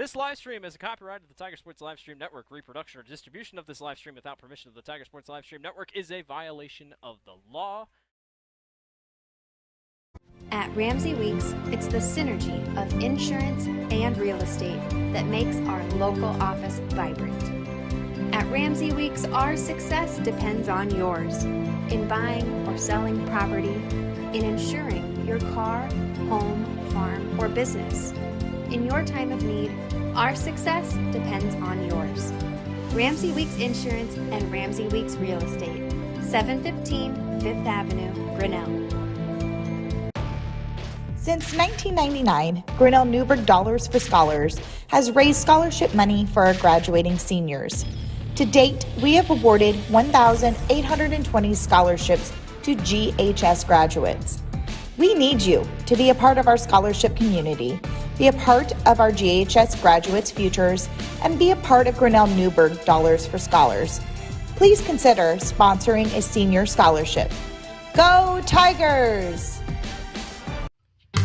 This live stream is a copyright of the Tiger Sports Livestream Network. Reproduction or distribution of this live stream without permission of the Tiger Sports Livestream Network is a violation of the law. At Ramsey Weeks, it's the synergy of insurance and real estate that makes our local office vibrant. At Ramsey Weeks, our success depends on yours in buying or selling property, in insuring your car, home, farm, or business. In your time of need, our success depends on yours. Ramsey Weeks Insurance and Ramsey Weeks Real Estate, 715 Fifth Avenue, Grinnell. Since 1999, Grinnell Newberg Dollars for Scholars has raised scholarship money for our graduating seniors. To date, we have awarded 1,820 scholarships to GHS graduates. We need you to be a part of our scholarship community, be a part of our GHS graduates' futures, and be a part of Grinnell Newberg Dollars for Scholars. Please consider sponsoring a senior scholarship. Go Tigers!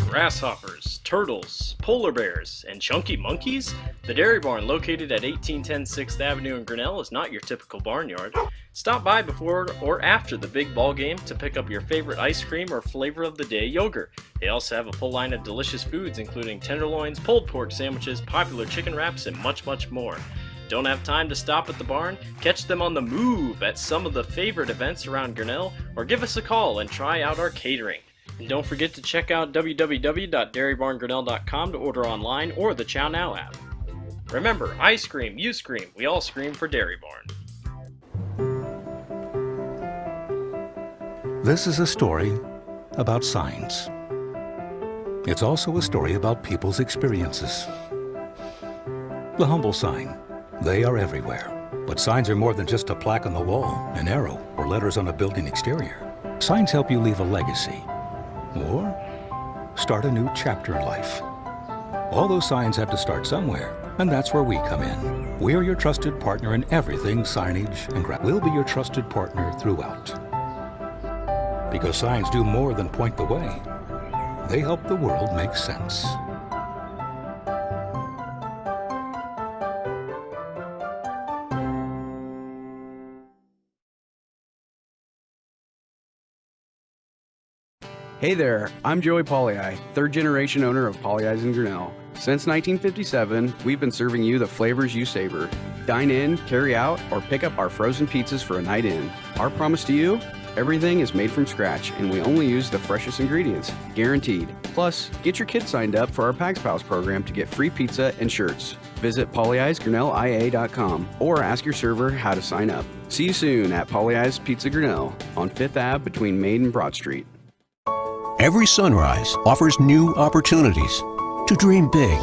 Grasshoppers, turtles, polar bears, and chunky monkeys? The Dairy Barn, located at 1810 6th Avenue in Grinnell, is not your typical barnyard. Stop by before or after the big ball game to pick up your favorite ice cream or flavor of the day yogurt. They also have a full line of delicious foods including tenderloins, pulled pork sandwiches, popular chicken wraps, and much, much more. Don't have time to stop at the barn? Catch them on the move at some of the favorite events around Grinnell, or give us a call and try out our catering. And don't forget to check out www.dairybarngrinnell.com to order online or the Chow Now app. Remember, I scream, you scream, we all scream for Dairy Barn. This is a story about signs. It's also a story about people's experiences. The humble sign. They are everywhere. But signs are more than just a plaque on the wall, an arrow, or letters on a building exterior. Signs help you leave a legacy. Or start a new chapter in life. All those signs have to start somewhere, and that's where we come in. We're your trusted partner in everything signage and we'll be your trusted partner throughout. Because signs do more than point the way. They help the world make sense. Hey there, I'm Joey Pollyi, third generation owner of Pollyi's in Grinnell. Since 1957, we've been serving you the flavors you savor. Dine in, carry out, or pick up our frozen pizzas for a night in. Our promise to you? Everything is made from scratch, and we only use the freshest ingredients, guaranteed. Plus, get your kids signed up for our Pags Pals program to get free pizza and shirts. Visit pollyi'sgrinnellia.com or ask your server how to sign up. See you soon at Pollyi's Pizza Grinnell on 5th Ave between Main and Broad Street. Every sunrise offers new opportunities to dream big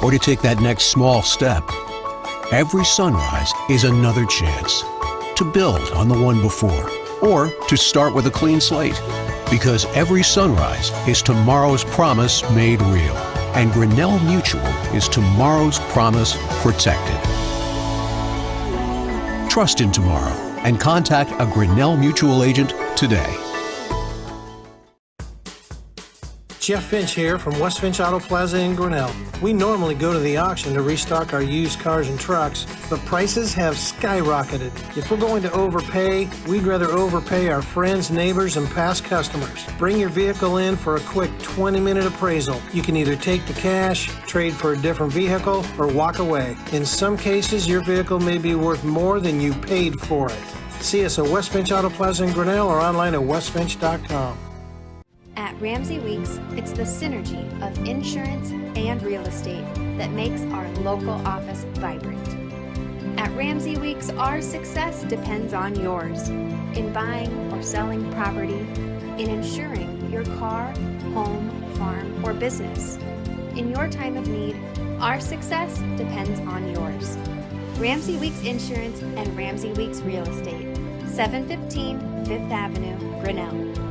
or to take that next small step. Every sunrise is another chance to build on the one before or to start with a clean slate. Because every sunrise is tomorrow's promise made real. And Grinnell Mutual is tomorrow's promise protected. Trust in tomorrow and contact a Grinnell Mutual agent today. Jeff Finch here from West Finch Auto Plaza in Grinnell. We normally go to the auction to restock our used cars and trucks, but prices have skyrocketed. If we're going to overpay, we'd rather overpay our friends, neighbors, and past customers. Bring your vehicle in for a quick 20-minute appraisal. You can either take the cash, trade for a different vehicle, or walk away. In some cases, your vehicle may be worth more than you paid for it. See us at West Finch Auto Plaza in Grinnell or online at westfinch.com. At Ramsey Weeks, it's the synergy of insurance and real estate that makes our local office vibrant. At Ramsey Weeks, our success depends on yours in buying or selling property, in insuring your car, home, farm, or business. In your time of need, our success depends on yours. Ramsey Weeks Insurance and Ramsey Weeks Real Estate, 715 Fifth Avenue, Grinnell.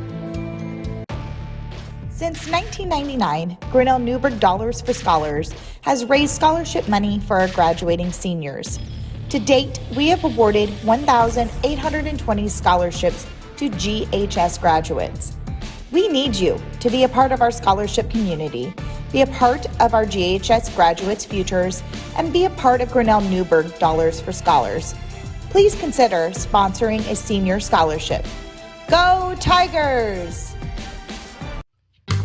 Since 1999, Grinnell Newberg Dollars for Scholars has raised scholarship money for our graduating seniors. To date, we have awarded 1,820 scholarships to GHS graduates. We need you to be a part of our scholarship community, Be a part of our GHS graduates' futures and be a part of Grinnell Newburgh Dollars for Scholars. Please consider sponsoring a senior scholarship. Go Tigers!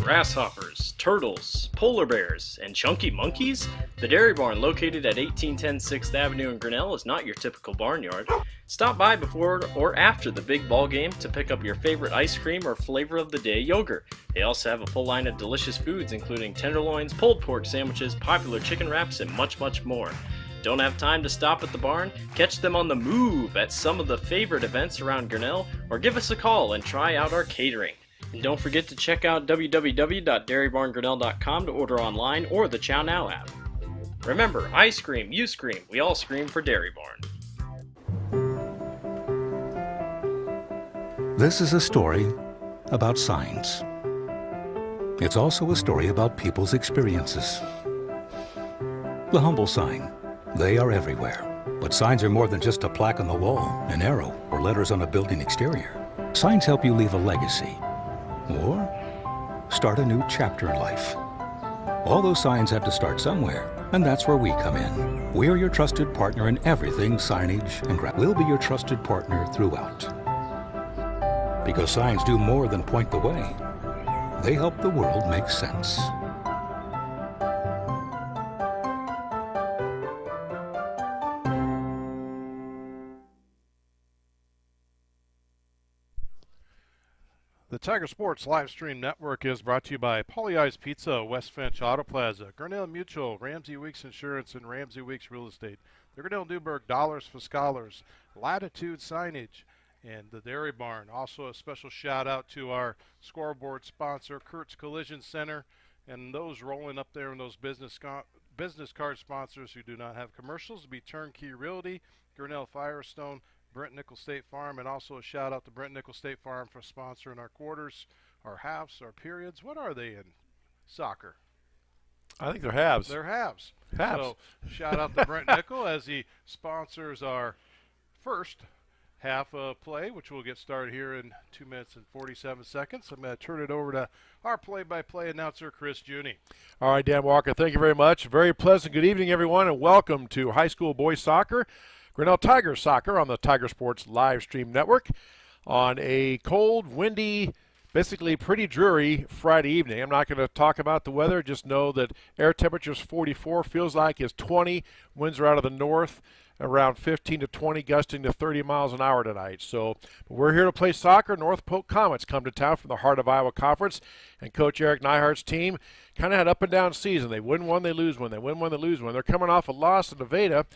Grasshoppers, turtles, polar bears, and chunky monkeys? The Dairy Barn located at 1810 6th Avenue in Grinnell is not your typical barnyard. Stop by before or after the big ball game to pick up your favorite ice cream or flavor of the day yogurt. They also have a full line of delicious foods including tenderloins, pulled pork sandwiches, popular chicken wraps, and much, much more. Don't have time to stop at the barn? Catch them on the move at some of the favorite events around Grinnell, or give us a call and try out our catering. And don't forget to check out www.dairybarngrinnell.com to order online or the Chow Now app. Remember, I scream, you scream, we all scream for Dairy Barn. This is a story about signs. It's also a story about people's experiences. The humble sign. They are everywhere. But signs are more than just a plaque on the wall, an arrow, or letters on a building exterior. Signs help you leave a legacy or start a new chapter in life. All those signs have to start somewhere, and that's where we come in. We're your trusted partner in everything signage and we'll be your trusted partner throughout. Because signs do more than point the way. They help the world make sense. The Tiger Sports live stream network is brought to you by Polly's Pizza, West Finch Auto Plaza, Grinnell Mutual, Ramsey Weeks Insurance, and Ramsey Weeks Real Estate, the Grinnell Newburgh Dollars for Scholars, Latitude Signage, and the Dairy Barn. Also a special shout out to our scoreboard sponsor, Kurt's Collision Center, and those rolling up there in those business card sponsors who do not have commercials to be Turnkey Realty, Grinnell Firestone, Brent Nickel State Farm, and also a shout out to Brent Nickel State Farm for sponsoring our quarters, our halves, our periods. What are they in soccer? I think they're halves. They're halves. Halves. So shout out to Brent Nickel as he sponsors our first half of play, which will get started here in 2 minutes and 47 seconds. I'm going to turn it over to our play-by-play announcer, Chris Juni. All right, Dan Walker, thank you very much. Very pleasant good evening, everyone, and welcome to high school boys soccer. Grinnell Tigers soccer on the Tiger Sports live stream network on a cold, windy, basically pretty dreary Friday evening. I'm not going to talk about the weather. Just know that air temperature's 44, feels like it's 20. Winds are out of the north, around 15 to 20, gusting to 30 miles an hour tonight. So we're here to play soccer. North Polk Comets come to town from the Heart of Iowa Conference, and Coach Eric Nyhart's team kind of had up and down season. They win one, they lose one. They win one, they lose one. They're coming off a loss to Nevada.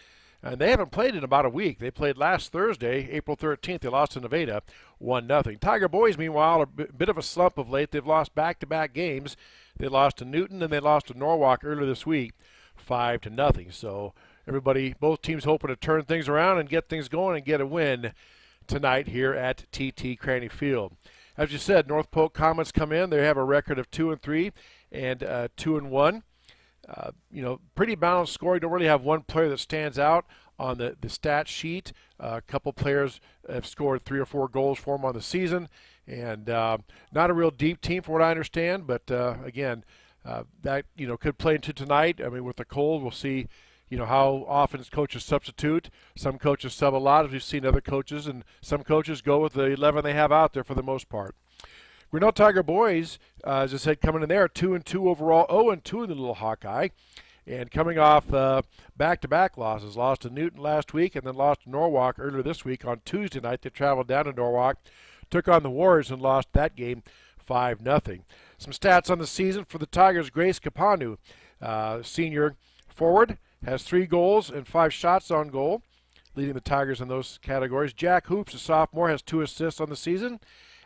And they haven't played in about a week. They played last Thursday, April 13th. They lost to Nevada 1-0. Tiger boys, meanwhile, are a bit of a slump of late. They've lost back-to-back games. They lost to Newton and they lost to Norwalk earlier this week, 5-0. So everybody, both teams hoping to turn things around and get things going and get a win tonight here at TT Cranny Field. As you said, North Polk Comets come in. They have a record of 2-3 and 2-1. Pretty balanced scoring. Don't really have one player that stands out on the stat sheet. A couple players have scored 3 or 4 goals for them on the season, and not a real deep team for what I understand. But again, that could play into tonight. I mean, with the cold, we'll see. How often coaches substitute. Some coaches sub a lot, as we've seen other coaches, and some coaches go with the 11 they have out there for the most part. Grinnell Tiger boys, as I said, coming in there, 2-2 overall, 0-2 in the Little Hawkeye, and coming off back-to-back losses. Lost to Newton last week and then lost to Norwalk earlier this week. On Tuesday night, they traveled down to Norwalk, took on the Warriors, and lost that game 5-0. Some stats on the season for the Tigers. Grace Kapanu, senior forward, has 3 goals and 5 shots on goal, leading the Tigers in those categories. Jack Hoops, a sophomore, has 2 assists on the season.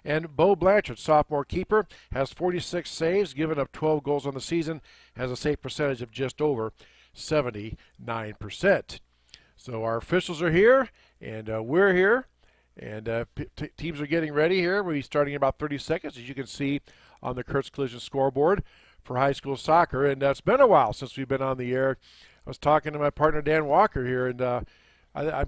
And Bo Blanchard, sophomore keeper, has 46 saves, giving up 12 goals on the season, has a save percentage of just over 79%. So our officials are here, and we're here, and teams are getting ready here. We'll be starting in about 30 seconds, as you can see on the Kurt's Collision scoreboard for high school soccer. And it's been a while since we've been on the air. I was talking to my partner Dan Walker here, and I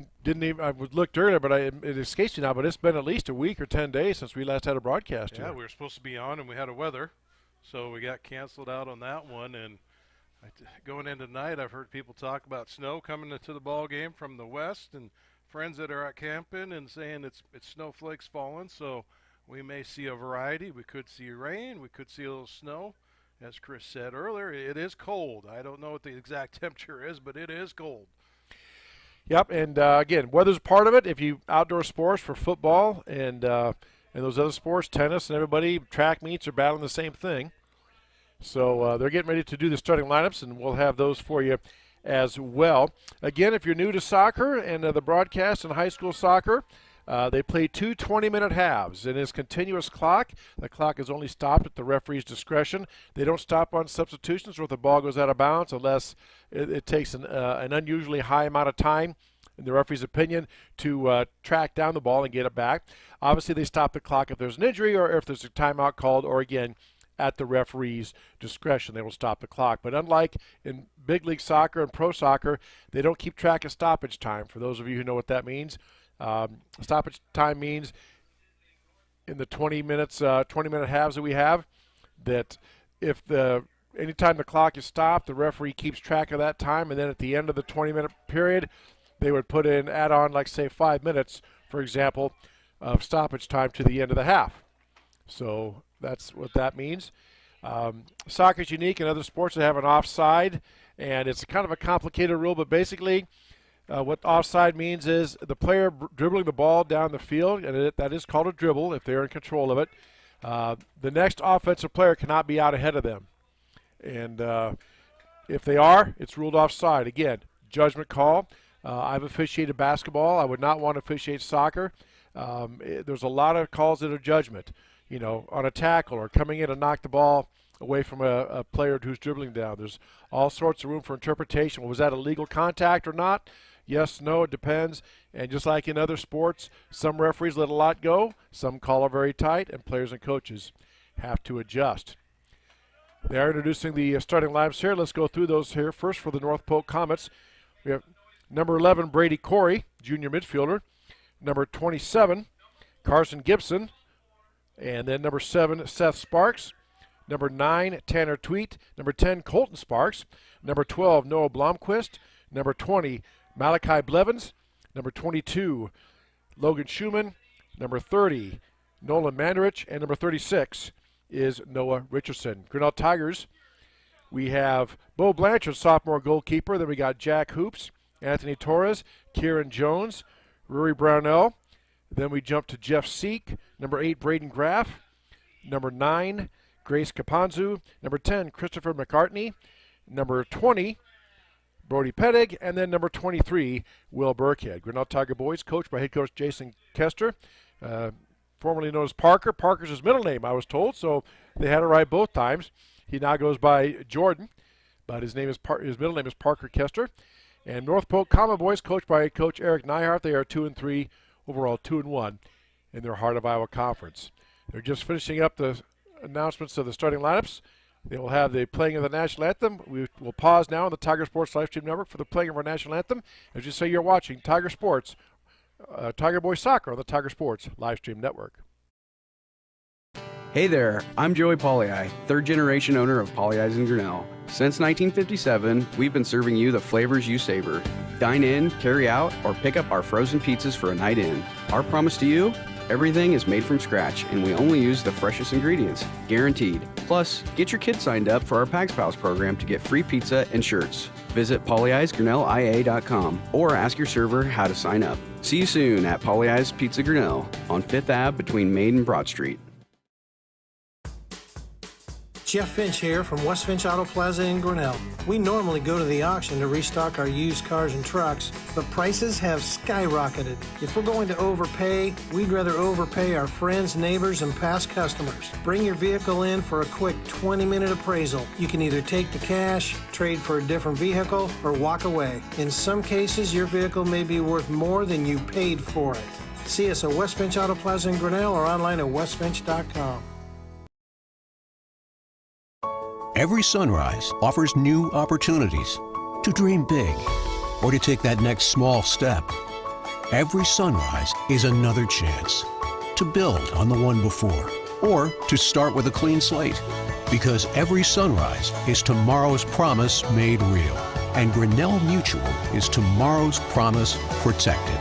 looked earlier, but it escapes me now. But it's been at least a week or 10 days since we last had a broadcast. Yeah, here. we were supposed to be on, and we had a weather So we got canceled out on that one. And going into tonight, I've heard people talk about snow coming into the ball game from the west, and friends that are out camping and saying it's snowflakes falling. So we may see a variety. We could see rain. We could see a little snow. As Chris said earlier, it is cold. I don't know what the exact temperature is, but it is cold. Yep, and again, weather's part of it. If you outdoor sports for football and those other sports, tennis and everybody, track meets are battling the same thing. So they're getting ready to do the starting lineups, and we'll have those for you as well. Again, if you're new to soccer and the broadcast in high school soccer, they play 2 20-minute halves. In this continuous clock, the clock is only stopped at the referee's discretion. They don't stop on substitutions or if the ball goes out of bounds unless it takes an unusually high amount of time, in the referee's opinion, to track down the ball and get it back. Obviously, they stop the clock if there's an injury or if there's a timeout called, or again, at the referee's discretion, they will stop the clock. But unlike in big league soccer and pro soccer, they don't keep track of stoppage time. For those of you who know what that means, stoppage time means in the 20-minute halves that we have, that if anytime the clock is stopped, the referee keeps track of that time, and then at the end of the 20-minute period, they would add on, like, say, 5 minutes, for example, of stoppage time to the end of the half. So that's what that means. Soccer is unique in other sports that have an offside, and it's kind of a complicated rule, but basically what offside means is the player dribbling the ball down the field, and that is called a dribble if they're in control of it. The next offensive player cannot be out ahead of them. And if they are, it's ruled offside. Again, judgment call. I've officiated basketball. I would not want to officiate soccer. There's a lot of calls that are judgment, on a tackle or coming in and knock the ball away from a player who's dribbling down. There's all sorts of room for interpretation. Was that a legal contact or not? Yes, no, it depends. And just like in other sports, some referees let a lot go, some call it very tight, and players and coaches have to adjust. They are introducing the starting lineups here. Let's go through those here. First, for the North Polk Comets, we have number 11, Brady Corey, junior midfielder. Number 27, Carson Gibson. And then number 7, Seth Sparks. Number 9, Tanner Tweet. Number 10, Colton Sparks. Number 12, Noah Blomquist. Number 20, Malachi Blevins. Number 22, Logan Schumann. Number 30, Nolan Mandarich. And number 36 is Noah Richardson. Grinnell Tigers, we have Bo Blanchard, sophomore goalkeeper. Then we got Jack Hoops, Anthony Torres, Kieran Jones, Rory Brownell. Then we jump to Jeff Seek. Number 8, Braden Graff. Number 9, Grace Caponzu. Number 10, Christopher McCartney. Number 20, Brody Pettig. And then number 23, Will Burkhead. Grinnell Tiger boys, coached by head coach Jason Kester, formerly known as Parker. Parker's his middle name, I was told, so they had it right both times. He now goes by Jordan, but his middle name is Parker Kester. And North Polk Common boys, coached by head coach Eric Neihart. They are 2-3, overall 2-1 in their Heart of Iowa Conference. They're just finishing up the announcements of the starting lineups. They will have the playing of the national anthem. We will pause now on the Tiger Sports Livestream Network for the playing of our national anthem. As you say, you're watching Tiger Sports, Tiger Boy Soccer on the Tiger Sports Livestream Network. Hey there, I'm Joey Pollei, third generation owner of Polley's in Grinnell. Since 1957, we've been serving you the flavors you savor. Dine in, carry out, or pick up our frozen pizzas for a night in. Our promise to you? Everything is made from scratch, and we only use the freshest ingredients, guaranteed. Plus, get your kids signed up for our Pags Pals program to get free pizza and shirts. Visit polleisgrinnellia.com or ask your server how to sign up. See you soon at Polley's Pizza Grinnell on 5th Ave between Main and Broad Street. Jeff Finch here from West Finch Auto Plaza in Grinnell. We normally go to the auction to restock our used cars and trucks, but prices have skyrocketed. If we're going to overpay, we'd rather overpay our friends, neighbors, and past customers. Bring your vehicle in for a quick 20-minute appraisal. You can either take the cash, trade for a different vehicle, or walk away. In some cases, your vehicle may be worth more than you paid for it. See us at West Finch Auto Plaza in Grinnell or online at westfinch.com. Every sunrise offers new opportunities to dream big or to take that next small step. Every sunrise is another chance to build on the one before or to start with a clean slate. Because every sunrise is tomorrow's promise made real. And Grinnell Mutual is tomorrow's promise protected.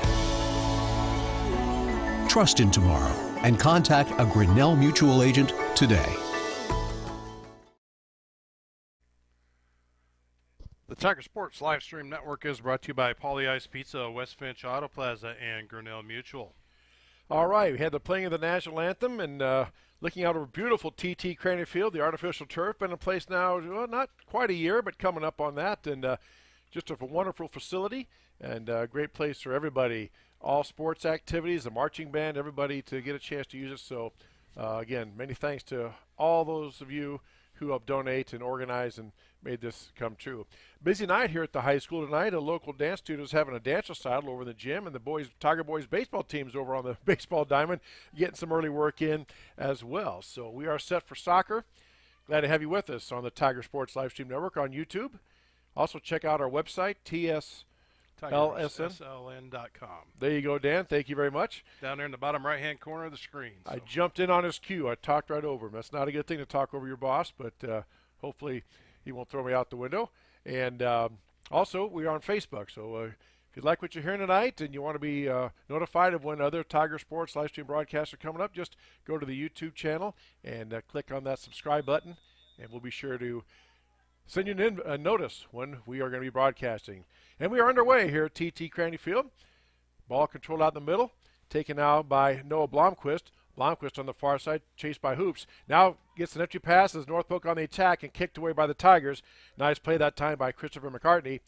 Trust in tomorrow and contact a Grinnell Mutual agent today. The Tiger Sports live stream network is brought to you by Paulie Ice Pizza, West Finch Auto Plaza, and Grinnell Mutual. All right, we had the playing of the national anthem and looking out over beautiful TT Cranny Field, the artificial turf, been in place now, well, not quite a year, but coming up on that, and just a wonderful facility and a great place for everybody, all sports activities, the marching band, everybody to get a chance to use it. So, again, many thanks to all those of you who helped donate and organize and made this come true. Busy night here at the high school tonight. A local dance studio is having a dance recital over in the gym, and the Tiger Boys baseball team's over on the baseball diamond getting some early work in as well. So we are set for soccer. Glad to have you with us on the Tiger Sports Livestream Network on YouTube. Also check out our website, TSLSN.com. There you go, Dan. Thank you very much. Down there in the bottom right-hand corner of the screen. So. I jumped in on his cue. I talked right over him. That's not a good thing to talk over your boss, but hopefully he won't throw me out the window. And also, we are on Facebook. So if you like what you're hearing tonight and you want to be notified of when other Tiger Sports live stream broadcasts are coming up, just go to the YouTube channel and click on that subscribe button, and we'll be sure to send you a notice when we are going to be broadcasting. And we are underway here at TT Cranny Field. Ball controlled out in the middle, taken out by Noah Blomquist. Blomquist on the far side, chased by Hoops. Now gets an empty pass as North Polk on the attack and kicked away by the Tigers. Nice play that time by Christopher McCartney.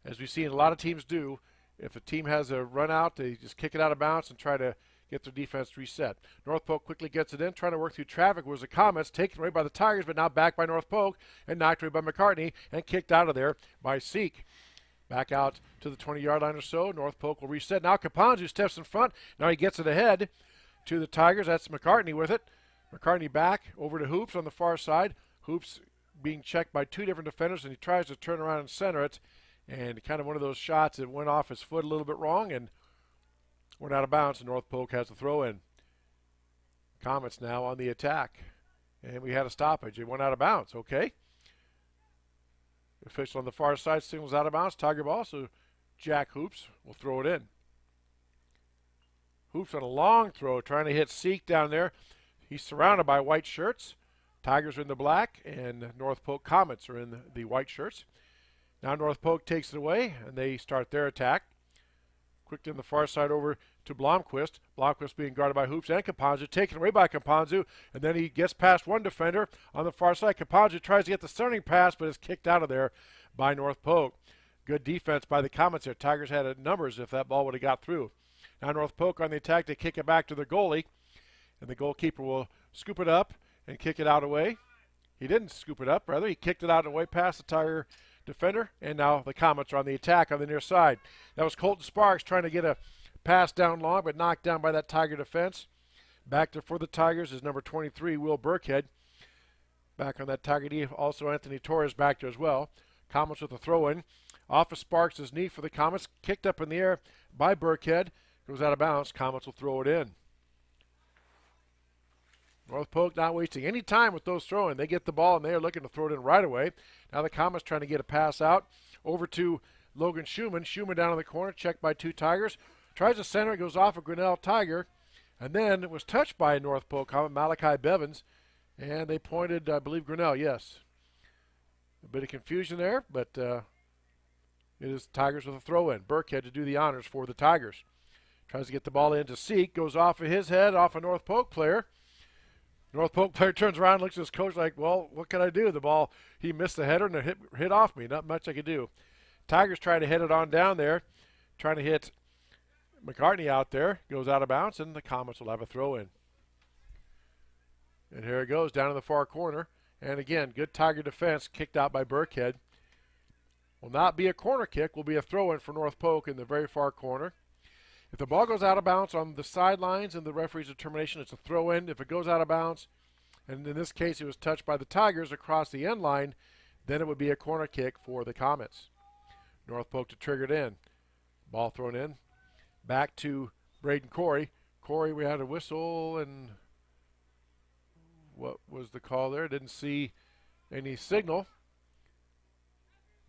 As we've seen a lot of teams do, if a team has a run out, they just kick it out of bounds and try to get their defense reset. North Polk quickly gets it in, trying to work through traffic. Was the Comets taken away by the Tigers, but now back by North Polk and knocked away by McCartney and kicked out of there by Seek. Back out to the 20-yard line or so. North Polk will reset. Now Kapanzu steps in front. Now he gets it ahead to the Tigers. That's McCartney with it. McCartney back over to Hoops on the far side. Hoops being checked by two different defenders, and he tries to turn around and center it. And kind of one of those shots that went off his foot a little bit wrong and went out of bounds, and North Polk has to throw in. Comets now on the attack. And we had a stoppage. It went out of bounds. Okay. Official on the far side signals out of bounds. Tiger ball, so Jack Hoops will throw it in. Hoops on a long throw, trying to hit Seek down there. He's surrounded by white shirts. Tigers are in the black, and North Polk Comets are in the white shirts. Now North Polk takes it away, and they start their attack. Quickly on the far side over to Blomquist. Blomquist being guarded by Hoops and Kapanzu, taken away by Kapanzu, and then he gets past one defender on the far side. Kapanzu tries to get the centering pass, but is kicked out of there by North Polk. Good defense by the Comets there. Tigers had numbers if that ball would have got through. Now North Polk on the attack. They kick it back to the goalie, and the goalkeeper will scoop it up and kick it out away. He didn't scoop it up, rather. He kicked it out and away past the Tiger defender, and now the Comets are on the attack on the near side. That was Colton Sparks trying to get a pass down long, but knocked down by that Tiger defense. Back there for the Tigers is number 23, Will Burkhead. Back on that Tiger D, also Anthony Torres back there as well. Comets with a throw-in. Off of Sparks' knee for the Comets. Kicked up in the air by Burkhead. Goes out of bounds. Comets will throw it in. North Polk not wasting any time with those throw-in. They get the ball, and they are looking to throw it in right away. Now the Comets trying to get a pass out over to Logan Schumann. Schumann down in the corner, checked by two Tigers. Tries to center, it goes off a Grinnell Tiger, and then it was touched by North Polk Comet, Malachi Bevins, and they pointed, I believe, Grinnell, yes. A bit of confusion there, but it is Tigers with a throw-in. Burkhead to do the honors for the Tigers. Tries to get the ball in to Seek, goes off of his head, off a North Polk player. North Polk player turns around, looks at his coach like, well, what can I do? The ball, he missed the header and it hit off me. Not much I could do. Tigers trying to hit it on down there, trying to hit McCartney out there. Goes out of bounds, and the Comets will have a throw-in. And here it goes down in the far corner. And again, good Tiger defense, kicked out by Burkhead. Will not be a corner kick, will be a throw-in for North Polk in the very far corner. If the ball goes out of bounds on the sidelines and the referee's determination, it's a throw-in. If it goes out of bounds, and in this case it was touched by the Tigers across the end line, then it would be a corner kick for the Comets. North Polk to trigger it in. Ball thrown in. Back to Braden Corey. Corey, we had a whistle, and what was the call there? Didn't see any signal,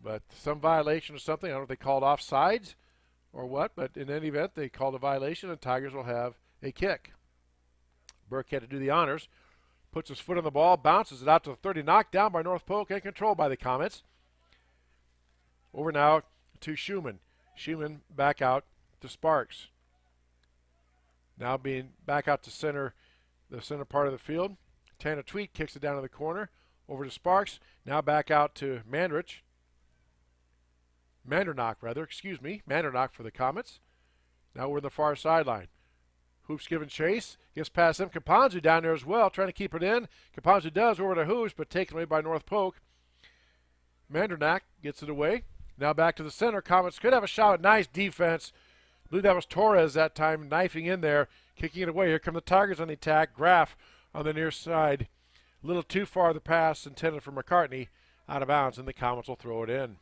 but some violation or something. I don't know if they called offsides or what, but in any event, they called a violation, and Tigers will have a kick. Burke had to do the honors, puts his foot on the ball, bounces it out to the 30, knocked down by North Polk and controlled by the Comets. Over now to Schumann. Schumann back out to Sparks. Now being back out to center, the center part of the field. Tanner Tweet kicks it down to the corner. Over to Sparks. Now back out to Mandernach, Mandernach for the Comets. Now we're in the far sideline. Hoops given chase. Gets past them. Kapanzu down there as well, trying to keep it in. Kapanzu does over to Hoops, but taken away by North Polk. Mandernach gets it away. Now back to the center. Comets could have a shot. Nice defense. I believe that was Torres that time, knifing in there, kicking it away. Here come the Tigers on the attack. Graff on the near side. A little too far the pass intended for McCartney, out of bounds, and the Comets will throw it in.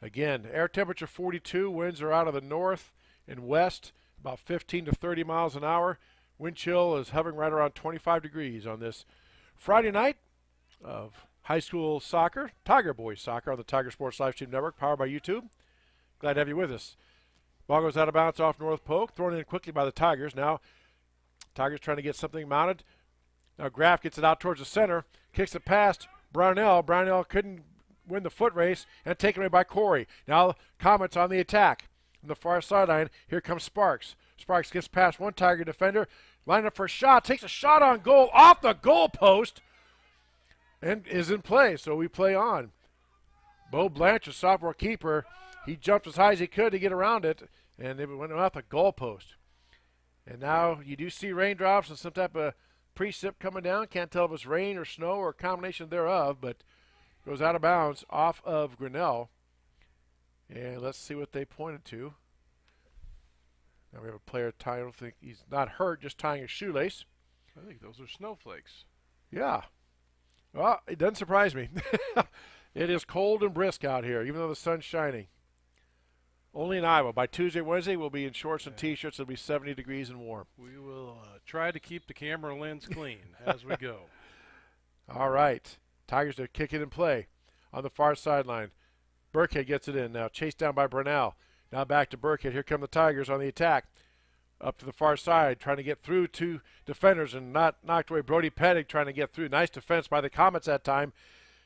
Again, air temperature 42. Winds are out of the north and west, about 15 to 30 miles an hour. Wind chill is hovering right around 25 degrees on this Friday night of high school soccer, Tiger Boys soccer on the Tiger Sports Livestream Network, powered by YouTube. Glad to have you with us. Ball goes out of bounds off North Polk, thrown in quickly by the Tigers. Now, Tigers trying to get something mounted. Now Graff gets it out towards the center, kicks it past Brownell. Brownell couldn't win the foot race and taken away by Corey. Now Comets on the attack. On the far sideline, here comes Sparks. Sparks gets past one Tiger defender, lined up for a shot, takes a shot on goal off the goal post, and is in play, so we play on. Bo Blanchard, sophomore keeper, he jumped as high as he could to get around it, and it went off the goal post. And now you do see raindrops and some type of precip coming down. Can't tell if it's rain or snow or a combination thereof, but goes out of bounds off of Grinnell. And let's see what they pointed to. Now we have a player tying, I don't think he's not hurt, just tying a shoelace. I think those are snowflakes. Yeah. Well, it doesn't surprise me. It is cold and brisk out here, even though the sun's shining. Only in Iowa. By Tuesday, Wednesday, we'll be in shorts and T-shirts. It'll be 70 degrees and warm. We will try to keep the camera lens clean as we go. All right. Tigers are kicking in play on the far sideline. Burkhead gets it in now. Chased down by Brunell. Now back to Burkhead. Here come the Tigers on the attack. Up to the far side, trying to get through two defenders and not knocked away. Brody Pettig trying to get through. Nice defense by the Comets that time.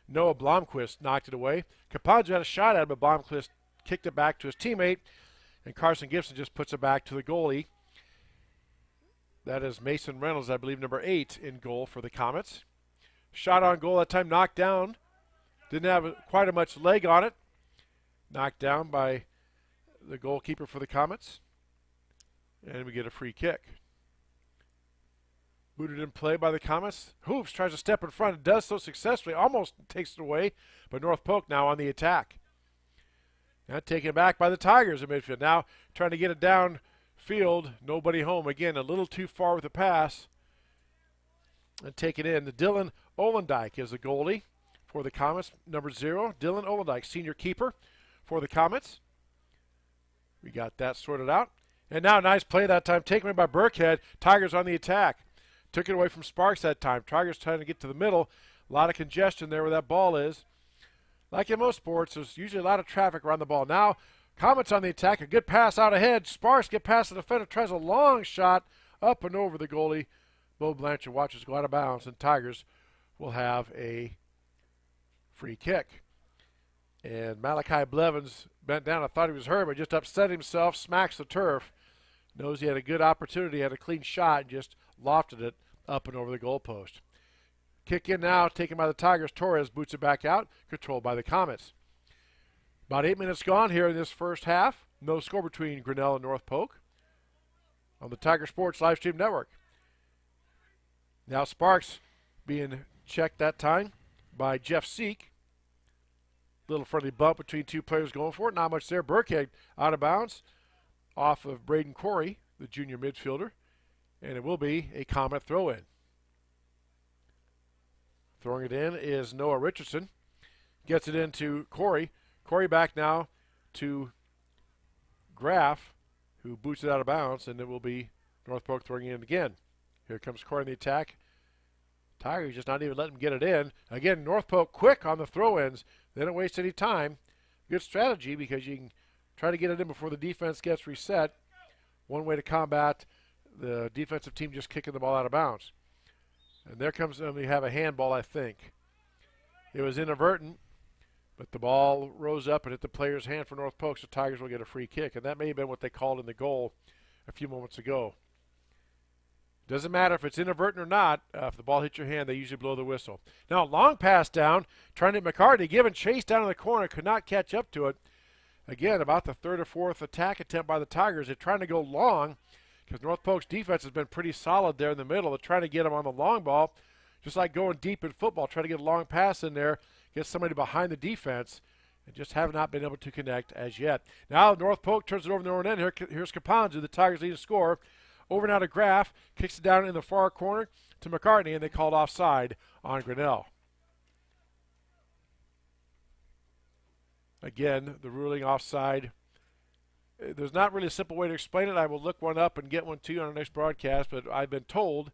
Noah Blomquist knocked it away. Caponzo had a shot at it, but Blomquist kicked it back to his teammate, and Carson Gibson just puts it back to the goalie. That is Mason Reynolds, I believe, number 8 in goal for the Comets. Shot on goal that time, knocked down. Didn't have quite as much leg on it. Knocked down by the goalkeeper for the Comets. And we get a free kick. Booted in play by the Comets. Hoops tries to step in front and does so successfully. Almost takes it away. But North Polk now on the attack. Now taken back by the Tigers in midfield. Now trying to get it down field. Nobody home. Again, a little too far with the pass. And take it in. The Dylan Olendijk is the goalie for the Comets. Number 0. Dylan Olendijk, senior keeper for the Comets. We got that sorted out. And now nice play that time. Taken away by Burkhead. Tigers on the attack. Took it away from Sparks that time. Tigers trying to get to the middle. A lot of congestion there where that ball is. Like in most sports, there's usually a lot of traffic around the ball. Now, Comets on the attack. A good pass out ahead. Sparks get past the defender. Tries a long shot up and over the goalie. Bo Blanchard watches go out of bounds. And Tigers will have a free kick. And Malachi Blevins bent down. I thought he was hurt, but just upset himself. Smacks the turf. Knows he had a good opportunity. Had a clean shot and just lofted it up and over the goalpost. Kick in now, taken by the Tigers. Torres boots it back out, controlled by the Comets. About 8 minutes gone here in this first half. No score between Grinnell and North Polk on the Tiger Sports Livestream Network. Now Sparks being checked that time by Jeff Seek. Little friendly bump between two players going for it. Not much there. Burkhead out of bounds off of Braden Corey, the junior midfielder. And it will be a Comet throw-in. Throwing it in is Noah Richardson. Gets it into Corey. Corey back now to Graff, who boots it out of bounds, and it will be North Polk throwing it in again. Here comes Corey in the attack. Tigers just not even letting them get it in. Again, North Polk quick on the throw-ins. They don't waste any time. Good strategy because you can try to get it in before the defense gets reset. One way to combat the defensive team just kicking the ball out of bounds. And there comes, and we have a handball, I think. It was inadvertent, but the ball rose up and hit the player's hand for North Polk, so Tigers will get a free kick. And that may have been what they called in the goal a few moments ago. Doesn't matter if it's inadvertent or not. If the ball hits your hand, they usually blow the whistle. Now, long pass down, trying to hit McCartney, giving chase down in the corner, could not catch up to it. Again, about the third or fourth attack attempt by the Tigers. They're trying to go long because North Polk's defense has been pretty solid there in the middle. They're trying to get them on the long ball, just like going deep in football, trying to get a long pass in there, get somebody behind the defense, and just have not been able to connect as yet. Now, North Polk turns it over in their own end. Here's Caponzo, the Tigers lead to score. Over now to Graff, kicks it down in the far corner to McCartney, and they called offside on Grinnell. Again, the ruling offside. There's not really a simple way to explain it. I will look one up and get one to you on our next broadcast, but I've been told,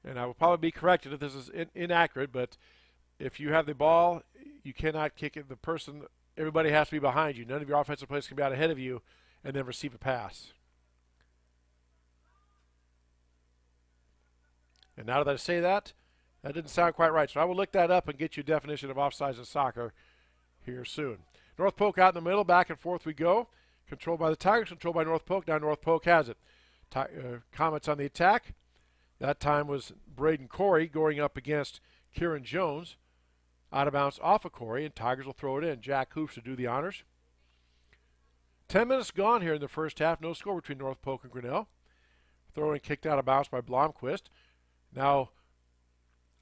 and I will probably be corrected if this is inaccurate, but if you have the ball, you cannot kick it. Everybody has to be behind you. None of your offensive players can be out ahead of you and then receive a pass. And now that I say that, that didn't sound quite right. So I will look that up and get you a definition of offsides in soccer here soon. North Polk out in the middle, back and forth we go. Controlled by the Tigers, controlled by North Polk. Now North Polk has it. Comments on the attack. That time was Braden Corey going up against Kieran Jones. Out of bounds off of Corey, and Tigers will throw it in. Jack Hoops to do the honors. 10 minutes gone here in the first half. No score between North Polk and Grinnell. Throwing kicked out of bounds by Blomquist. Now,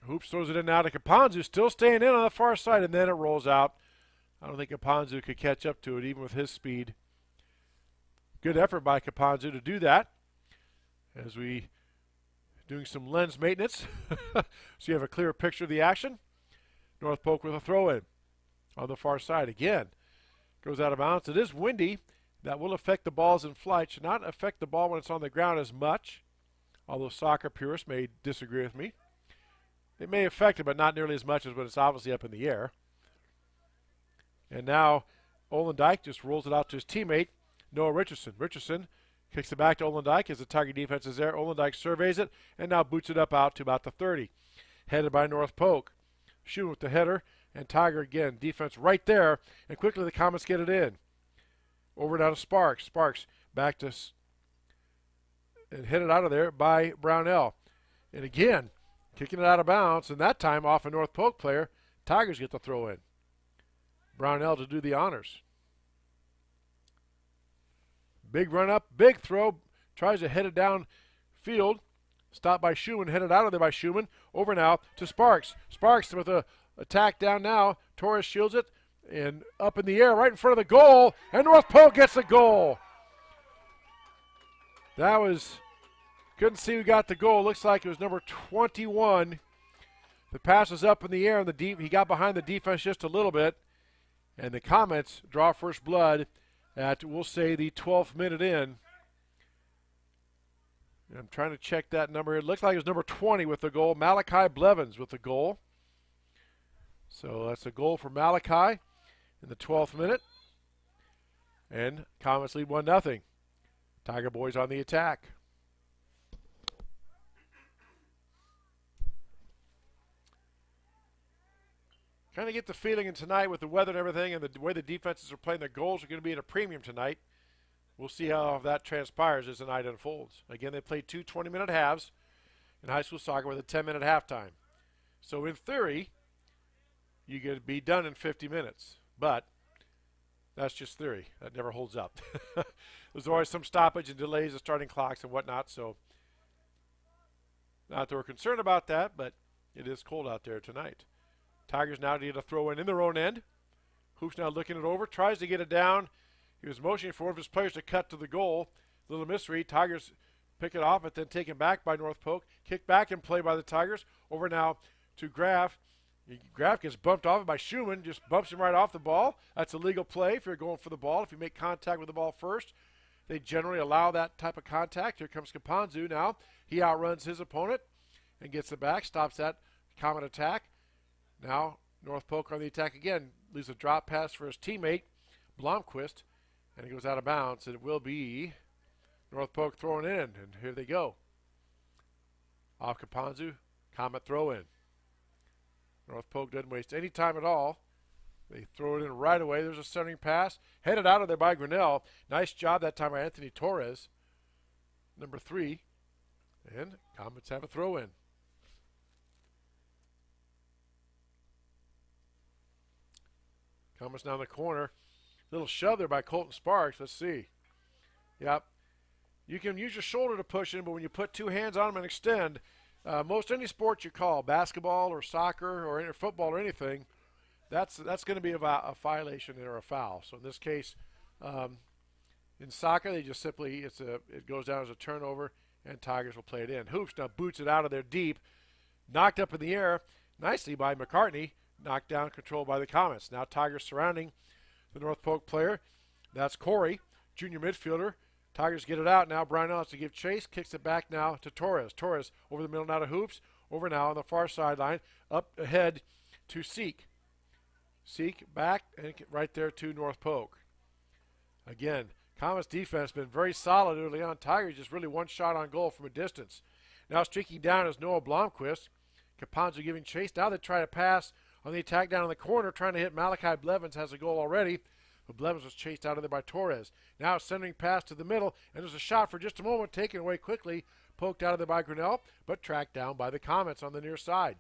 Hoops throws it in now to Caponzo, still staying in on the far side, and then it rolls out. I don't think Caponzo could catch up to it, even with his speed. Good effort by Caponzo to do that. As we doing some lens maintenance, so you have a clearer picture of the action. North Polk with a throw-in on the far side. Again, goes out of bounds. It is windy. That will affect the balls in flight. Should not affect the ball when it's on the ground as much, although soccer purists may disagree with me. It may affect it, but not nearly as much as when it's obviously up in the air. And now Olendijk just rolls it out to his teammate, Noah Richardson. Richardson kicks it back to Olendijk as the Tiger defense is there. Olendijk surveys it and now boots it up out to about the 30. Headed by North Polk. Shooting with the header, and Tiger again, defense right there, and quickly the Comets get it in. Over now to Sparks. Sparks back to, and hit it out of there by Brownell. And again, kicking it out of bounds, and that time off a North Polk player. Tigers get the throw in. Brownell to do the honors. Big run up, big throw, tries to head it down field. Stopped by Schumann, headed out of there by Schumann. Over now to Sparks. Sparks with a attack down now. Torres shields it and up in the air right in front of the goal. And North Polk gets the goal. That was, couldn't see who got the goal. Looks like it was number 21. The pass was up in the air and he got behind the defense just a little bit. And the Comets draw first blood at, we'll say, the 12th minute in. I'm trying to check that number. It looks like it was number 20 with the goal. Malachi Blevins with the goal. So that's a goal for Malachi in the 12th minute. And Comets lead 1-0. Tiger boys on the attack. Kind of get the feeling in tonight with the weather and everything and the way the defenses are playing, their goals are going to be at a premium tonight. We'll see how that transpires as the night unfolds. Again, they played two 20-minute halves in high school soccer with a 10-minute halftime. So in theory, you could be done in 50 minutes. But that's just theory. That never holds up. There's always some stoppage and delays of starting clocks and whatnot. So not that we're concerned about that, but it is cold out there tonight. Tigers now need a throw in their own end. Hoops now looking it over, tries to get it down. He was motioning for one of his players to cut to the goal. Little mystery. Tigers pick it off, but then taken back by North Polk. Kicked back and play by the Tigers. Over now to Graff. Graff gets bumped off by Schumann. Just bumps him right off the ball. That's a legal play if you're going for the ball. If you make contact with the ball first, they generally allow that type of contact. Here comes Caponzo now. He outruns his opponent. and gets it back, stops that Comet attack. Now North Polk on the attack again, leaves a drop pass for his teammate, Blomquist, and it goes out of bounds, and it will be North Polk throwing in, and here they go. Off Kapanzu, Comet throw in. North Polk doesn't waste any time at all. They throw it in right away. There's a centering pass. Headed out of there by Grinnell. Nice job that time by Anthony Torres, number 3. And Comets have a throw in. Comets down the corner. Little shove there by Colton Sparks. Let's see. Yep. You can use your shoulder to push in, but when you put 2 hands on them and extend, most any sport you call, basketball or soccer or any football or anything, that's going to be a violation or a foul. So in this case, in soccer, they just simply it goes down as a turnover, and Tigers will play it in. Hoops now boots it out of there deep, knocked up in the air nicely by McCartney, knocked down, controlled by the Comets. Now Tigers surrounding the North Polk player. That's Corey, junior midfielder. Tigers get it out now. Brownell has to give chase, kicks it back now to Torres. Torres over the middle now to Hoops, over now on the far sideline, up ahead to Seek. Seek back and right there to North Polk. Again, Comets defense has been very solid early on. Tigers just really one shot on goal from a distance. Now streaking down is Noah Blomquist. Caponzo giving chase. Now they try to pass on the attack down in the corner, trying to hit Malachi Blevins, has a goal already. But Blevins was chased out of there by Torres. Now centering pass to the middle, and there's a shot for just a moment, taken away quickly, poked out of there by Grinnell, but tracked down by the Comets on the near side.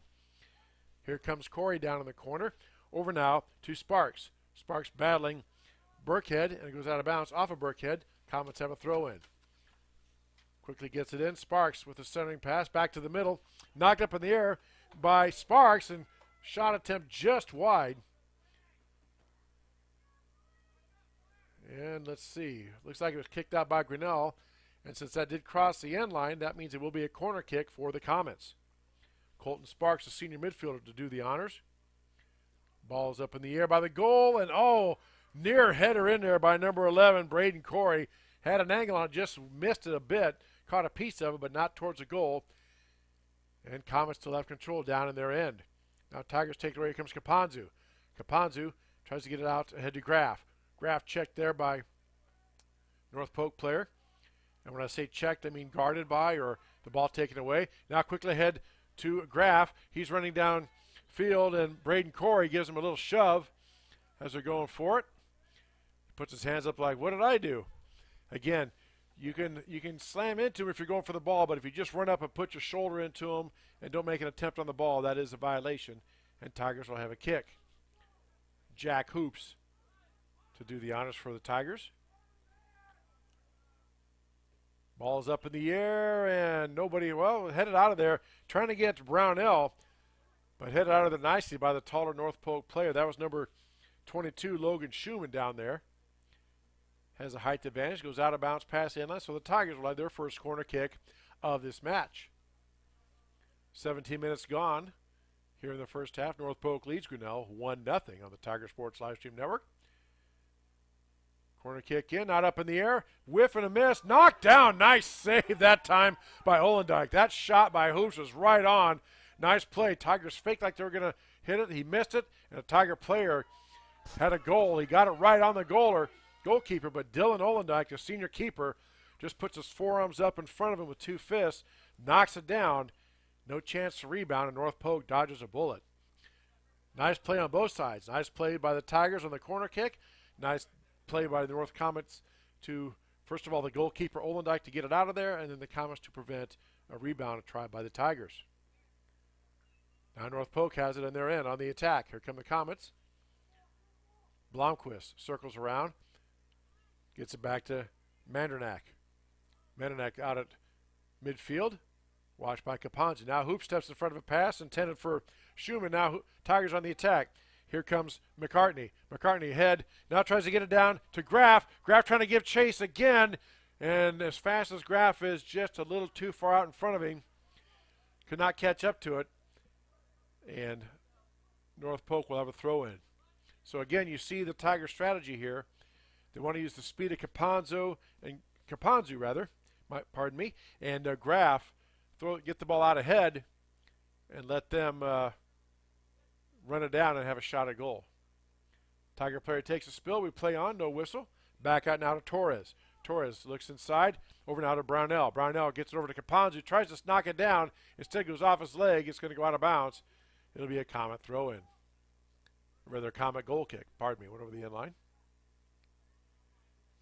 Here comes Corey down in the corner. Over now to Sparks. Sparks battling Burkhead, and it goes out of bounds off of Burkhead. Comets have a throw in. Quickly gets it in. Sparks with a centering pass back to the middle. Knocked up in the air by Sparks, and shot attempt just wide. And let's see. Looks like it was kicked out by Grinnell. And since that did cross the end line, that means it will be a corner kick for the Comets. Colton Sparks, the senior midfielder, to do the honors. Ball's up in the air by the goal, and near header in there by number 11, Braden Corey. Had an angle on it, just missed it a bit. Caught a piece of it, but not towards the goal. And Comets still have control down in their end. Now Tigers take it away. Here comes Caponzu. Caponzu tries to get it out ahead to Graff. Graff checked there by North Polk player. And when I say checked, I mean guarded by or the ball taken away. Now quickly ahead to Graff. He's running down field, and Braden Corey gives him a little shove as they're going for it. He puts his hands up like, what did I do? Again, you can slam into him if you're going for the ball, but if you just run up and put your shoulder into him and don't make an attempt on the ball, that is a violation, and Tigers will have a kick. Jack Hoops to do the honors for the Tigers. Ball is up in the air, and nobody, headed out of there, trying to get to Brownell, but headed out of there nicely by the taller North Polk player. That was number 22, Logan Schumann, down there. Has a height advantage, goes out of bounds past inline, so the Tigers will have their first corner kick of this match. 17 minutes gone here in the first half. North Polk leads Grinnell 1-0 on the Tiger Sports Livestream Network. Corner kick in, not up in the air. Whiff and a miss. Knocked down. Nice save that time by Olendijk. That shot by Hoops was right on. Nice play. Tigers faked like they were going to hit it. He missed it, and a Tiger player had a goal. He got it right on the goalkeeper, but Dylan Olendijk, the senior keeper, just puts his forearms up in front of him with 2 fists, knocks it down. No chance to rebound, and North Polk dodges a bullet. Nice play on both sides. Nice play by the Tigers on the corner kick. Nice play by the North Comets to, first of all, the goalkeeper Olendijk to get it out of there, and then the Comets to prevent a rebound tried by the Tigers. Now North Polk has it in their end on the attack. Here come the Comets. Blomquist circles around. Gets it back to Mandernack. Mandernack out at midfield. Watched by Caponzi. Now Hoop steps in front of a pass intended for Schumann. Now Tigers on the attack. Here comes McCartney. McCartney ahead. Now tries to get it down to Graff. Graff trying to give chase again. And as fast as Graff is, just a little too far out in front of him. Could not catch up to it. And North Polk will have a throw in. So again, you see the Tiger strategy here. They want to use the speed of Caponzu, and Graff get the ball out ahead and let them run it down and have a shot at goal. Tiger player takes a spill. We play on, no whistle. Back out now to Torres. Torres looks inside, over now to Brownell. Brownell gets it over to Caponzo, tries to knock it down. Instead goes off his leg. It's going to go out of bounds. It'll be a Comet throw-in. Or rather, a Comet goal kick. Pardon me, went over the end line.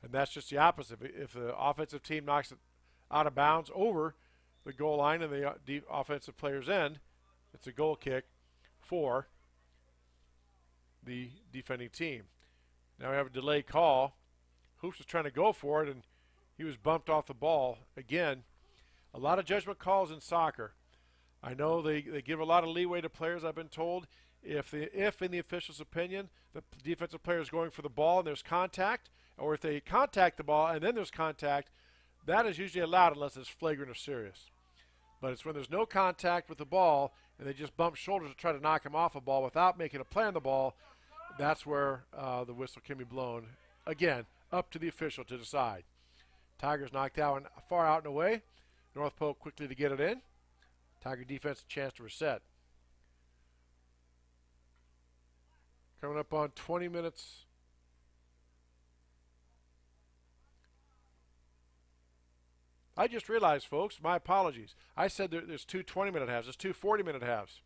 And that's just the opposite. If the offensive team knocks it out of bounds over the goal line and the offensive player's end, it's a goal kick for the defending team. Now we have a delay call. Hoops was trying to go for it, and he was bumped off the ball. Again, a lot of judgment calls in soccer. I know they give a lot of leeway to players, I've been told. If in the official's opinion, the defensive player is going for the ball and there's contact, or if they contact the ball and then there's contact, that is usually allowed unless it's flagrant or serious. But it's when there's no contact with the ball and they just bump shoulders to try to knock him off a ball without making a play on the ball, that's where the whistle can be blown. Again, up to the official to decide. Tigers knocked that one far out and away. North Polk quickly to get it in. Tiger defense a chance to reset. Coming up on 20 minutes. I just realized, folks, my apologies. I said there's two 20-minute halves. There's two 40-minute halves.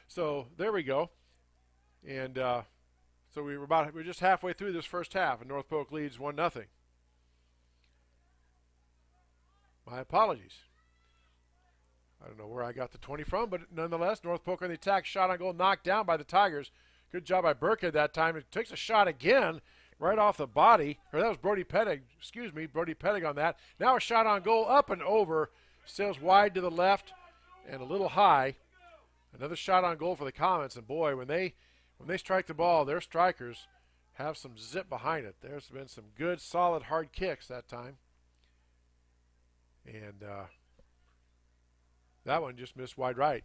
So there we go. And so we're just halfway through this first half, and North Polk leads 1-0. My apologies. I don't know where I got the 20 from, but nonetheless, North Polk on the attack, shot on goal, knocked down by the Tigers. Good job by Burkhead that time. It takes a shot again right off the body. Or that was Brody Pettig. Excuse me, Brody Pettig on that. Now a shot on goal, up and over. Sails wide to the left and a little high. Another shot on goal for the Comets. And boy, when they strike the ball, their strikers have some zip behind it. There's been some good, solid, hard kicks that time. And that one just missed wide right.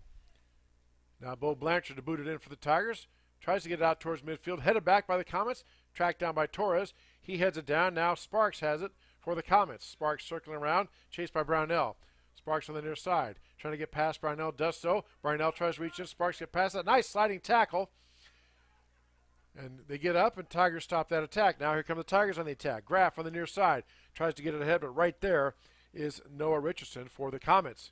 Now Bo Blanchard to boot it in for the Tigers. Tries to get it out towards midfield. Headed back by the Comets. Tracked down by Torres. He heads it down. Now Sparks has it for the Comets. Sparks circling around. Chased by Brownell. Sparks on the near side. Trying to get past Brownell. Does so. Brownell tries to reach in. Sparks get past that. Nice sliding tackle. And they get up, and Tigers stop that attack. Now here come the Tigers on the attack. Graff on the near side. Tries to get it ahead, but right there is Noah Richardson for the Comets.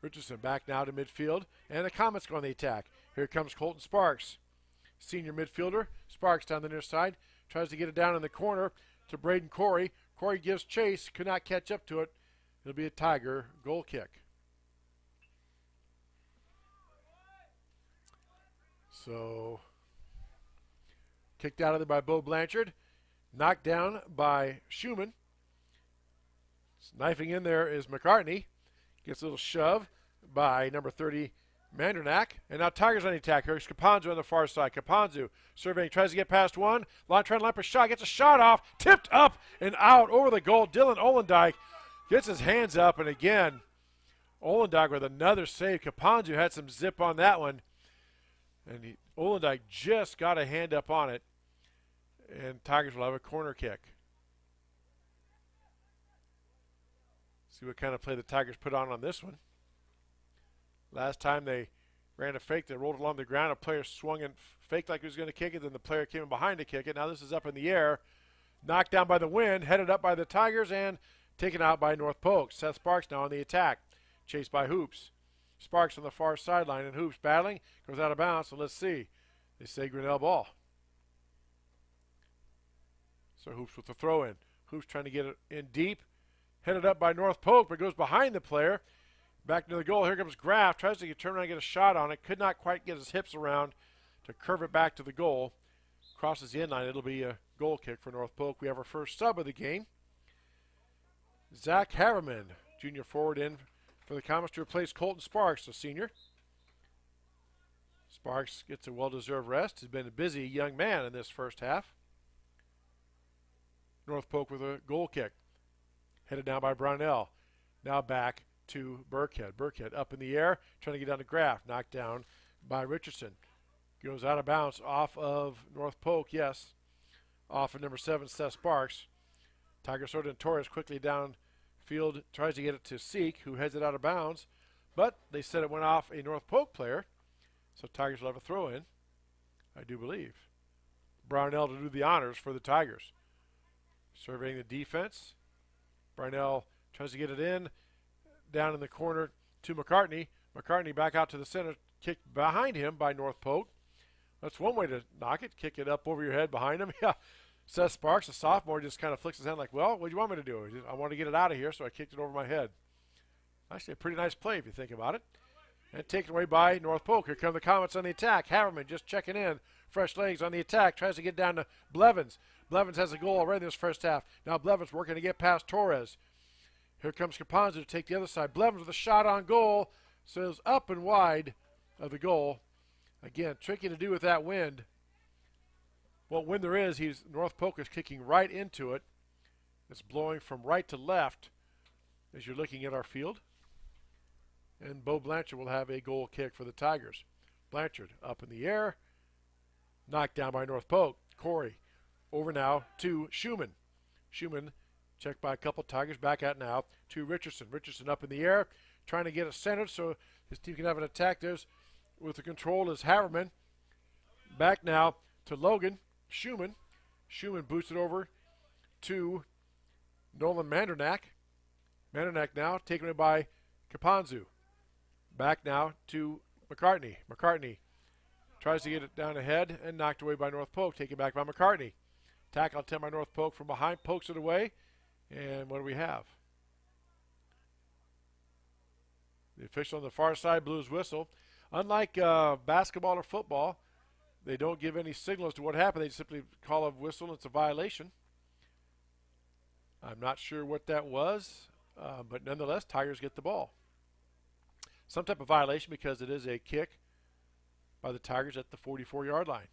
Richardson back now to midfield, and the Comets go on the attack. Here comes Colton Sparks, senior midfielder. Sparks down the near side. Tries to get it down in the corner to Braden Corey. Corey gives chase, could not catch up to it. It'll be a Tiger goal kick. So, kicked out of there by Bo Blanchard. Knocked down by Schumann. Knifing in there is McCartney. Gets a little shove by number 30, Mandranak. And now Tigers on the attack. Here's Caponzo on the far side. Caponzo surveying, tries to get past one. Trying to line up a shot. Gets a shot off. Tipped up and out over the goal. Dylan Olendijk gets his hands up. And again, Olendijk with another save. Caponzo had some zip on that one. And Olendijk just got a hand up on it. And Tigers will have a corner kick. See what kind of play the Tigers put on this one. Last time they ran a fake, they rolled it along the ground. A player swung and faked like he was going to kick it. Then the player came in behind to kick it. Now this is up in the air. Knocked down by the wind. Headed up by the Tigers and taken out by North Polk. Seth Sparks now on the attack. Chased by Hoops. Sparks on the far sideline. And Hoops battling. Goes out of bounds. So let's see. They say Grinnell ball. So Hoops with the throw in. Hoops trying to get it in deep. Headed up by North Polk, but goes behind the player. Back to the goal. Here comes Graff. Tries to turn around and get a shot on it. Could not quite get his hips around to curve it back to the goal. Crosses the end line. It'll be a goal kick for North Polk. We have our first sub of the game. Zach Haverman, junior forward, in for the Comets to replace Colton Sparks, the senior. Sparks gets a well-deserved rest. He's been a busy young man in this first half. North Polk with a goal kick. Headed down by Brownell. Now back to Burkhead. Burkhead up in the air, trying to get down to Graff. Knocked down by Richardson. Goes out of bounds off of North Polk, yes. Off of number 7, Seth Sparks. Tiger Soda and Torres quickly downfield. Tries to get it to Seek, who heads it out of bounds. but they said it went off a North Polk player, so Tigers will have a throw in, I do believe. Brownell to do the honors for the Tigers. Surveying the defense. Brownell tries to get it in, down in the corner to McCartney. McCartney back out to the center, kicked behind him by North Polk. That's one way to knock it, kick it up over your head behind him. Yeah. Seth Sparks, a sophomore, just kind of flicks his hand like, well, what do you want me to do? I want to get it out of here, so I kicked it over my head. Actually, a pretty nice play if you think about it. And taken away by North Polk. Here come the Comets on the attack. Haverman just checking in. Fresh legs on the attack. Tries to get down to Blevins. Blevins has a goal already in this first half. Now Blevins working to get past Torres. Here comes Caponzo to take the other side. Blevins with a shot on goal. Says up and wide of the goal. Again, tricky to do with that wind. Well, when there is, North Polk is kicking right into it. It's blowing from right to left as you're looking at our field. And Bo Blanchard will have a goal kick for the Tigers. Blanchard up in the air. Knocked down by North Polk. Corey over now to Schumann. Schumann checked by a couple Tigers. Back out now to Richardson. Richardson up in the air. Trying to get it centered so his team can have an attack. There's with the control is Haverman. Back now to Logan. Schumann. Schumann boots it over to Nolan Mandernack. Mandernack now taken away by Caponzo. Back now to McCartney. McCartney tries to get it down ahead and knocked away by North Polk. Taken back by McCartney. Tackle attempt by North Polk from behind. Pokes it away. And what do we have? The official on the far side blew his whistle. Unlike basketball or football, they don't give any signal as to what happened. They simply call a whistle and it's a violation. I'm not sure what that was, but nonetheless, Tigers get the ball. Some type of violation because it is a kick by the Tigers at the 44-yard line.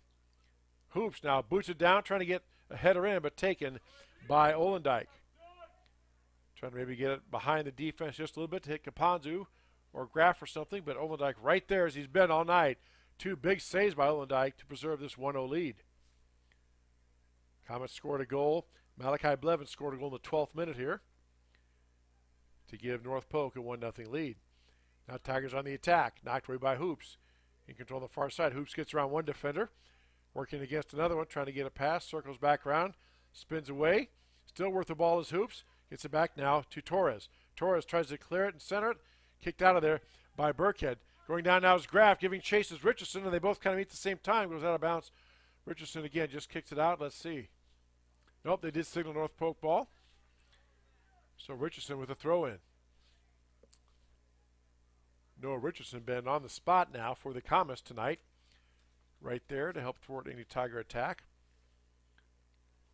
Hoops now boots it down, trying to get a header in, but taken by Olendijk. Trying to maybe get it behind the defense just a little bit to hit Caponzo or Graff or something, but Olendijk right there as he's been all night. Two big saves by Olendijk to preserve this 1-0 lead. Comets scored a goal. Malachi Blevins scored a goal in the 12th minute here to give North Polk a 1-0 lead. Now Tigers on the attack, knocked away by Hoops. In control on the far side. Hoops gets around one defender, working against another one, trying to get a pass, circles back around, spins away. Still worth the ball is Hoops. Gets it back now to Torres. Torres tries to clear it and center it. Kicked out of there by Burkhead. Going down now is Graff, giving chase is Richardson, and they both kind of meet at the same time. Goes out of bounds. Richardson again just kicks it out. Let's see. Nope, they did signal North Polk ball. So Richardson with a throw in. Noah Richardson been on the spot now for the Comets tonight. Right there to help thwart any Tiger attack.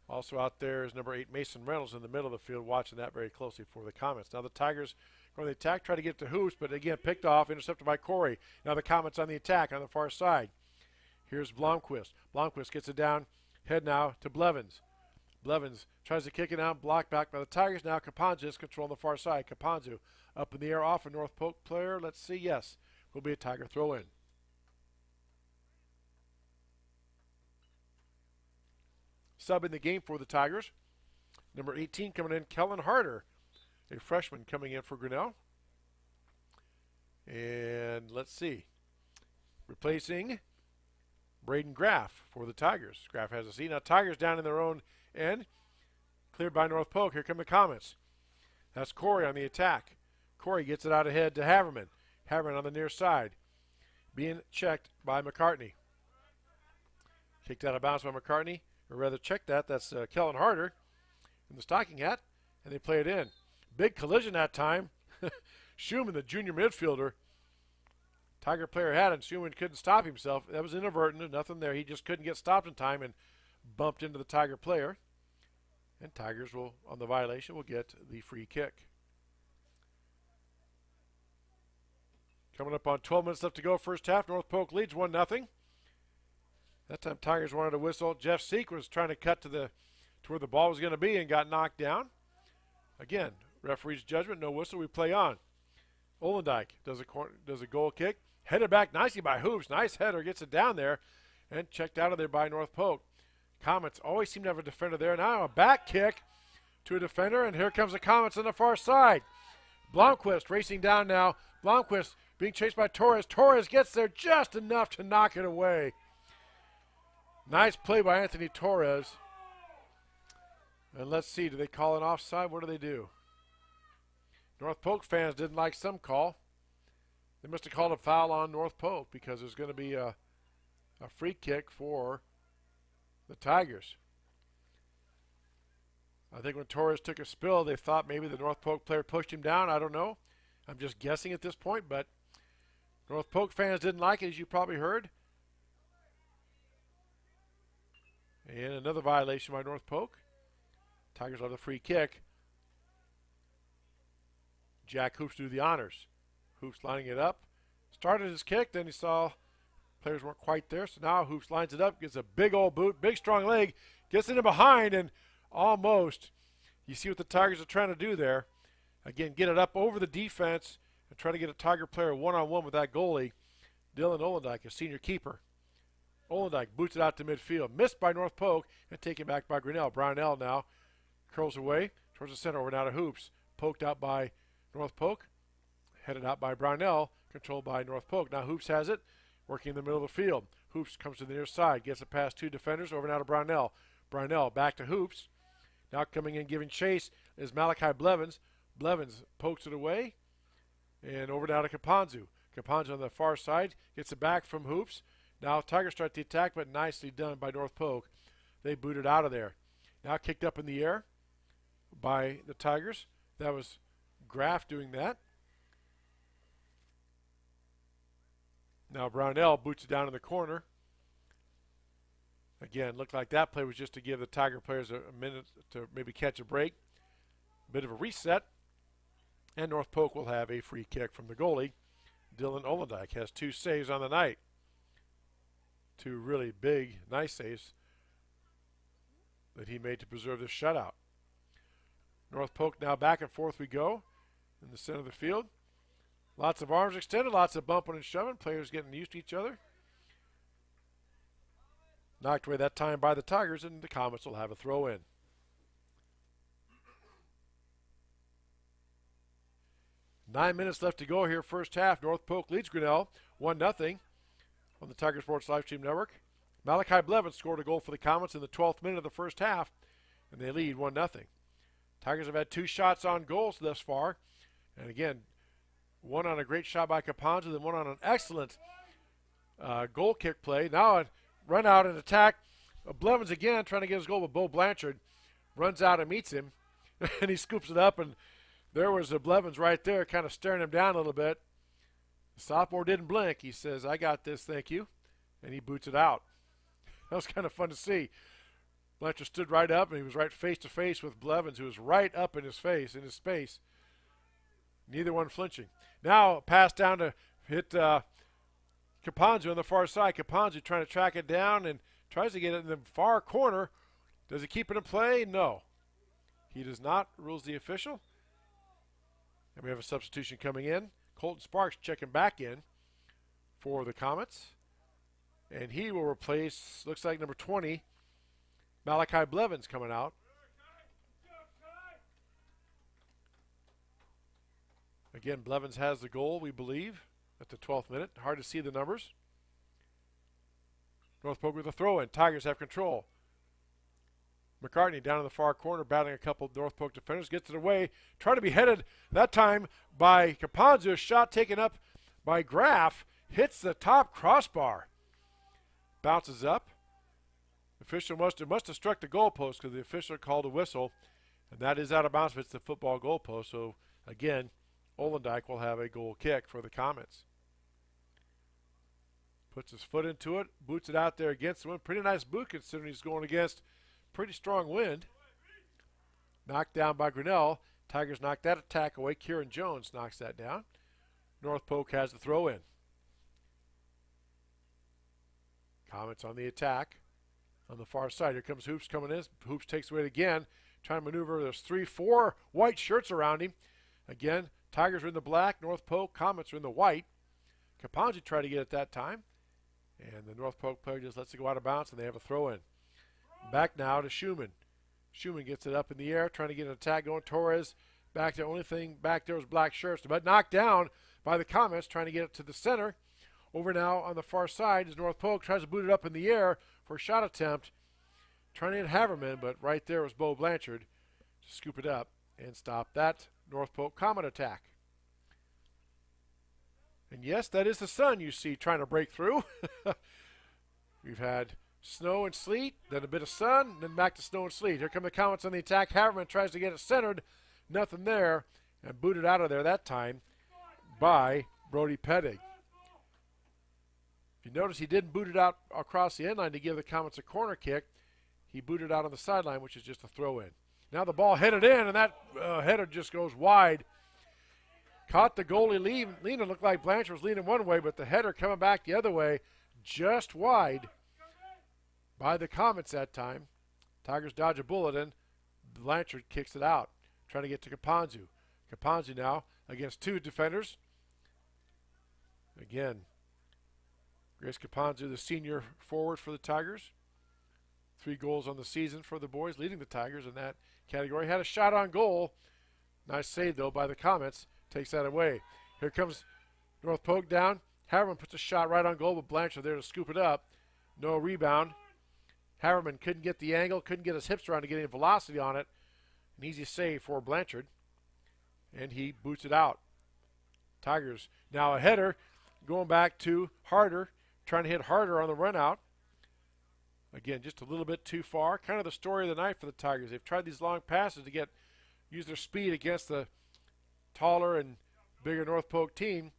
Also out there is number 8 Mason Reynolds in the middle of the field, watching that very closely for the Comets. Now the Tigers go on the attack, try to get to Hoops, but again picked off, intercepted by Corey. Now the Comets on the attack on the far side. Here's Blomqvist. Blomqvist gets it down, head now to Blevins. Blevins tries to kick it out, blocked back by the Tigers. Now Caponzo is controlling the far side. Caponzo up in the air off a North Polk player. Let's see, yes, will be a Tiger throw in. Sub in the game for the Tigers. Number 18 coming in, Kellen Harder, a freshman coming in for Grinnell. And let's see, replacing Braden Graff for the Tigers. Graff has a seat. Now Tigers down in their own end, cleared by North Polk. Here come the Comets. That's Corey on the attack. Corey gets it out ahead to Haverman. Haverman on the near side, being checked by McCartney. Kicked out of bounds by McCartney. Or rather, check that. That's Kellen Harder in the stocking hat, and they play it in. Big collision that time. Schumann, the junior midfielder, Tiger player had it. Schumann couldn't stop himself. That was inadvertent. Nothing there. He just couldn't get stopped in time and bumped into the Tiger player. And Tigers will, on the violation, will get the free kick. Coming up on 12 minutes left to go, first half. North Polk leads 1-0. That time Tigers wanted a whistle. Jeff Seek was trying to cut to where the ball was going to be and got knocked down. Again, referee's judgment, no whistle, we play on. Olendijk does a goal kick. Headed back nicely by Hoops. Nice header, gets it down there and checked out of there by North Polk. Comets always seem to have a defender there. Now a back kick to a defender, and here comes the Comets on the far side. Blomqvist racing down now Blomquist being chased by Torres. Torres gets there just enough to knock it away. Nice play by Anthony Torres. And let's see, do they call an offside? What do they do? North Polk fans didn't like some call. They must have called a foul on North Polk because there's going to be a free kick for the Tigers. I think when Torres took a spill, they thought maybe the North Polk player pushed him down. I don't know. I'm just guessing at this point, but North Polk fans didn't like it, as you probably heard. And another violation by North Polk. Tigers have the free kick. Jack Hoops do the honors. Hoops lining it up. Started his kick, then he saw players weren't quite there, so now Hoops lines it up, gets a big old boot, big strong leg, gets in behind, and almost, you see what the Tigers are trying to do there. Again, get it up over the defense and try to get a Tiger player one-on-one with that goalie. Dylan Olendijk, a senior keeper. Olendijk boots it out to midfield. Missed by North Polk and taken back by Grinnell. Brownell now curls away towards the center over now to Hoops. Poked out by North Polk. Headed out by Brownell. Controlled by North Polk. Now Hoops has it. Working in the middle of the field. Hoops comes to the near side. Gets it past two defenders. Over now to Brownell. Brownell back to Hoops. Now coming in giving chase is Malachi Blevins. Blevins pokes it away. And over now to Caponzu. Caponzu on the far side. Gets it back from Hoops. Now Tigers start the attack, but nicely done by North Polk. They boot it out of there. Now kicked up in the air by the Tigers. That was Graff doing that. Now Brownell boots it down in the corner. Again, looked like that play was just to give the Tiger players a minute to maybe catch a break. Bit of a reset. And North Polk will have a free kick from the goalie. Dylan Olendijk has 2 saves on the night. 2 really big, nice saves that he made to preserve this shutout. North Polk now back and forth we go in the center of the field. Lots of arms extended, lots of bumping and shoving. Players getting used to each other. Knocked away that time by the Tigers, and the Comets will have a throw in. Nine minutes left to go here, first half. North Polk leads Grinnell 1-0 on the Tiger Sports Livestream Network. Malachi Blevins scored a goal for the Comets in the 12th minute of the first half, and they lead 1-0. Tigers have had 2 shots on goals thus far, and again, one on a great shot by Caponzo, then one on an excellent goal kick play. Now a run out and attack. Blevins again trying to get his goal, but Bo Blanchard runs out and meets him, and he scoops it up, and there was a Blevins right there kind of staring him down a little bit. The sophomore didn't blink. He says, "I got this, thank you," and he boots it out. That was kind of fun to see. Blanchard stood right up, and he was right face-to-face with Blevins, who was right up in his face, in his space. Neither one flinching. Now pass down to hit Caponzo on the far side. Caponzo trying to track it down and tries to get it in the far corner. Does he keep it in play? No. He does not, rules the official. And we have a substitution coming in. Colton Sparks checking back in for the Comets. And he will replace, looks like number 20, Malachi Blevins coming out. Again, Blevins has the goal, we believe, at the 12th minute. Hard to see the numbers. North Polk with a throw-in. Tigers have control. McCartney down in the far corner, battling a couple of North Polk defenders. Gets it away. Trying to be headed that time by Caponzo. Shot taken up by Graff. Hits the top crossbar. Bounces up. Official must have struck the goalpost because the official called a whistle. And that is out of bounds if it's the football goalpost. So, again, Olendijk will have a goal kick for the Comets. Puts his foot into it. Boots it out there against the wind. Pretty nice boot considering he's going against pretty strong wind. Knocked down by Grinnell. Tigers knock that attack away. Kieran Jones knocks that down. North Polk has the throw in. Comets on the attack on the far side. Here comes Hoops coming in. Hoops takes away again. Trying to maneuver. There's 3-4 white shirts around him. Again, Tigers are in the black. North Polk Comets are in the white. Caponzi tried to get it that time. And the North Polk player just lets it go out of bounds, and they have a throw in. Back now to Schumann. Schumann gets it up in the air, trying to get an attack going. Torres back. The only thing back there was black shirts, but knocked down by the Comets, trying to get it to the center. Over now on the far side is North Polk, tries to boot it up in the air for a shot attempt, trying to hit Haverman, but right there was Bo Blanchard to scoop it up and stop that North Polk Comet attack. And yes, that is the sun you see trying to break through. We've had snow and sleet, then a bit of sun, then back to snow and sleet. Here come the Comets on the attack. Haverman tries to get it centered. Nothing there, and booted out of there that time by Brody Pettig. If you notice, he didn't boot it out across the end line to give the Comets a corner kick. He booted out on the sideline, which is just a throw-in. Now the ball headed in, and that header just goes wide. Caught the goalie leaning. Looked like Blanchard was leaning one way, but the header coming back the other way, just wide by the Comets that time. Tigers dodge a bullet, and Blanchard kicks it out, trying to get to Kapanzu. Kapanzu now against two defenders. Again, Grace Kapanzu, the senior forward for the Tigers. 3 goals on the season for the boys, leading the Tigers in that category. Had a shot on goal. Nice save, though, by the Comets. Takes that away. Here comes North Polk down. Haverman puts a shot right on goal, but Blanchard there to scoop it up. No rebound. Haverman couldn't get the angle, couldn't get his hips around to get any velocity on it. An easy save for Blanchard. And he boots it out. Tigers now a header. Going back to Harder. Trying to hit Harder on the run out. Again, just a little bit too far. Kind of the story of the night for the Tigers. They've tried these long passes to use their speed against the taller and bigger North Polk team,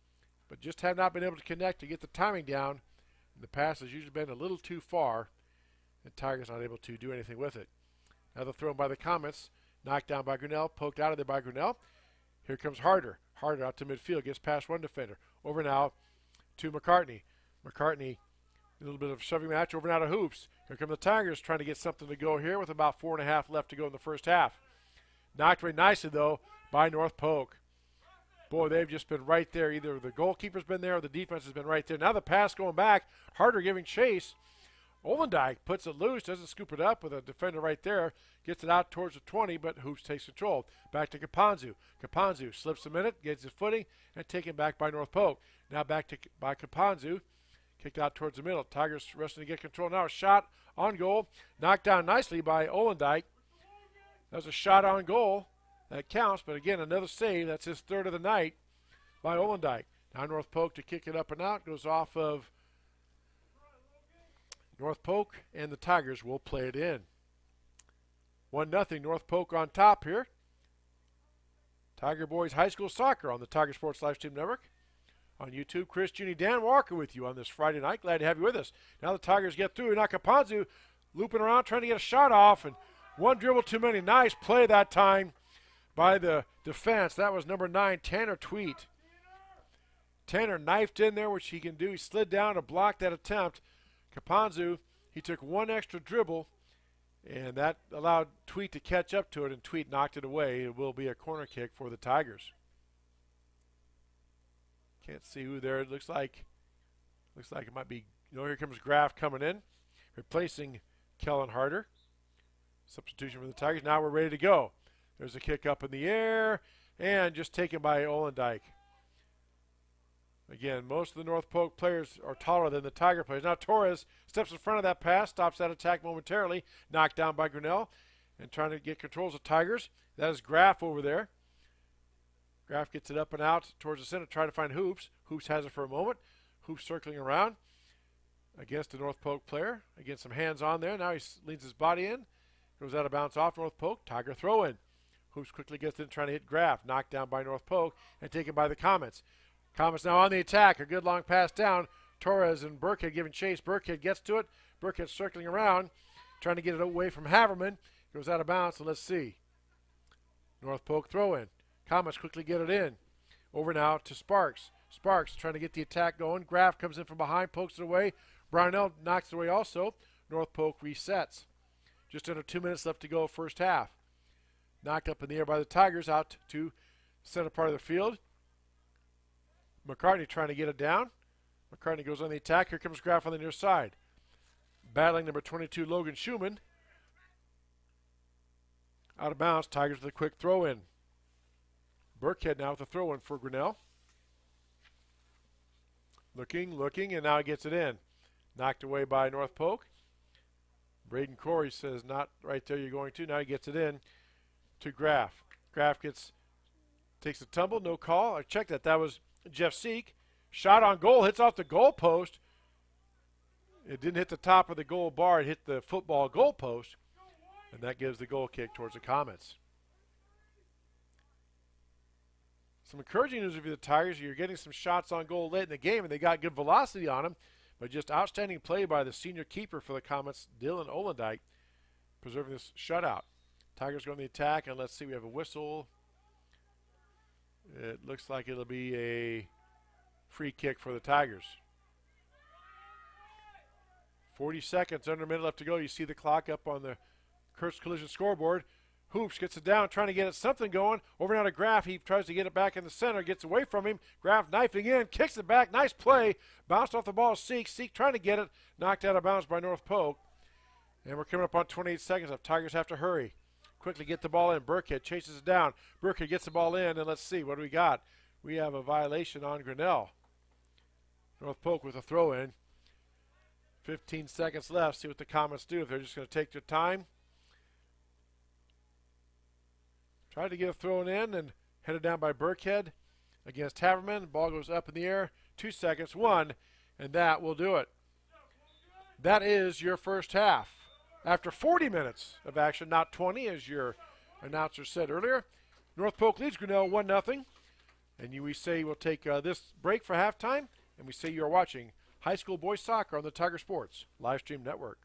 but just have not been able to connect to get the timing down. And the pass has usually been a little too far, and Tigers not able to do anything with it. Another throw by the Comets. Knocked down by Grinnell. Poked out of there by Grinnell. Here comes Harder. Harder out to midfield. Gets past one defender. Over now to McCartney. McCartney, a little bit of shoving match over now to Hoops. Here come the Tigers trying to get something to go here with about 4.5 left to go in the first half. Knocked away nicely, though, by North Polk. Boy, they've just been right there. Either the goalkeeper's been there or the defense has been right there. Now the pass going back. Harder giving chase. Olendijk puts it loose, doesn't scoop it up with a defender right there. Gets it out towards the 20, but Hoops takes control. Back to Kapanzu. Kapanzu slips a minute, gets his footing, and taken back by North Polk. Now back to by Kapanzu. Kicked out towards the middle. Tigers wrestling to get control. Now a shot on goal. Knocked down nicely by Olendijk. That was a shot on goal. That counts, but again, another save. That's his third of the night by Olendijk. Now North Polk to kick it up and out. Goes off of North Polk, and the Tigers will play it in. 1-0 North Polk on top here. Tiger Boys High School Soccer on the Tiger Sports Livestream Network. On YouTube, Chris, Junie, Dan Walker with you on this Friday night. Glad to have you with us. Now the Tigers get through. Now Kapanzu looping around, trying to get a shot off, and one dribble too many. Nice play that time by the defense. That was number 9, Tanner Tweet. Tanner knifed in there, which he can do. He slid down to block that attempt. Kapanzu, he took one extra dribble, and that allowed Tweet to catch up to it, and Tweet knocked it away. It will be a corner kick for the Tigers. Can't see who there. It looks like it might be, here comes Graff coming in, replacing Kellen Harder. Substitution for the Tigers. Now we're ready to go. There's a kick up in the air, and just taken by Olendijk. Again, most of the North Polk players are taller than the Tiger players. Now Torres steps in front of that pass, stops that attack momentarily, knocked down by Grinnell, and trying to get controls of Tigers. That is Graff over there. Graff gets it up and out towards the center, trying to find Hoops. Hoops has it for a moment. Hoops circling around against a North Polk player. Again, some hands on there. Now he leans his body in. Goes out of bounds off North Polk. Tiger throw in. Hoops quickly gets in, trying to hit Graff. Knocked down by North Polk and taken by the Comets. Comets now on the attack. A good long pass down. Torres and Burkhead giving chase. Burkhead gets to it. Burkhead circling around, trying to get it away from Haverman. Goes out of bounds, so let's see. North Polk throw in. Comets quickly get it in. Over now to Sparks. Sparks trying to get the attack going. Graff comes in from behind, pokes it away. Brownell knocks it away also. North Polk resets. Just under 2 minutes left to go first half. Knocked up in the air by the Tigers out to center part of the field. McCartney trying to get it down. McCartney goes on the attack. Here comes Graff on the near side. Battling number 22, Logan Schumann. Out of bounds. Tigers with a quick throw in. Burkhead now with a throw in for Grinnell. Looking, and now he gets it in. Knocked away by North Polk. Braden Corey says, not right there you're going to. Now he gets it in to Graff. Graff takes a tumble, no call. I checked that. That was Jeff Seek. Shot on goal, hits off the goal post. It didn't hit the top of the goal bar. It hit the football goal post, and that gives the goal kick towards the Comets. Some encouraging news for the Tigers. You're getting some shots on goal late in the game, and they got good velocity on them, but just outstanding play by the senior keeper for the Comets, Dylan Olendijk, preserving this shutout. Tigers go on the attack, and let's see, we have a whistle. It looks like it'll be a free kick for the Tigers. 40 seconds, under a minute left to go. You see the clock up on the Kurtz Collision scoreboard. Hoops gets it down, trying to get it something going. Over now to Graff. He tries to get it back in the center, gets away from him. Graff knifing in, kicks it back. Nice play. Bounced off the ball. Seek trying to get it. Knocked out of bounds by North Polk. And we're coming up on 28 seconds left. Tigers have to hurry. Quickly get the ball in. Burkhead chases it down. Burkhead gets the ball in, and let's see. What do we got? We have a violation on Grinnell. North Polk with a throw in. 15 seconds left. See what the Comets do. If they're just going to take their time. Tried to get a throw in and headed down by Burkhead against Haverman. Ball goes up in the air. 2 seconds. 1. And that will do it. That is your first half. After 40 minutes of action, not 20, as your announcer said earlier, North Polk leads Grinnell 1-0. And we say we'll take this break for halftime, and we say you're watching high school boys soccer on the Tiger Sports live stream network.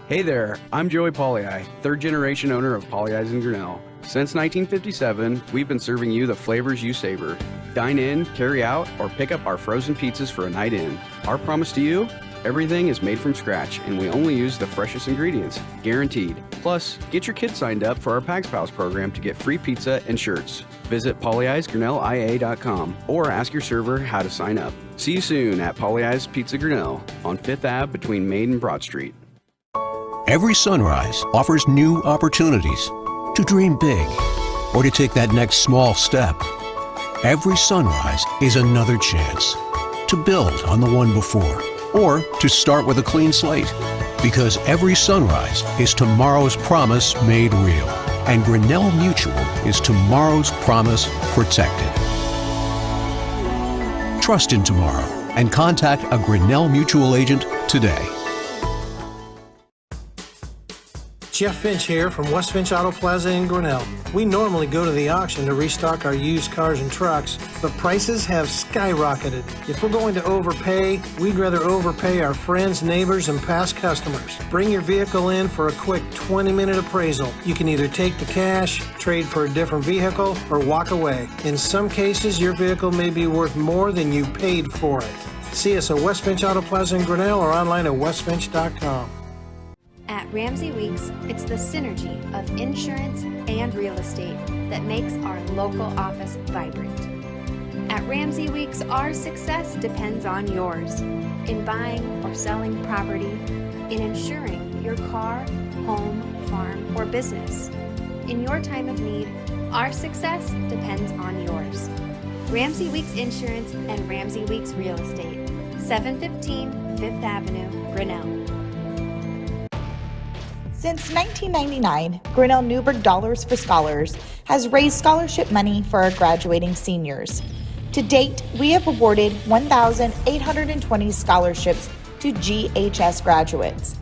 Hey there, I'm Joey Polly, third generation owner of Polly in Grinnell. Since 1957, we've been serving you the flavors you savor. Dine in, carry out, or pick up our frozen pizzas for a night in. Our promise to you? Everything is made from scratch, and we only use the freshest ingredients, guaranteed. Plus, get your kids signed up for our Pags Pals program to get free pizza and shirts. Visit pollyiesgrinnellia.com or ask your server how to sign up. See you soon at Polly's Pizza Grinnell on 5th Ave between Main and Broad Street. Every sunrise offers new opportunities to dream big or to take that next small step. Every sunrise is another chance to build on the one before or to start with a clean slate. Because every sunrise is tomorrow's promise made real. And Grinnell Mutual is tomorrow's promise protected. Trust in tomorrow and contact a Grinnell Mutual agent today. Jeff Finch here from West Finch Auto Plaza in Grinnell. We normally go to the auction to restock our used cars and trucks, but prices have skyrocketed. If we're going to overpay, we'd rather overpay our friends, neighbors, and past customers. Bring your vehicle in for a quick 20-minute appraisal. You can either take the cash, trade for a different vehicle, or walk away. In some cases, your vehicle may be worth more than you paid for it. See us at West Finch Auto Plaza in Grinnell or online at westfinch.com. At Ramsey Weeks, it's the synergy of insurance and real estate that makes our local office vibrant. At Ramsey Weeks, our success depends on yours in buying or selling property, in insuring your car, home, farm, or business. In your time of need, our success depends on yours. Ramsey Weeks Insurance and Ramsey Weeks Real Estate, 715 5th Avenue, Grinnell. Since 1999, Grinnell Newburgh Dollars for Scholars has raised scholarship money for our graduating seniors. To date, we have awarded 1,820 scholarships to GHS graduates.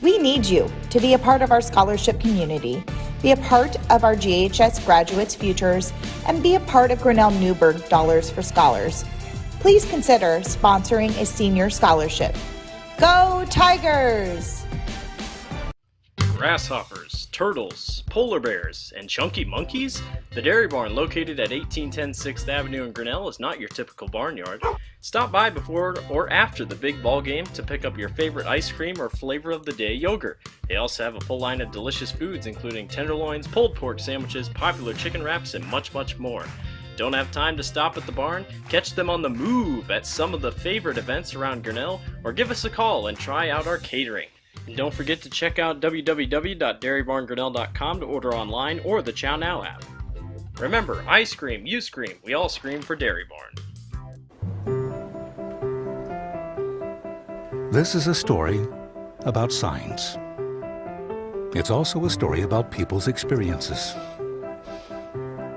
We need you to be a part of our scholarship community, be a part of our GHS graduates' futures, and be a part of Grinnell Newburgh Dollars for Scholars. Please consider sponsoring a senior scholarship. Go Tigers! Grasshoppers, turtles, polar bears, and chunky monkeys? The Dairy Barn, located at 1810 6th Avenue in Grinnell, is not your typical barnyard. Stop by before or after the big ball game to pick up your favorite ice cream or flavor of the day yogurt. They also have a full line of delicious foods, including tenderloins, pulled pork sandwiches, popular chicken wraps, and much, much more. Don't have time to stop at the barn? Catch them on the move at some of the favorite events around Grinnell, or give us a call and try out our catering. And don't forget to check out www.dairybarngrinnell.com to order online or the Chow Now app. Remember, I scream, you scream, we all scream for Dairy Barn. This is a story about signs. It's also a story about people's experiences.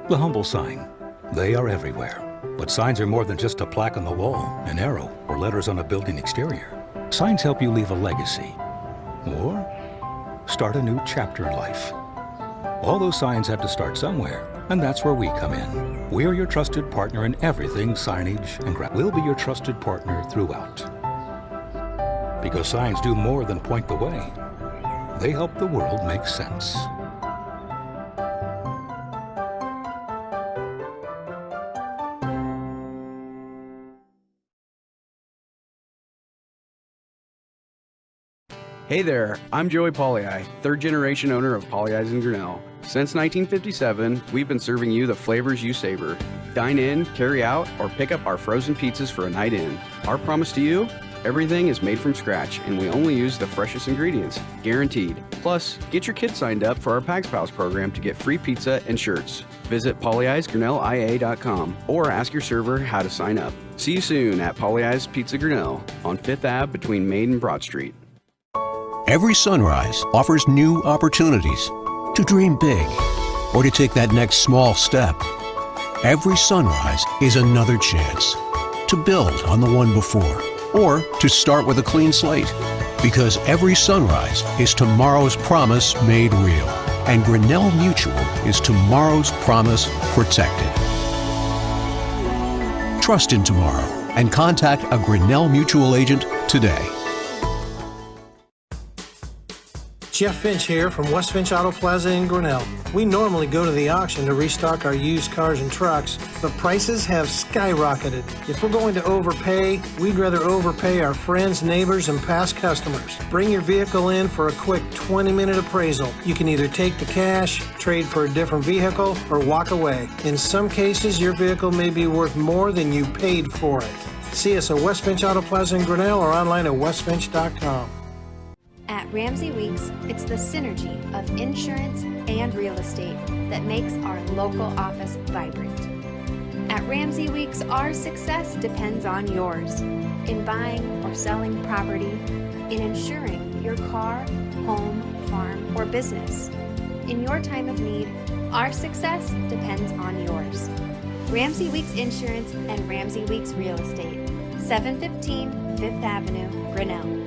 The humble sign. They are everywhere. But signs are more than just a plaque on the wall, an arrow, or letters on a building exterior. Signs help you leave a legacy or start a new chapter in life. All those signs have to start somewhere, and that's where we come in. We are your trusted partner in everything signage and we'll be your trusted partner throughout. Because signs do more than point the way. They help the world make sense. Hey there, I'm Joey Polly, third generation owner of Polly in Grinnell. Since 1957, we've been serving you the flavors you savor. Dine in, carry out, or pick up our frozen pizzas for a night in. Our promise to you? Everything is made from scratch, and we only use the freshest ingredients, guaranteed. Plus, get your kids signed up for our Pags Pals program to get free pizza and shirts. Visit pollyeysgrinnellia.com or ask your server how to sign up. See you soon at Polly Eyes Pizza Grinnell on 5th Ave between Main and Broad Street. Every sunrise offers new opportunities to dream big or to take that next small step. Every sunrise is another chance to build on the one before or to start with a clean slate. Because every sunrise is tomorrow's promise made real. And Grinnell Mutual is tomorrow's promise protected. Trust in tomorrow and contact a Grinnell Mutual agent today. Jeff Finch here from West Finch Auto Plaza in Grinnell. We normally go to the auction to restock our used cars and trucks, but prices have skyrocketed. If we're going to overpay, we'd rather overpay our friends, neighbors, and past customers. Bring your vehicle in for a quick 20-minute appraisal. You can either take the cash, trade for a different vehicle, or walk away. In some cases, your vehicle may be worth more than you paid for it. See us at West Finch Auto Plaza in Grinnell or online at westfinch.com. At Ramsey Weeks, it's the synergy of insurance and real estate that makes our local office vibrant. At Ramsey Weeks, our success depends on yours in buying or selling property, in insuring your car, home, farm, or business. In your time of need, our success depends on yours. Ramsey Weeks Insurance and Ramsey Weeks Real Estate, 715 5th Avenue, Grinnell.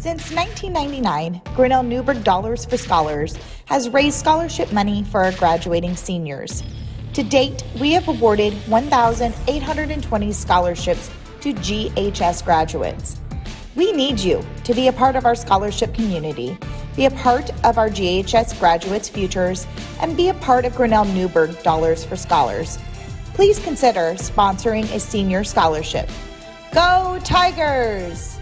Since 1999, Grinnell Newberg Dollars for Scholars has raised scholarship money for our graduating seniors. To date, we have awarded 1,820 scholarships to GHS graduates. We need you to be a part of our scholarship community, be a part of our GHS graduates' futures, and be a part of Grinnell Newberg Dollars for Scholars. Please consider sponsoring a senior scholarship. Go Tigers!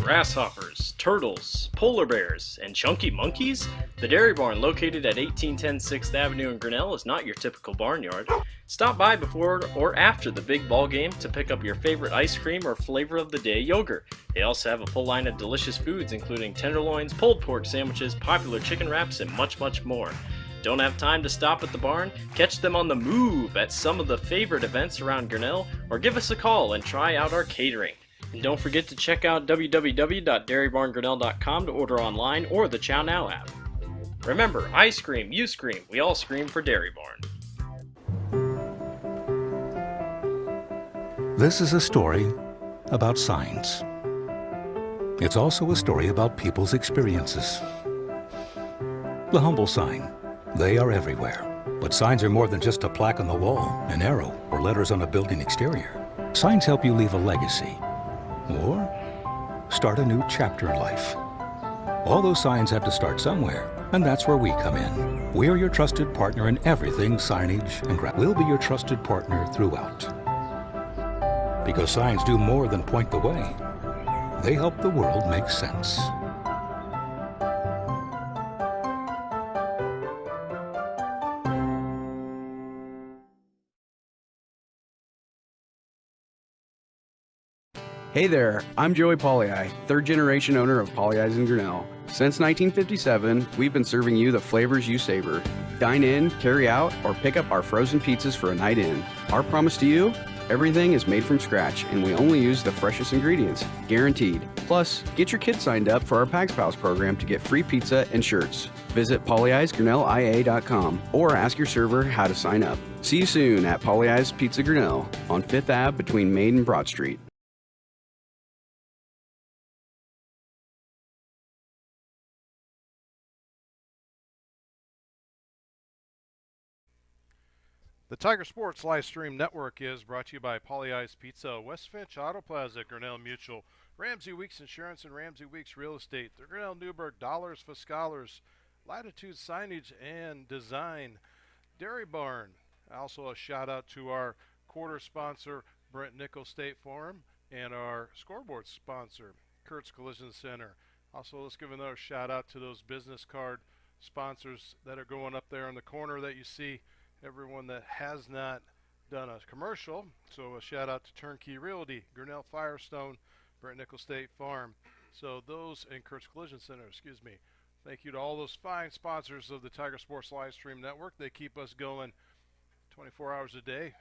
Grasshoppers, turtles, polar bears, and chunky monkeys? The Dairy Barn, located at 1810 6th Avenue in Grinnell, is not your typical barnyard. Stop by before or after the big ball game to pick up your favorite ice cream or flavor of the day yogurt. They also have a full line of delicious foods, including tenderloins, pulled pork sandwiches, popular chicken wraps, and much, much more. Don't have time to stop at the barn? Catch them on the move at some of the favorite events around Grinnell, or give us a call and try out our catering. And don't forget to check out www.dairybarngrinnell.com to order online or the Chow Now app. Remember, I scream, you scream, we all scream for Dairy Barn. This is a story about signs. It's also a story about people's experiences. The humble sign. They are everywhere. But signs are more than just a plaque on the wall, an arrow, or letters on a building exterior. Signs help you leave a legacy or start a new chapter in life. All those signs have to start somewhere, and that's where we come in. We are your trusted partner in everything signage and we'll be your trusted partner throughout. Because signs do more than point the way. They help the world make sense. Hey there, I'm Joey Polly, third generation owner of Polly in Grinnell. Since 1957, we've been serving you the flavors you savor. Dine in, carry out, or pick up our frozen pizzas for a night in. Our promise to you? Everything is made from scratch, and we only use the freshest ingredients, guaranteed. Plus, get your kids signed up for our Pags Pals program to get free pizza and shirts. Visit pollyiesgrinnellia.com or ask your server how to sign up. See you soon at Polly Eyes Pizza Grinnell on 5th Ave between Main and Broad Street. The Tiger Sports live stream network is brought to you by Polly Eyes Pizza, West Finch Auto Plaza, Grinnell Mutual, Ramsey Weeks Insurance, and Ramsey Weeks Real Estate, the Grinnell Newburgh Dollars for Scholars, Latitude Signage and Design, Dairy Barn. Also a shout out to our quarter sponsor, Brent Nickel State Farm, and our scoreboard sponsor, Kurt's Collision Center. Also, let's give another shout out to those business card sponsors that are going up there in the corner that you see. Everyone that has not done a commercial, so a shout out to Turnkey Realty, Grinnell Firestone, Brent Nickel State Farm. So those, and Kurt's Collision Center, excuse me. Thank you to all those fine sponsors of the Tiger Sports Live Stream Network. They keep us going 24 hours a day,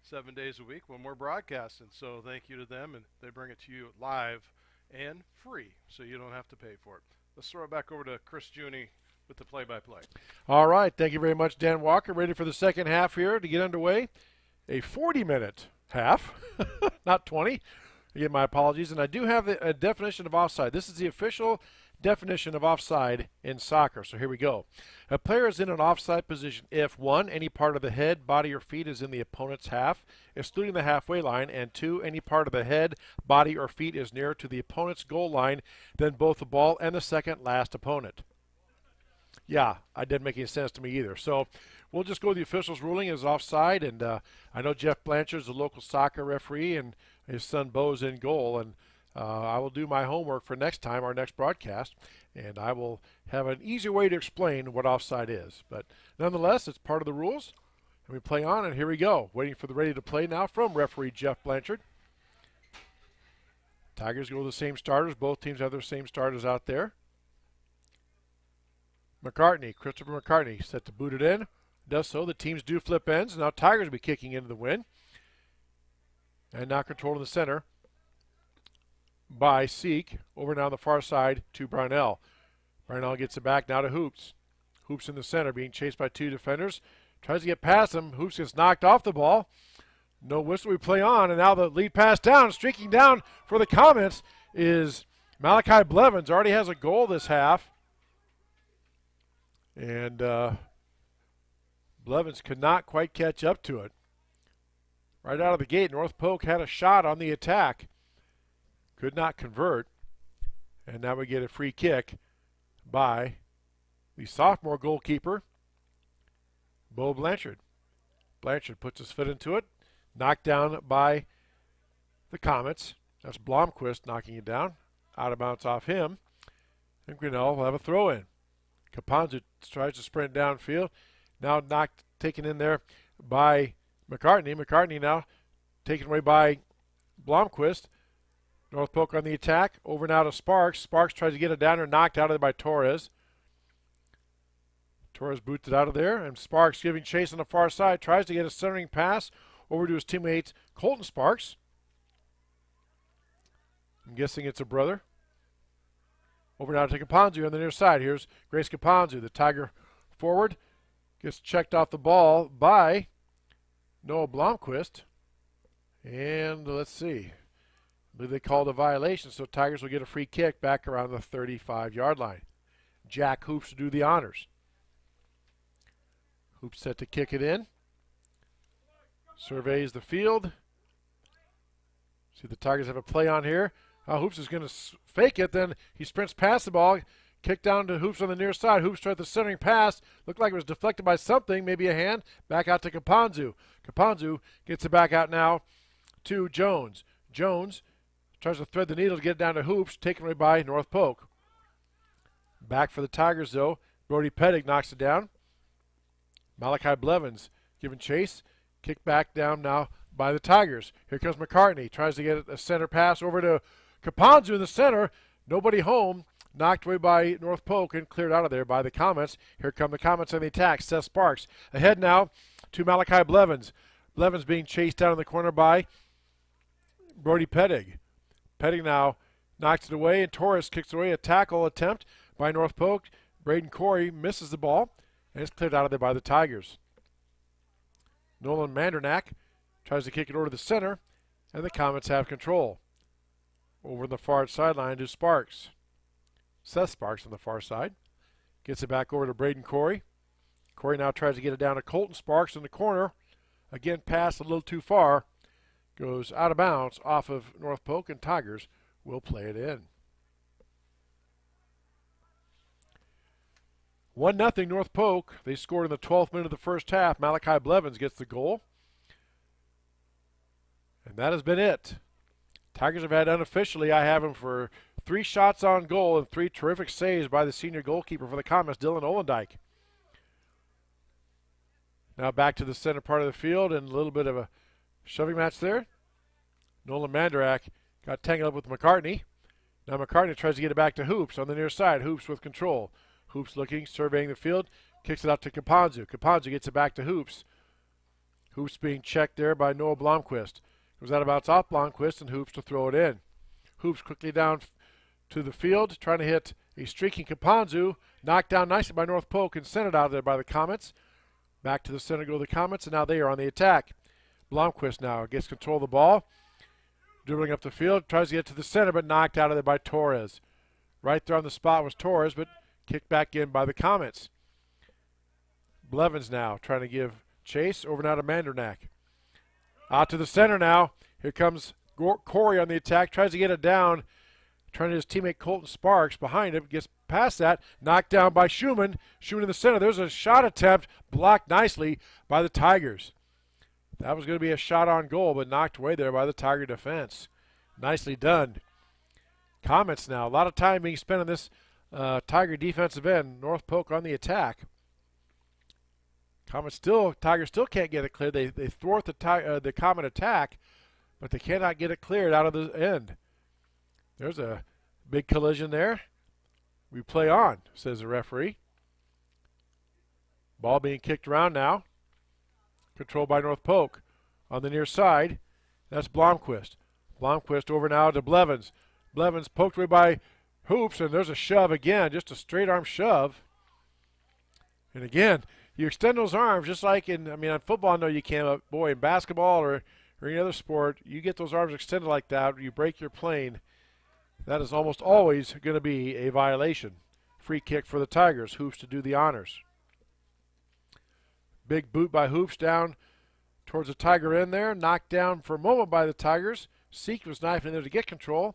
7 days a week when we're broadcasting. So thank you to them, and they bring it to you live and free, so you don't have to pay for it. Let's throw it back over to Chris Juni with the play-by-play. All right, thank you very much, Dan Walker. Ready for the second half here to get underway. A 40-minute half, not 20. Again, my apologies. And I do have a definition of offside. This is the official definition of offside in soccer. So here we go. A player is in an offside position if, 1, any part of the head, body, or feet is in the opponent's half, excluding the halfway line, and 2, any part of the head, body, or feet is nearer to the opponent's goal line than both the ball and the second last opponent. Yeah, I didn't make any sense to me either. So we'll just go with the official's ruling as offside. And I know Jeff Blanchard's the local soccer referee, and his son Bo's in goal. And I will do my homework for next time, our next broadcast, and I will have an easier way to explain what offside is. But nonetheless, it's part of the rules. And we play on, and here we go. Waiting for the ready to play now from referee Jeff Blanchard. Tigers go with the same starters. Both teams have their same starters out there. Christopher McCartney, set to boot it in. Does so. The teams do flip ends. Now Tigers will be kicking into the win. And now controlling the center by Seek. Over now on the far side to Brownell. Brownell gets it back now to Hoops. Hoops in the center, being chased by 2 defenders. Tries to get past him. Hoops gets knocked off the ball. No whistle. We play on. And now the lead pass down. Streaking down for the Comets is Malachi Blevins. Already has a goal this half. And Blevins could not quite catch up to it. Right out of the gate, North Polk had a shot on the attack. Could not convert. And now we get a free kick by the sophomore goalkeeper, Bo Blanchard. Blanchard puts his foot into it. Knocked down by the Comets. That's Blomquist knocking it down. Out of bounds off him. And Grinnell will have a throw in. Caponzo tries to sprint downfield. Now taken in there by McCartney. McCartney now taken away by Blomquist. North Polk on the attack. Over now to Sparks. Sparks tries to get it down there. Knocked out of there by Torres. Torres boots it out of there. And Sparks giving chase on the far side. Tries to get a centering pass over to his teammate Colton Sparks. I'm guessing it's a brother. Over now to Caponzo on the near side. Here's Grace Caponzo, the Tiger forward. Gets checked off the ball by Noah Blomquist. And let's see. I believe they called a violation, so Tigers will get a free kick back around the 35-yard line. Jack Hoops to do the honors. Hoops set to kick it in. Surveys the field. See the Tigers have a play on here. Hoops is going to fake it. Then he sprints past the ball. Kick down to Hoops on the near side. Hoops tried the centering pass. Looked like it was deflected by something, maybe a hand. Back out to Caponzo. Caponzo gets it back out now to Jones. Jones tries to thread the needle to get it down to Hoops. Taken away by North Polk. Back for the Tigers, though. Brody Pettig knocks it down. Malachi Blevins giving chase. Kick back down now by the Tigers. Here comes McCartney. Tries to get a center pass over to Caponzu in the center. Nobody home. Knocked away by North Polk and cleared out of there by the Comets. Here come the Comets on the attack. Seth Sparks ahead now to Malachi Blevins. Blevins being chased down in the corner by Brody Pettig. Pettig now knocks it away, and Torres kicks away a tackle attempt by North Polk. Braden Corey misses the ball, and it's cleared out of there by the Tigers. Nolan Mandernack tries to kick it over to the center, and the Comets have control. Over the far sideline to Sparks. Seth Sparks on the far side. Gets it back over to Braden Corey. Corey now tries to get it down to Colton Sparks in the corner. Again, pass a little too far. Goes out of bounds off of North Polk, and Tigers will play it in. 1-0 North Polk. They scored in the 12th minute of the first half. Malachi Blevins gets the goal. And that has been it. Tigers have had unofficially, I have them for 3 shots on goal and 3 terrific saves by the senior goalkeeper for the Comets, Dylan Olendike. Now back to the center part of the field, and a little bit of a shoving match there. Nolan Mandrack got tangled up with McCartney. Now McCartney tries to get it back to Hoops on the near side. Hoops with control. Hoops looking, surveying the field, kicks it out to Caponzu. Caponzu gets it back to Hoops. Hoops being checked there by Noah Blomquist. Goes out of bounds off Blomquist, and Hoops to throw it in. Hoops quickly down to the field, trying to hit a streaking Caponzu. Knocked down nicely by North Polk and sent it out of there by the Comets. Back to the center go the Comets, and now they are on the attack. Blomquist now gets control of the ball. Dribbling up the field, tries to get to the center, but knocked out of there by Torres. Right there on the spot was Torres, but kicked back in by the Comets. Blevins now trying to give chase over now to Mandernack. Out to the center now. Here comes Corey on the attack. Tries to get it down. Trying to his teammate Colton Sparks behind him. Gets past that. Knocked down by Schumann. Schumann in the center. There's a shot attempt. Blocked nicely by the Tigers. That was going to be a shot on goal, but knocked away there by the Tiger defense. Nicely done. Comets now. A lot of time being spent on this Tiger defensive end. North Polk on the attack. Tigers still can't get it cleared. They thwart the Comet attack, but they cannot get it cleared out of the end. There's a big collision there. We play on, says the referee. Ball being kicked around now. Controlled by North Polk. On the near side, that's Blomquist. Blomquist over now to Blevins. Blevins poked away by Hoops, and there's a shove again, just a straight arm shove. And again, you extend those arms just like on football I know you can, but boy, in basketball or any other sport, you get those arms extended like that, you break your plane. That is almost always going to be a violation. Free kick for the Tigers. Hoops to do the honors. Big boot by Hoops down towards the Tiger end there. Knocked down for a moment by the Tigers. Seek was knifing in there to get control.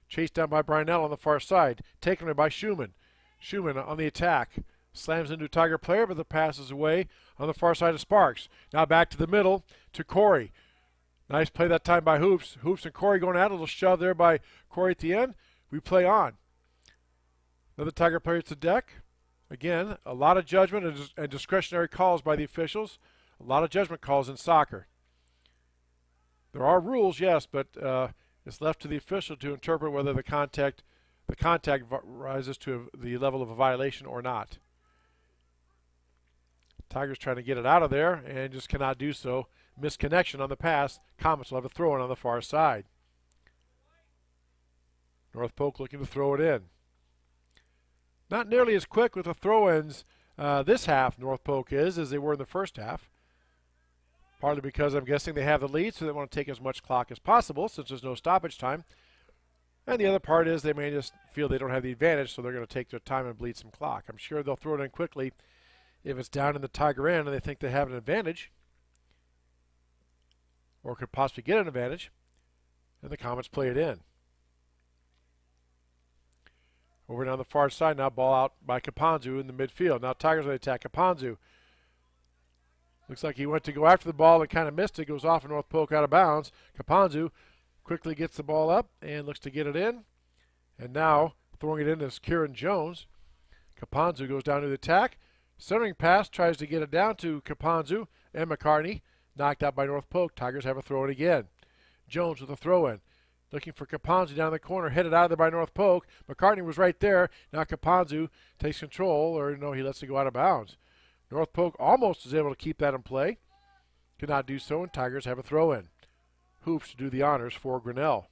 Chased down by Brynell on the far side. Taken away by Schumann. Schumann on the attack. Slams into a Tiger player, but the pass is away on the far side of Sparks. Now back to the middle to Corey. Nice play that time by Hoops. Hoops and Corey going at it. A little shove there by Corey at the end. We play on. Another Tiger player to the deck. Again, a lot of judgment and discretionary calls by the officials. A lot of judgment calls in soccer. There are rules, yes, but it's left to the official to interpret whether the contact rises to the level of a violation or not. Tigers trying to get it out of there and just cannot do so. Misconnection on the pass. Comets will have a throw in on the far side. North Polk looking to throw it in. Not nearly as quick with the throw-ins this half, North Polk is, as they were in the first half. Partly because I'm guessing they have the lead, so they want to take as much clock as possible since there's no stoppage time. And the other part is they may just feel they don't have the advantage, so they're going to take their time and bleed some clock. I'm sure they'll throw it in quickly if it's down in the Tiger end and they think they have an advantage or could possibly get an advantage, and the Comets play it in. Over down the far side now, ball out by Caponzu in the midfield. Now Tigers on the attack. Caponzu looks like he went to go after the ball and kind of missed it. Goes off in North Polk out of bounds. Caponzu quickly gets the ball up and looks to get it in. And now throwing it in is Kieran Jones. Caponzu goes down to the attack. Centering pass, tries to get it down to Caponzu and McCartney. knocked out by North Polk. Tigers have a throw-in again. Jones with a throw-in. Looking for Caponzu down the corner, headed out of there by North Polk. McCartney was right there. Now Caponzu takes control, or no, he lets it go out of bounds. North Polk almost is able to keep that in play. Could not do so, and Tigers have a throw-in. Hoops to do the honors for Grinnell.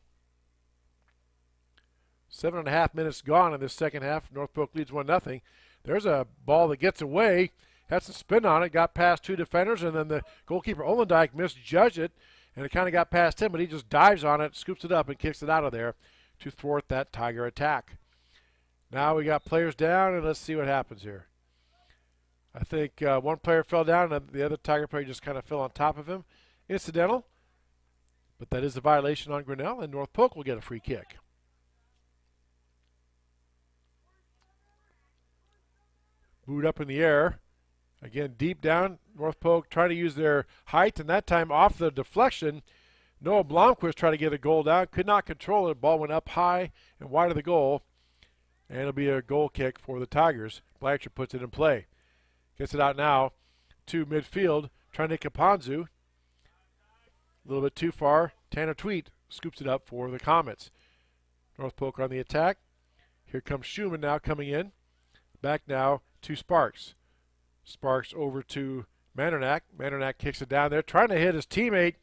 7.5 minutes gone in this second half. North Polk leads 1-0. There's a ball that gets away. Had some spin on it, got past two defenders, and then the goalkeeper Olendijk misjudged it, and it kind of got past him, but he just dives on it, scoops it up, and kicks it out of there to thwart that Tiger attack. Now we got players down, and let's see what happens here. I think one player fell down, and the other Tiger player just kind of fell on top of him. Incidental, but that is a violation on Grinnell, and North Polk will get a free kick. Boot up in the air. Again, deep down, North Polk trying to use their height, and that time off the deflection, Noah Blomquist tried to get a goal down, could not control it. Ball went up high and wide of the goal, and it'll be a goal kick for the Tigers. Blanchard puts it in play. Gets it out now to midfield, trying to Caponzu. A little bit too far. Tanner Tweet scoops it up for the Comets. North Polk on the attack. Here comes Schumann now coming in. Back now to Sparks. Sparks over to Mandernack. Mandernack kicks it down there, trying to hit his teammate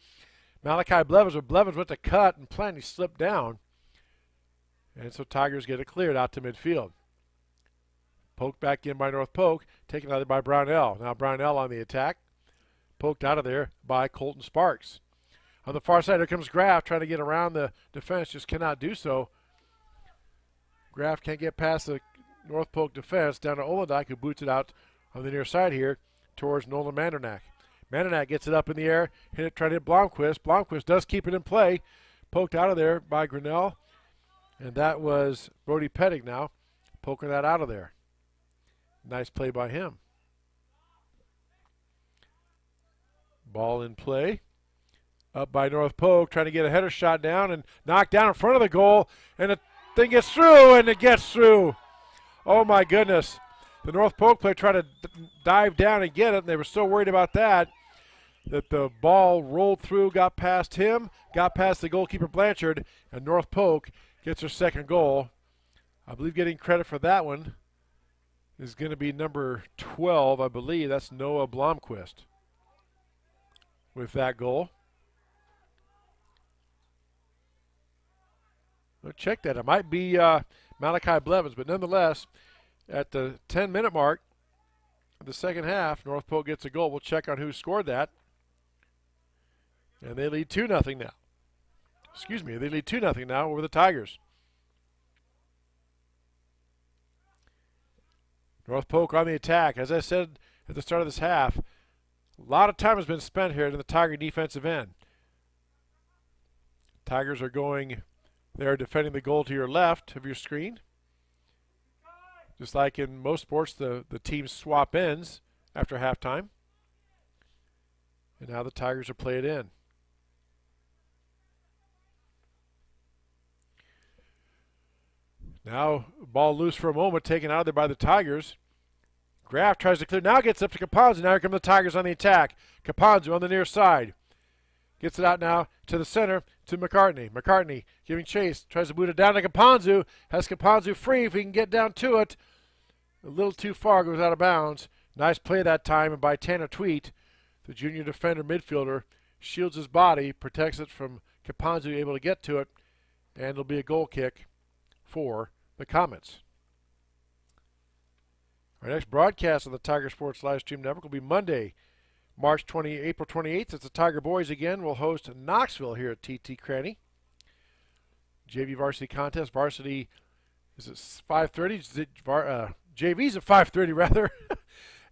Malachi Blevins, but Blevins went to cut and Plenty slipped down. And so Tigers get it cleared out to midfield. Poked back in by North Polk, taken out by Brownell. Now Brownell on the attack. Poked out of there by Colton Sparks. On the far side, here comes Graff trying to get around the defense, just cannot do so. Graff can't get past the North Polk defense, down to Olendijk, who boots it out on the near side here towards Nolan Mandernack. Mandernack gets it up in the air, hit it, trying to hit Blomquist. Blomquist does keep it in play. Poked out of there by Grinnell. And that was Brody Pettig now, poking that out of there. Nice play by him. Ball in play. Up by North Polk, trying to get a header shot down and knocked down in front of the goal. And the thing gets through, and it gets through. Oh, my goodness. The North Polk player tried to dive down and get it, and they were so worried about that the ball rolled through, got past him, got past the goalkeeper Blanchard, and North Polk gets their second goal. I believe getting credit for that one is going to be number 12, I believe. That's Noah Blomquist with that goal. We'll check that. It might be Malachi Blevins, but nonetheless, at the 10-minute mark of the second half, North Polk gets a goal. We'll check on who scored that. And they lead 2-0 now. Excuse me, they lead 2-0 now over the Tigers. North Polk on the attack. As I said at the start of this half, a lot of time has been spent here in the Tiger defensive end. Tigers are going, they're defending the goal to your left of your screen. Just like in most sports, the teams swap ends after halftime. And now the Tigers are played in. Now, ball loose for a moment, taken out of there by the Tigers. Graff tries to clear, now gets up to Caponzu. Now here come the Tigers on the attack. Caponzu on the near side. Gets it out now to the center to McCartney. McCartney giving chase, tries to boot it down to Caponzu. Has Caponzu free if he can get down to it. A little too far, goes out of bounds. Nice play that time by Tanner Tweet. The junior defender midfielder shields his body, protects it from Caponzu able to get to it, and it'll be a goal kick for the Comets. Our next broadcast on the Tiger Sports Live Stream Network will be Monday, April 28th. It's the Tiger Boys again. We'll host Knoxville here at TT Cranny. JV varsity contest. Varsity is at 5:30. JV's at 5:30 rather,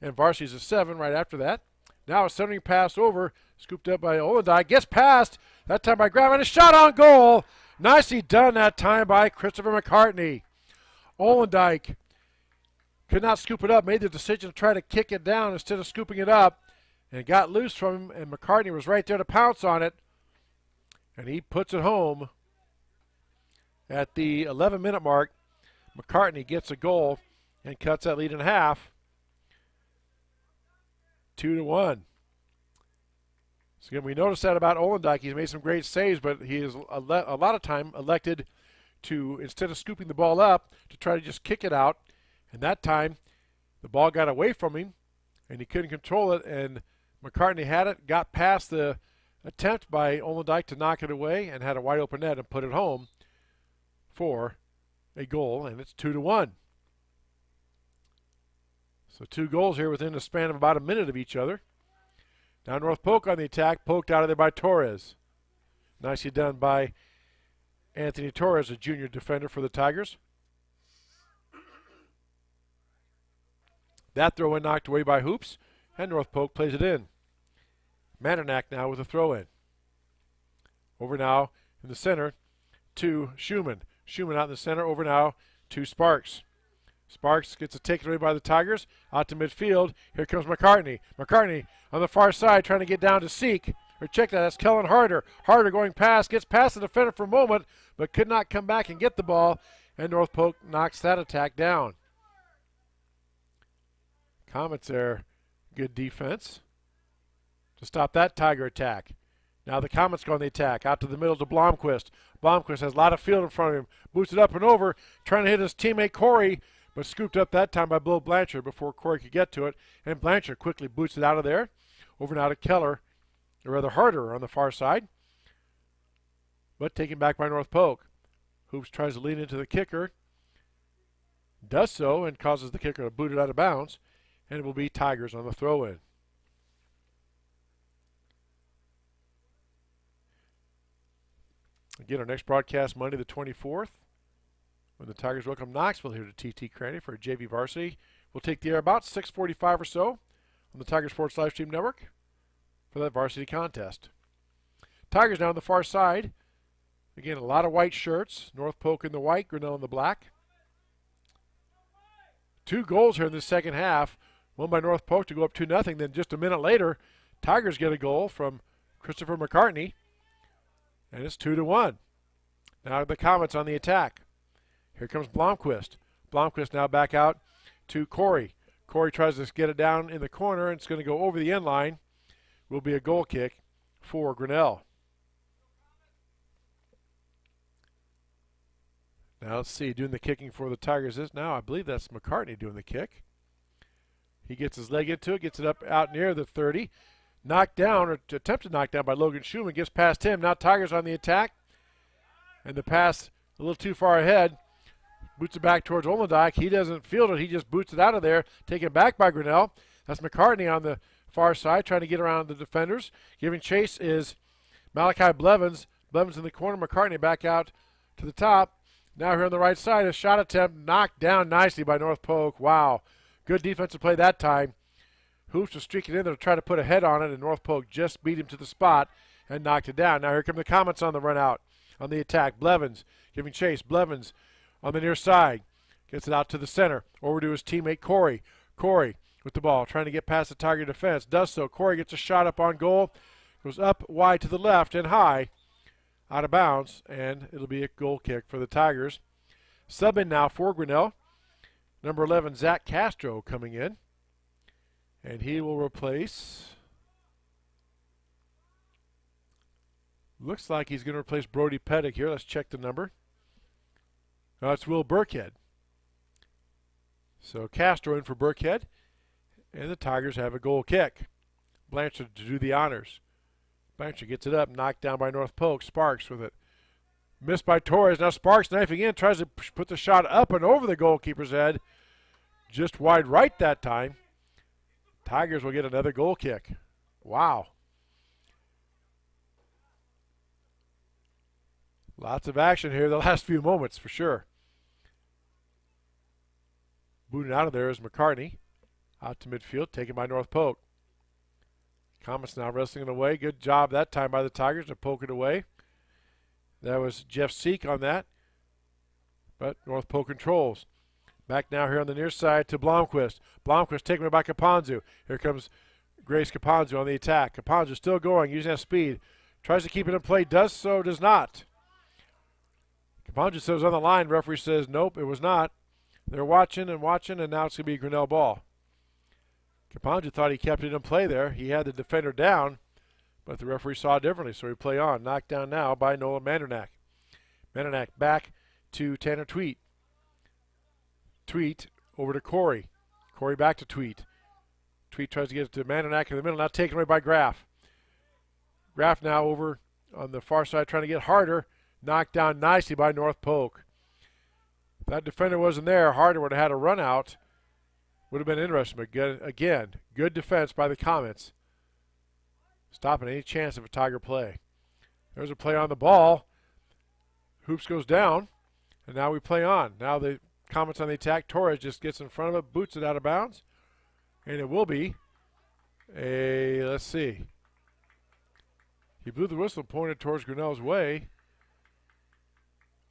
and varsity's at 7 right after that. Now a centering pass over, scooped up by Olendijk, gets past, that time by Graham, and a shot on goal. Nicely done that time by Christopher McCartney. Olendijk could not scoop it up, made the decision to try to kick it down instead of scooping it up, and got loose from him, and McCartney was right there to pounce on it, and he puts it home. At the 11-minute mark, McCartney gets a goal and cuts that lead in half. 2-1. So again, we noticed that about Olendike. He's made some great saves, but he is a lot of time elected to, instead of scooping the ball up, to try to just kick it out. And that time, the ball got away from him, and he couldn't control it, and McCartney had it, got past the attempt by Olendike to knock it away, and had a wide open net and put it home for a goal, and it's 2-1. So 2 goals here within the span of about a minute of each other. Now North Polk on the attack, poked out of there by Torres. Nicely done by Anthony Torres, a junior defender for the Tigers. That throw in knocked away by Hoops, and North Polk plays it in. Mandernack now with a throw in. Over now in the center to Schumann. Schumann out in the center, over now to Sparks. Sparks gets it taken away by the Tigers, out to midfield. Here comes McCartney. McCartney on the far side trying to get down to Seek. Or check that, that's Kellen Harder. Harder going past, gets past the defender for a moment, but could not come back and get the ball, and North Polk knocks that attack down. Comets there, good defense to stop that Tiger attack. Now the Comets go on the attack, out to the middle to Blomquist. Blomquist has a lot of field in front of him, boots it up and over, trying to hit his teammate Corey, but scooped up that time by Bill Blanchard before Corey could get to it, and Blanchard quickly boots it out of there. Over now to Keller, or rather Harder on the far side, but taken back by North Polk. Hoops tries to lean into the kicker, does so, and causes the kicker to boot it out of bounds, and it will be Tigers on the throw-in. Again, our next broadcast Monday the 24th, when the Tigers welcome Knoxville here to TT Cranny for JV Varsity. We'll take the air about 6:45 or so on the Tiger Sports Livestream Network for that varsity contest. Tigers now on the far side. Again, a lot of white shirts. North Polk in the white, Grinnell in the black. 2 goals here in the second half. One by North Polk to go up 2-0. Then just a minute later, Tigers get a goal from Christopher McCartney, and it's 2-1. Now the Comets on the attack. Here comes Blomquist. Blomquist now back out to Corey. Corey tries to get it down in the corner, and it's going to go over the end line. Will be a goal kick for Grinnell. Now let's see, doing the kicking for the Tigers is now, I believe that's McCartney doing the kick. He gets his leg into it, gets it up out near the 30. Knocked down, or attempted knock down by Logan Schumann, gets past him. Now Tigers on the attack. And the pass a little too far ahead. Boots it back towards Olendike. He doesn't field it, he just boots it out of there. Taken back by Grinnell. That's McCartney on the far side trying to get around the defenders. Giving chase is Malachi Blevins. Blevins in the corner, McCartney back out to the top. Now here on the right side, a shot attempt knocked down nicely by North Polk. Wow, good defensive play that time. Hoops was streaking in there to try to put a head on it, and North Polk just beat him to the spot and knocked it down. Now here come the Comets on the run out, on the attack. Blevins giving chase. Blevins on the near side. Gets it out to the center. Over to his teammate Corey. Corey with the ball, trying to get past the Tiger defense. Does so. Corey gets a shot up on goal. Goes up wide to the left and high. Out of bounds, and it'll be a goal kick for the Tigers. Subbing now for Grinnell. Number 11, Zach Castro coming in. And he will replace, looks like he's going to replace Brody Pettick here. Let's check the number. It's Will Burkhead. So Castro in for Burkhead. And the Tigers have a goal kick. Blanchard to do the honors. Blanchard gets it up, knocked down by North Polk. Sparks with it. Missed by Torres. Now Sparks knifing in, tries to put the shot up and over the goalkeeper's head. Just wide right that time. Tigers will get another goal kick. Wow. Lots of action here the last few moments for sure. Booted out of there is McCartney. Out to midfield, taken by North Polk. Comets now wrestling it away. Good job that time by the Tigers to poke it away. That was Jeff Seek on that. But North Polk controls. Back now here on the near side to Blomquist. Blomquist taken by Caponzu. Here comes Grace Caponzu on the attack. Caponzu still going, using that speed. Tries to keep it in play, does so, does not. Caponzu says on the line. Referee says nope, it was not. They're watching, and now it's going to be a Grinnell ball. Caponzu thought he kept it in play there. He had the defender down, But the referee saw it differently, so we play on. Knocked down now by Nolan Mandernack. Mandernack back to Tanner Tweet. Tweet over to Corey. Corey back to Tweet. Tweet tries to get it to Mandernack in the middle, now taken away by Graff. Graff now over on the far side trying to get Harder. Knocked down nicely by North Polk. If that defender wasn't there, Harder would have had a run out. Would have been interesting, but again, good defense by the Comets. Stopping any chance of a Tiger play. There's a play on the ball. Hoops goes down, and now we play on. Now the Comets on the attack. Torres just gets in front of it, boots it out of bounds, and it will be let's see. He blew the whistle, pointed towards Grinnell's way.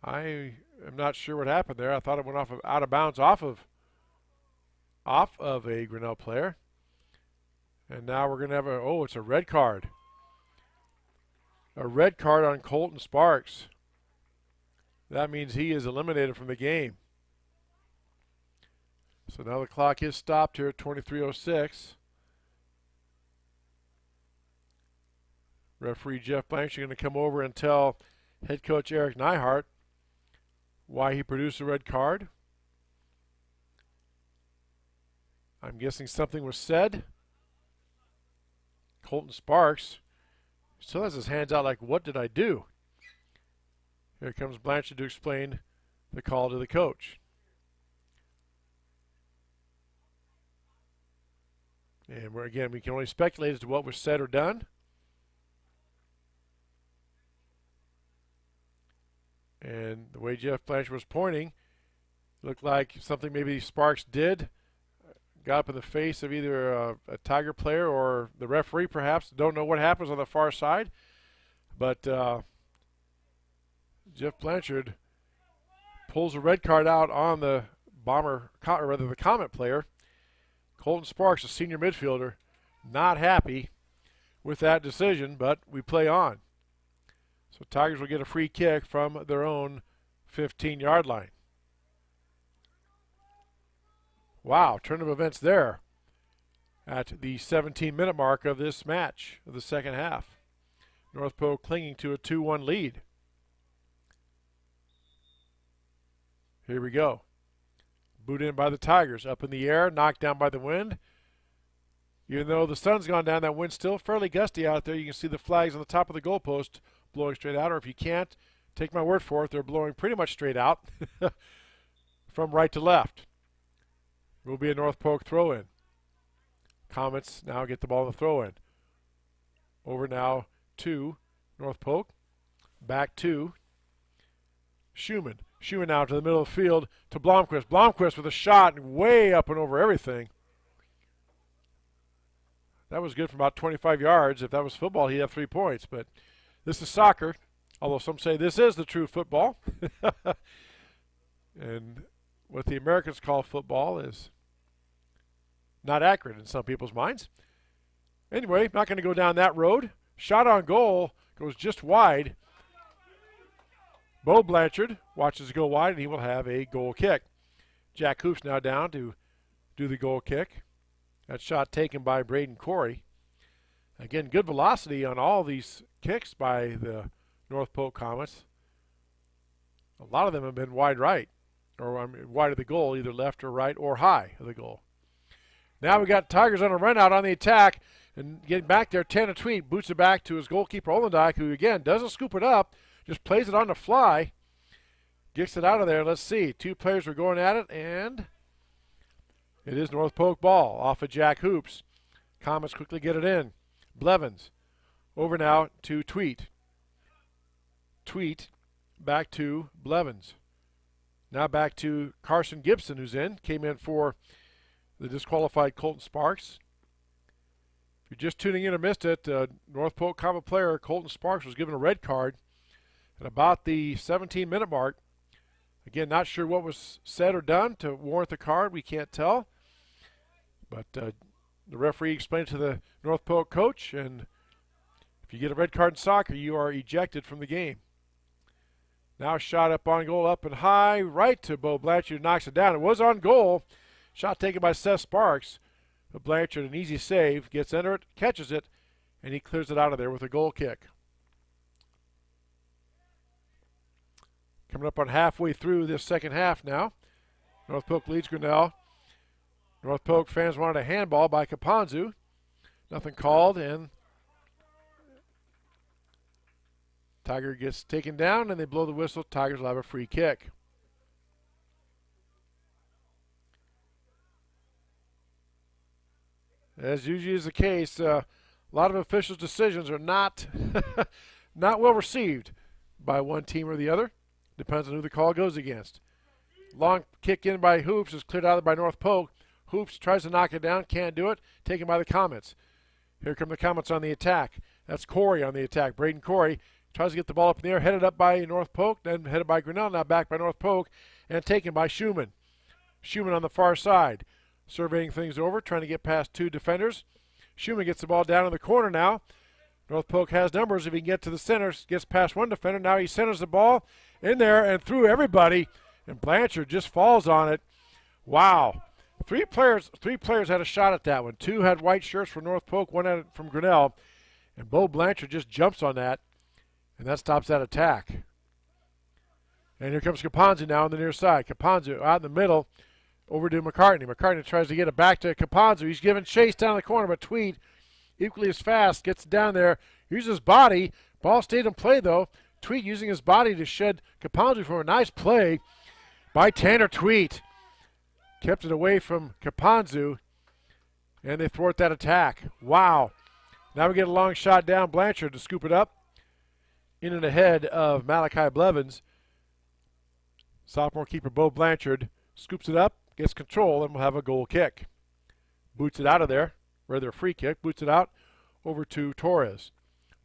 I am not sure what happened there. I thought it went out of bounds off of a Grinnell player. And now we're going to have it's a red card. A red card on Colton Sparks. That means he is eliminated from the game. So now the clock is stopped here at 23:06. Referee Jeff Blanchard going to come over and tell head coach Eric Neihart why he produced a red card. I'm guessing something was said. Colton Sparks still has his hands out like, what did I do? Here comes Blanchard to explain the call to the coach. And we can only speculate as to what was said or done. And the way Jeff Blanchard was pointing, looked like something maybe Sparks did. Got up in the face of either a Tiger player or the referee, perhaps. Don't know what happens on the far side. But Jeff Blanchard pulls a red card out on the the Comet player. Colton Sparks, a senior midfielder, not happy with that decision, but we play on. So Tigers will get a free kick from their own 15-yard line. Wow, turn of events there at the 17-minute mark of this match of the second half. North Polk clinging to a 2-1 lead. Here we go. Boot in by the Tigers. Up in the air, knocked down by the wind. Even though the sun's gone down, that wind's still fairly gusty out there. You can see the flags on the top of the goalpost blowing straight out. Or if you can't, take my word for it, they're blowing pretty much straight out from right to left. Will be a North Polk throw-in. Comets now get the ball in the throw-in. Over now to North Polk. Back to Schumann. Schumann now to the middle of the field to Blomquist. Blomquist with a shot way up and over everything. That was good from about 25 yards. If that was football, he'd have 3 points. But this is soccer, although some say this is the true football. And what the Americans call football is not accurate in some people's minds. Anyway, not going to go down that road. Shot on goal goes just wide. Bo Blanchard watches it go wide, and he will have a goal kick. Jack Hoops now down to do the goal kick. That shot taken by Braden Corey. Again, good velocity on all these kicks by the North Polk Comets. A lot of them have been wide right, or wide of the goal, either left or right or high of the goal. Now we got Tigers on a run out on the attack, and getting back there, Tanner Tweet boots it back to his goalkeeper Olendijk, who again doesn't scoop it up, just plays it on the fly, gets it out of there. Let's see, 2 players were going at it, and it is North Polk ball off of Jack Hoops. Comets quickly get it in. Blevins over now to Tweet. Tweet back to Blevins. Now back to Carson Gibson, who's in. Came in for the disqualified Colton Sparks. If you're just tuning in or missed it, North Polk Comet player Colton Sparks was given a red card at about the 17-minute mark. Again, not sure what was said or done to warrant the card. We can't tell. But the referee explained to the North Polk coach, and if you get a red card in soccer, you are ejected from the game. Now shot up on goal, up and high, right to Bo Blanchard, knocks it down. It was on goal. Shot taken by Seth Sparks. But Blanchard, an easy save, gets under it, catches it, and he clears it out of there with a goal kick. Coming up on halfway through this second half now. North Polk leads Grinnell. North Polk fans wanted a handball by Kapanzu. Nothing called, and Tiger gets taken down, and they blow the whistle. Tigers will have a free kick. As usually is the case, a lot of officials' decisions are not not well received by one team or the other. Depends on who the call goes against. Long kick in by Hoops is cleared out by North Polk. Hoops tries to knock it down, can't do it. Taken by the Comets. Here come the Comets on the attack. That's Corey on the attack. Braden Corey tries to get the ball up in the air, headed up by North Polk, then headed by Grinnell, now back by North Polk, and taken by Schumann. Schumann on the far side, surveying things over, trying to get past two defenders. Schumann gets the ball down in the corner now. North Polk has numbers. If he can get to the center, gets past one defender. Now he centers the ball in there and through everybody, and Blanchard just falls on it. Wow. Three players had a shot at that one. Two had white shirts from North Polk, one had it from Grinnell, and Bo Blanchard just jumps on that, and that stops that attack. And here comes Kapanzu now on the near side. Kapanzu out in the middle, over to McCartney. McCartney tries to get it back to Kapanzu. He's giving chase down the corner, but Tweed, equally as fast, gets down there, uses his body. Ball stayed in play, though. Tweed using his body to shed Kapanzu from a nice play by Tanner Tweed. Kept it away from Kapanzu, and they thwart that attack. Wow. Now we get a long shot down Blanchard to scoop it up. In and ahead of Malachi Blevins. Sophomore keeper Bo Blanchard scoops it up, gets control, and will have a goal kick. Boots it out of there, rather a free kick, boots it out over to Torres.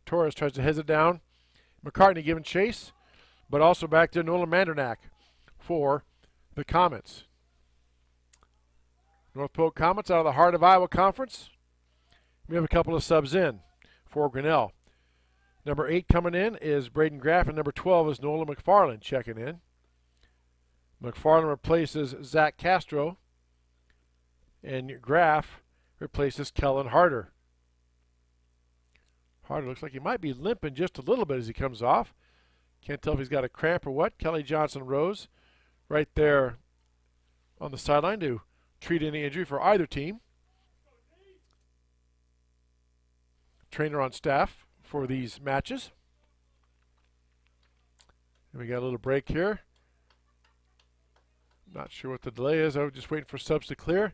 Torres tries to heads it down. McCartney giving chase, but also back to Nolan Mandernack for the Comets. North Polk Comets out of the Heart of Iowa Conference. We have a couple of subs in for Grinnell. Number 8 coming in is Braden Graff, and number 12 is Nolan McFarland checking in. McFarland replaces Zach Castro, and Graff replaces Kellen Harder. Harder looks like he might be limping just a little bit as he comes off. Can't tell if he's got a cramp or what. Kelly Johnson Rose right there on the sideline to treat any injury for either team. Trainer on staff for these matches. And we got a little break here. Not sure what the delay is. I was just waiting for subs to clear.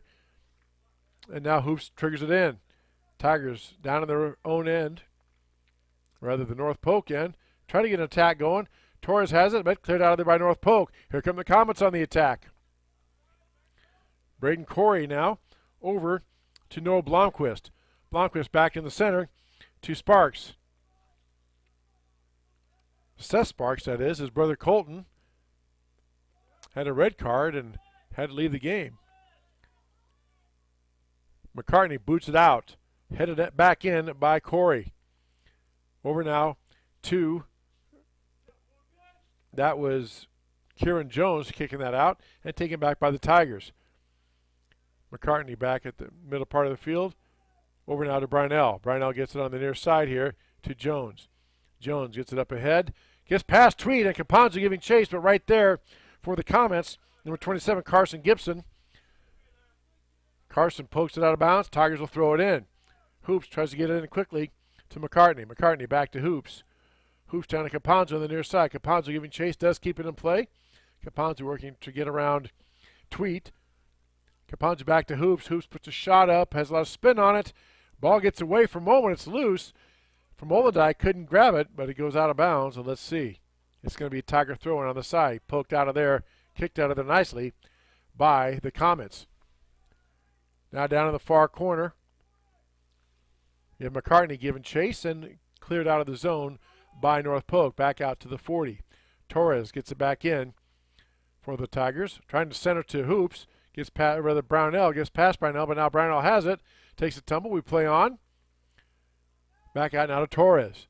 And now Hoops triggers it in. Tigers down in their own end, rather the North Polk end. Trying to get an attack going. Torres has it, but cleared out of there by North Polk. Here come the Comets on the attack. Braden Corey now over to Noah Blomquist. Blomquist back in the center to Sparks. Seth Sparks, that is. His brother Colton had a red card and had to leave the game. McCartney boots it out. Headed it back in by Corey. Over now to, that was Kieran Jones kicking that out and taken back by the Tigers. McCartney back at the middle part of the field. Over now to Brynell. Brynell gets it on the near side here to Jones. Jones gets it up ahead. Gets past Tweed, and Kapanzu giving chase, but right there for the Comets, number 27, Carson Gibson. Carson pokes it out of bounds. Tigers will throw it in. Hoops tries to get it in quickly to McCartney. McCartney back to Hoops. Hoops down to Kapanzu on the near side. Kapanzu giving chase, does keep it in play. Kapanzu working to get around Tweet. Kapanzu back to Hoops. Hoops puts a shot up, has a lot of spin on it. Ball gets away for a moment. It's loose. From Olodai couldn't grab it, but it goes out of bounds, and let's see. It's going to be a Tiger throw-in on the side. Poked out of there, kicked out of there nicely by the Comets. Now down in the far corner, you have McCartney giving chase and cleared out of the zone by North Polk. Back out to the 40. Torres gets it back in for the Tigers. Trying to center to Hoops. Gets past, rather Brownell gets past Brownell, but now Brownell has it. Takes a tumble. We play on. Back out now to Torres.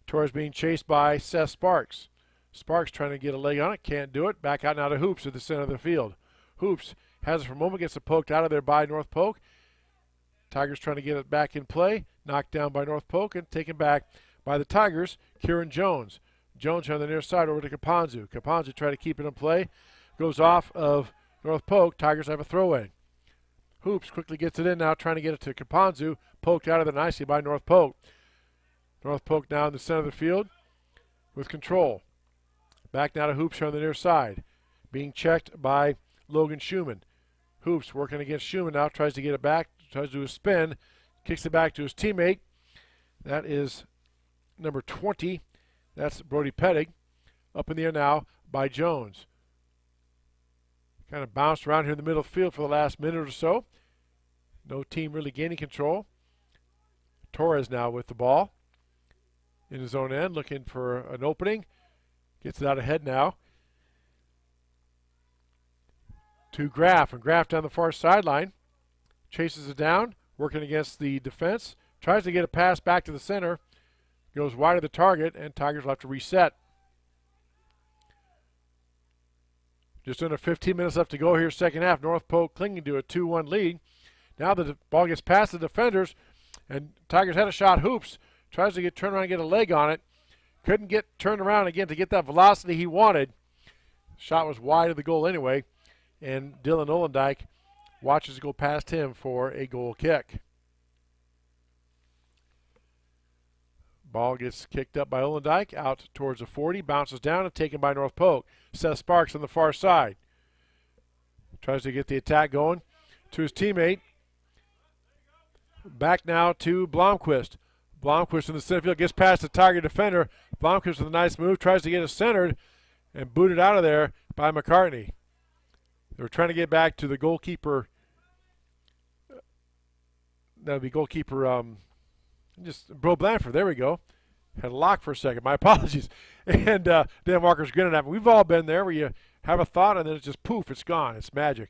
Torres being chased by Seth Sparks. Sparks trying to get a leg on it. Can't do it. Back out now to Hoops at the center of the field. Hoops has it for a moment. Gets it poked out of there by North Polk. Tigers trying to get it back in play. knocked down by North Polk and taken back by the Tigers. Kieran Jones. Jones on the near side over to Caponzu. Caponzu trying to keep it in play. Goes off of North Polk. Tigers have a throw-in. Hoops quickly gets it in now, trying to get it to Caponzu. Poked out of there nicely by North Polk. North Polk now in the center of the field with control. Back now to Hoops on the near side. Being checked by Logan Schumann. Hoops working against Schumann now, tries to get it back, tries to do a spin, kicks it back to his teammate. That is number 20. That's Brody Pettig. Up in the air now by Jones. Kind of bounced around here in the middle of the field for the last minute or so. No team really gaining control. Torres now with the ball in his own end, looking for an opening. Gets it out ahead now to Graff, and Graff down the far sideline. Chases it down, working against the defense. Tries to get a pass back to the center. Goes wide of the target, and Tigers will have to reset. Just under 15 minutes left to go here, second half. North Polk clinging to a 2-1 lead. Now the ball gets past the defenders, and Tigers had a shot. Hoops tries to turn around and get a leg on it. Couldn't get turned around again to get that velocity he wanted. Shot was wide of the goal anyway, and Dylan Olendijk watches it go past him for a goal kick. Ball gets kicked up by Olendijk out towards the 40, bounces down and taken by North Polk. Seth Sparks on the far side. Tries to get the attack going to his teammate. Back now to Blomquist. Blomquist in the center field gets past the Tiger defender. Blomquist with a nice move, tries to get it centered and booted out of there by McCartney. They were trying to get back to the goalkeeper. That would be goalkeeper, just Bro Blanford. There we go. Had a lock for a second. My apologies. And Dan Walker's grinning at me. We've all been there where you have a thought and then it's just poof, it's gone. It's magic.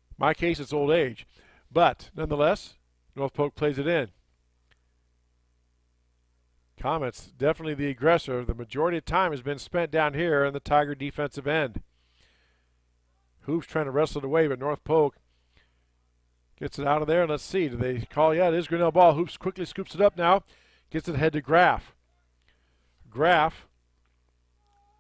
In my case, it's old age. But nonetheless, North Polk plays it in. Comets, definitely the aggressor. The majority of time has been spent down here in the Tiger defensive end. Hoops trying to wrestle it away, but North Polk gets it out of there. And let's see, do they call? Yeah, it is Grinnell ball. Hoops quickly scoops it up now. Gets it ahead to Graff. Graff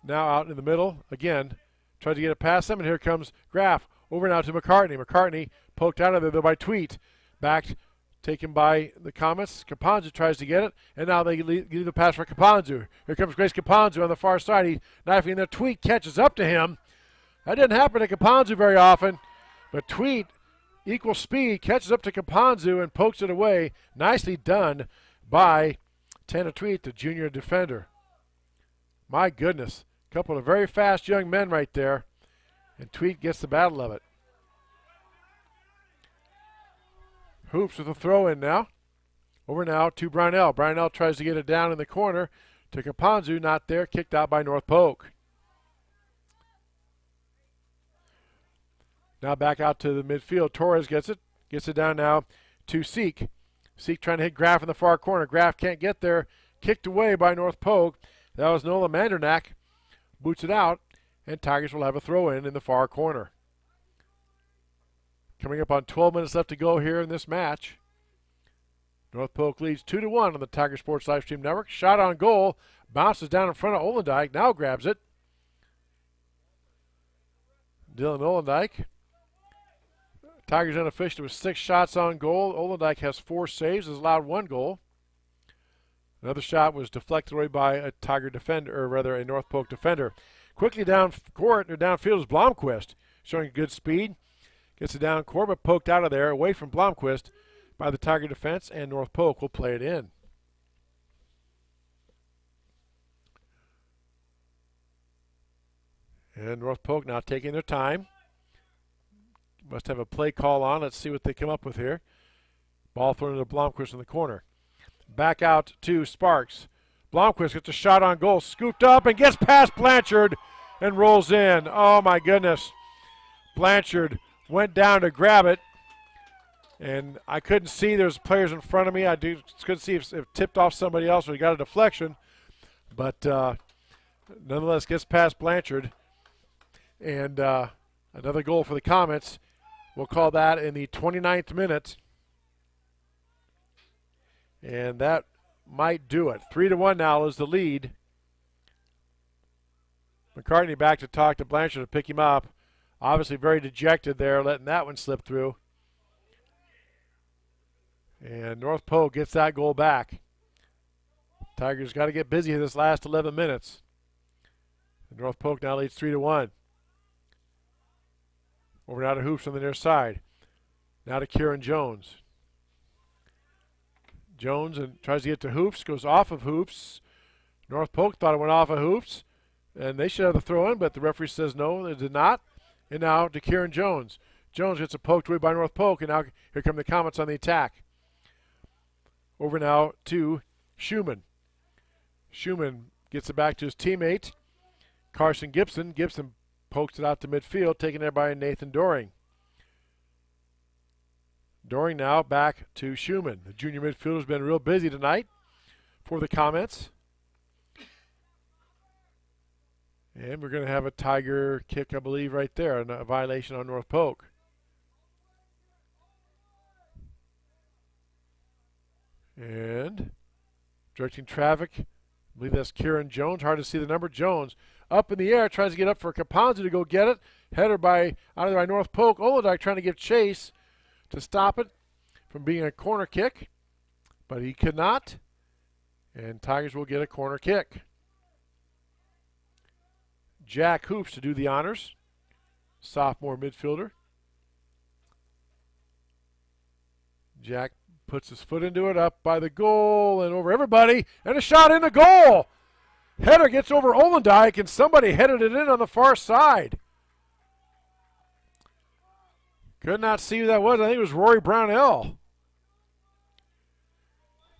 now out in the middle. Again, tries to get it past them, and here comes Graff. Over now to McCartney. McCartney poked out of there though by Tweet. Backed, taken by the Comets. Caponzu tries to get it, and now they leave the pass for Caponzu. Here comes Grace Caponzu on the far side. He's knifing there. Tweet catches up to him. That didn't happen to Caponzu very often, but Tweet, equal speed, catches up to Caponzu and pokes it away. Nicely done by Tanner Tweet, the junior defender. My goodness, a couple of very fast young men right there, and Tweet gets the battle of it. Hoops with a throw in now. Over now to Brownell. Brownell tries to get it down in the corner to Caponzu, not there, kicked out by North Polk. Now back out to the midfield. Torres gets it down now to Seek. Seek trying to hit Graff in the far corner. Graff can't get there. Kicked away by North Polk. That was Nola Mandernack. Boots it out, and Tigers will have a throw in the far corner. Coming up on 12 minutes left to go here in this match. North Polk leads 2-1 on the Tiger Sports Livestream Network. Shot on goal. Bounces down in front of Olendijk. Now grabs it. Dylan Olendijk. Tigers unofficial with 6 shots on goal. Olendijk has 4 saves, has allowed 1 goal. Another shot was deflected away by a Tiger defender, or rather a North Polk defender. Quickly down court or downfield is Blomquist, showing good speed. Gets it down court, but poked out of there, away from Blomquist by the Tiger defense, and North Polk will play it in. And North Polk now taking their time. Must have a play call on. Let's see what they come up with here. Ball thrown into Blomquist in the corner. Back out to Sparks. Blomquist gets a shot on goal. Scooped up and gets past Blanchard and rolls in. Oh, my goodness. Blanchard went down to grab it. And I couldn't see. There's players in front of me. I couldn't see if it tipped off somebody else or he got a deflection. But nonetheless, gets past Blanchard. And another goal for the Comets. We'll call that in the 29th minute. And that might do it. 3-1 now is the lead. McCartney back to talk to Blanchard to pick him up. Obviously very dejected there, letting that one slip through. And North Polk gets that goal back. Tigers got to get busy in this last 11 minutes. And North Polk now leads 3-1. Over now to Hoops on the near side. Now to Kieran Jones. Jones and tries to get to Hoops, goes off of Hoops. North Polk thought it went off of Hoops, and they should have the throw in, but the referee says no, it did not. And now to Kieran Jones. Jones gets a poked away by North Polk, and now here come the Comets on the attack. Over now to Schumann. Schumann gets it back to his teammate, Carson Gibson. Gibson pokes it out to midfield, taken there by Nathan Doring. Doring now back to Schumann. The junior midfielder's been real busy tonight for the Comets. And we're going to have a Tiger kick, I believe, right there, and a violation on North Polk. And directing traffic, I believe that's Kieran Jones. Hard to see the number. Jones up in the air, tries to get up for Caponzi to go get it. Header out of there by North Polk. Olodike trying to give chase to stop it from being a corner kick, but he could not. And Tigers will get a corner kick. Jack Hoops to do the honors, sophomore midfielder. Jack puts his foot into it, up by the goal and over everybody, and a shot in the goal. Header gets over Olendijk, and somebody headed it in on the far side. Could not see who that was. I think it was Rory Brownell.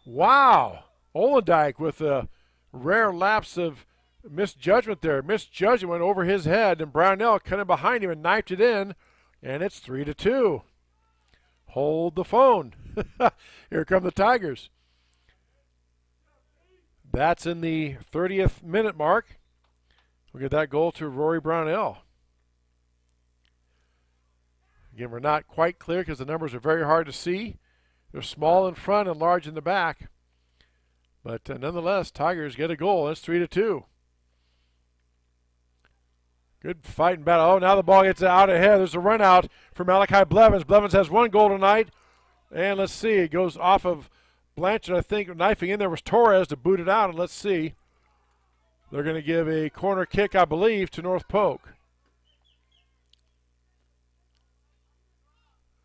Wow. Olendijk with a rare lapse of misjudgment there. Misjudgment went over his head, and Brownell cut in behind him and knifed it in, and it's 3-2. Hold the phone. Here come the Tigers. That's in the 30th minute mark. We'll get that goal to Rory Brownell. Again, we're not quite clear because the numbers are very hard to see. They're small in front and large in the back. But nonetheless, Tigers get a goal. It's 3-2. Good fighting battle. Oh, now the ball gets out ahead. There's a run out for Malachi Blevins. Blevins has one goal tonight. And let's see, it goes off of Blanchard, I think. Knifing in there was Torres to boot it out. And let's see. They're going to give a corner kick, I believe, to North Polk.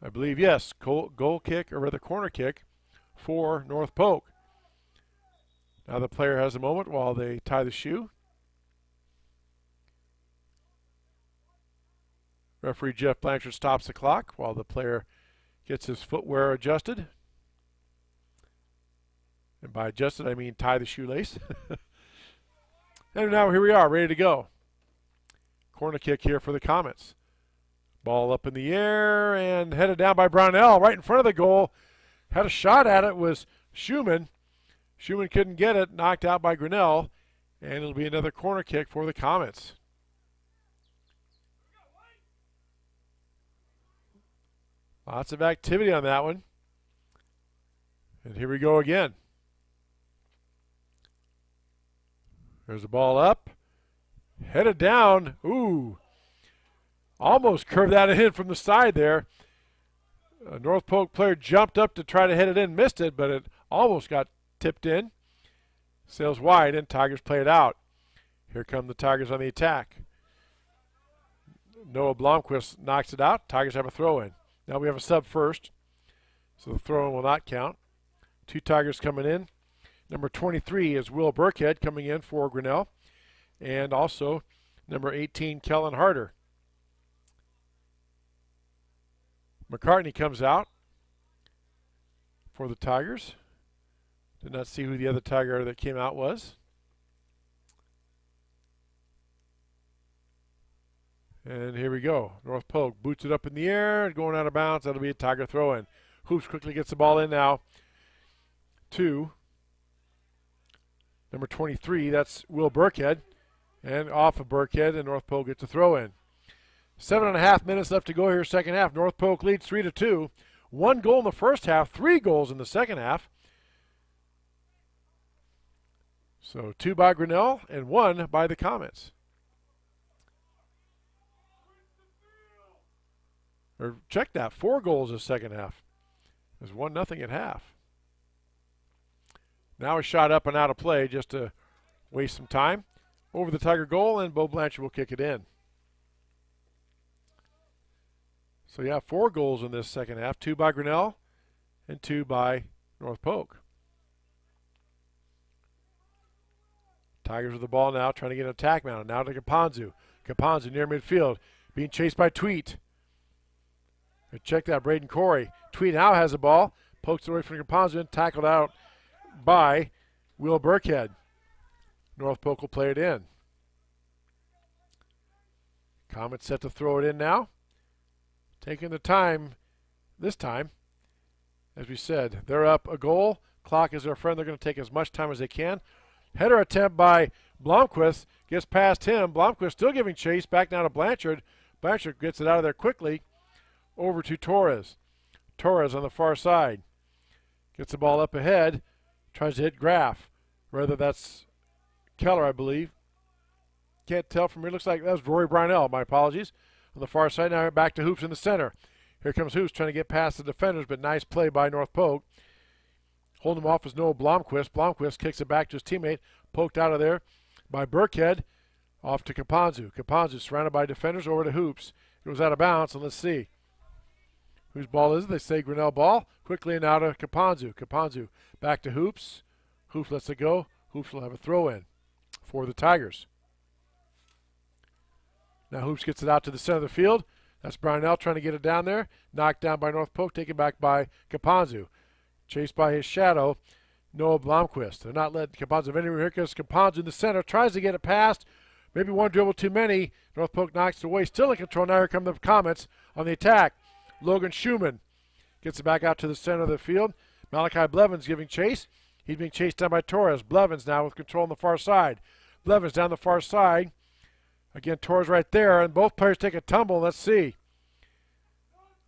I believe, yes, goal kick, or rather corner kick for North Polk. Now the player has a moment while they tie the shoe. Referee Jeff Blanchard stops the clock while the player gets his footwear adjusted. And by adjusted, I mean tie the shoelace. And now here we are, ready to go. Corner kick here for the Comets. Ball up in the air and headed down by Brownell right in front of the goal. Had a shot at it, was Schumann. Schumann couldn't get it, knocked out by Grinnell. And it'll be another corner kick for the Comets. Lots of activity on that one. And here we go again. There's the ball up. Headed down. Ooh. Almost curved that in from the side there. A North Polk player jumped up to try to head it in, missed it, but it almost got tipped in. Sails wide, and Tigers play it out. Here come the Tigers on the attack. Noah Blomquist knocks it out. Tigers have a throw-in. Now we have a sub first, so the throw-in will not count. Two Tigers coming in. Number 23 is Will Burkhead coming in for Grinnell, and also number 18, Kellen Harder. McCartney comes out for the Tigers. Did not see who the other Tiger that came out was. And here we go. North Polk boots it up in the air, going out of bounds. That'll be a Tiger throw-in. Hoops quickly gets the ball in now to number 23. That's Will Burkhead. And off of Burkhead, and North Polk gets a throw-in. 7.5 minutes left to go here, second half. North Polk leads 3-2. 1 goal in the first half, 3 goals in the second half. So 2 by Grinnell and 1 by the Comets. Or check that, 4 goals in the second half. There's 1-0 at half. Now a shot up and out of play just to waste some time. Over the Tiger goal, and Bo Blanchard will kick it in. So yeah, 4 goals in this second half, 2 by Grinnell and 2 by North Polk. Tigers with the ball now, trying to get an attack mounted. Now to Caponzu. Caponzu near midfield, being chased by Tweet. Check that, Braden Corey. Tweet now has the ball, pokes it away from Caponzu and tackled out by Will Burkhead. North Polk will play it in. Comet set to throw it in now. Taking the time this time. As we said, they're up a goal. Clock is their friend. They're going to take as much time as they can. Header attempt by Blomquist. Gets past him. Blomquist still giving chase. Back now to Blanchard. Blanchard gets it out of there quickly. Over to Torres. Torres on the far side. Gets the ball up ahead. Tries to hit Graff. Rather, that's Keller, I believe. Can't tell from here. Looks like that was Rory Brownell. My apologies. On the far side, now back to Hoops in the center. Here comes Hoops trying to get past the defenders, but nice play by North Polk. Holding him off is Noah Blomquist. Blomquist kicks it back to his teammate. Poked out of there by Burkhead. Off to Caponzu. Caponzu surrounded by defenders over to Hoops. It was out of bounds, and let's see whose ball is it. They say Grinnell ball. Quickly and out to Caponzu. Caponzu back to Hoops. Hoops lets it go. Hoops will have a throw in for the Tigers. Now Hoops gets it out to the center of the field. That's Brownell trying to get it down there. Knocked down by North Polk, taken back by Caponzu. Chased by his shadow, Noah Blomquist. They're not letting Caponzu have any room. Here comes Caponzu in the center. Tries to get it past. Maybe one dribble too many. North Polk knocks it away. Still in control. Now here come the Comets on the attack. Logan Schumann gets it back out to the center of the field. Malachi Blevins giving chase. He's being chased down by Torres. Blevins now with control on the far side. Blevins down the far side. Again, Torres right there, and both players take a tumble. Let's see.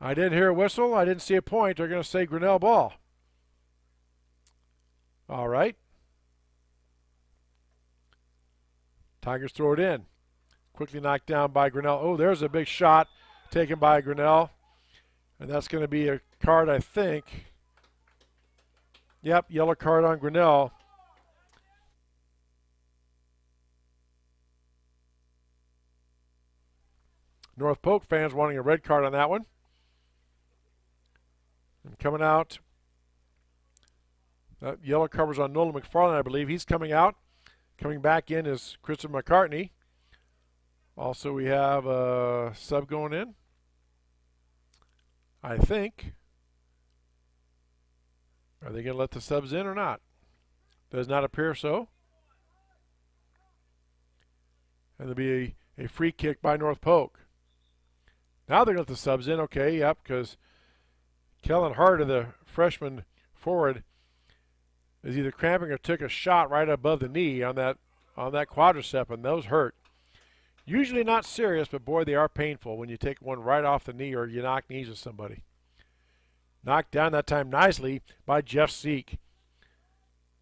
I didn't hear a whistle. I didn't see a point. They're going to say Grinnell ball. All right. Tigers throw it in. Quickly knocked down by Grinnell. Oh, there's a big shot taken by Grinnell. And that's going to be a card, I think. Yep, yellow card on Grinnell. North Polk fans wanting a red card on that one. And coming out, that yellow covers on Nolan McFarland, I believe. He's coming out. Coming back in is Christopher McCartney. Also, we have a sub going in, I think. Are they going to let the subs in or not? Does not appear so. And there'll be a free kick by North Polk. Now they're going to let the subs in. Okay, yep, because Kellen Hart, the freshman forward, is either cramping or took a shot right above the knee on that quadricep, and those hurt. Usually not serious, but boy, they are painful when you take one right off the knee or you knock knees with somebody. Knocked down that time nicely by Jeff Seek.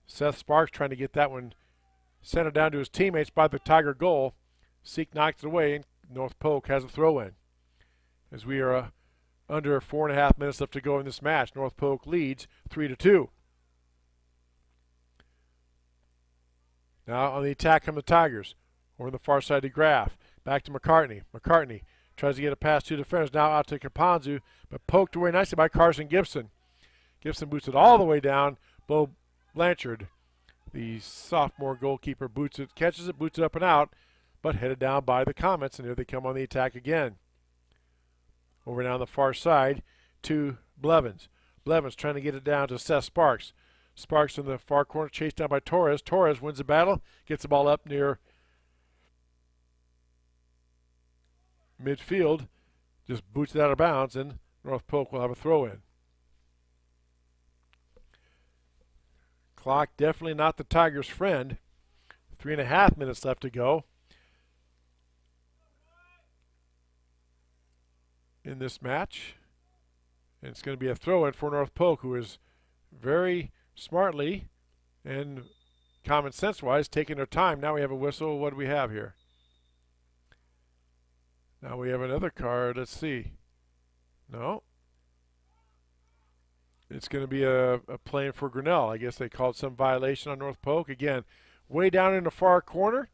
Seth Sparks trying to get that one centered down to his teammates by the Tiger goal. Seek knocked it away, and North Polk has a throw-in. As we are under 4.5 minutes left to go in this match. North Polk leads 3-2. Now on the attack come the Tigers. Over on the far side to Graff. Back to McCartney. McCartney tries to get it past 2 defenders. Now out to Caponzu, but poked away nicely by Carson Gibson. Gibson boots it all the way down. Bo Blanchard, the sophomore goalkeeper, boots it, catches it, boots it up and out, but headed down by the Comets, and here they come on the attack again. Over now on the far side to Blevins. Blevins trying to get it down to Seth Sparks. Sparks in the far corner, chased down by Torres. Torres wins the battle, gets the ball up near midfield, just boots it out of bounds, and North Polk will have a throw-in. Clock definitely not the Tigers' friend. 3.5 minutes left to go in this match. And it's going to be a throw-in for North Polk, who is very smartly and common sense-wise, taking their time. Now we have a whistle. What do we have here? Now we have another card. Let's see. No. It's going to be a play for Grinnell. I guess they called some violation on North Polk. Again, way down in the far corner.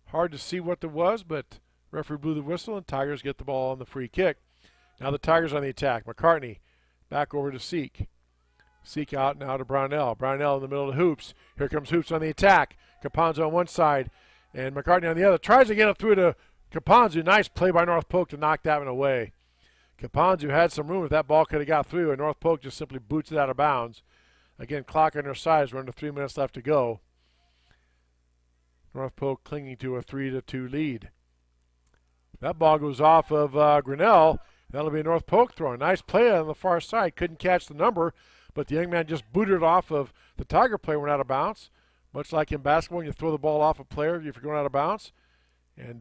Hard to see what there was, but referee blew the whistle, and Tigers get the ball on the free kick. Now the Tigers on the attack. McCartney back over to Seek. Seek out now to Brownell. Brownell in the middle of the hoops. Here comes Hoops on the attack. Caponzo on one side and McCartney on the other. Tries to get it through to Caponzo. Nice play by North Polk to knock that one away. Caponzo had some room if that ball could have got through, and North Polk just simply boots it out of bounds. Again, clock on their side. We're under 3 minutes left to go. North Polk clinging to a 3-2 lead. That ball goes off of Grinnell. That'll be a North Polk throw. Nice play on the far side. Couldn't catch the number, but the young man just booted it off of the Tiger player, went out of bounds. Much like in basketball, when you throw the ball off a player if you're going out of bounds. And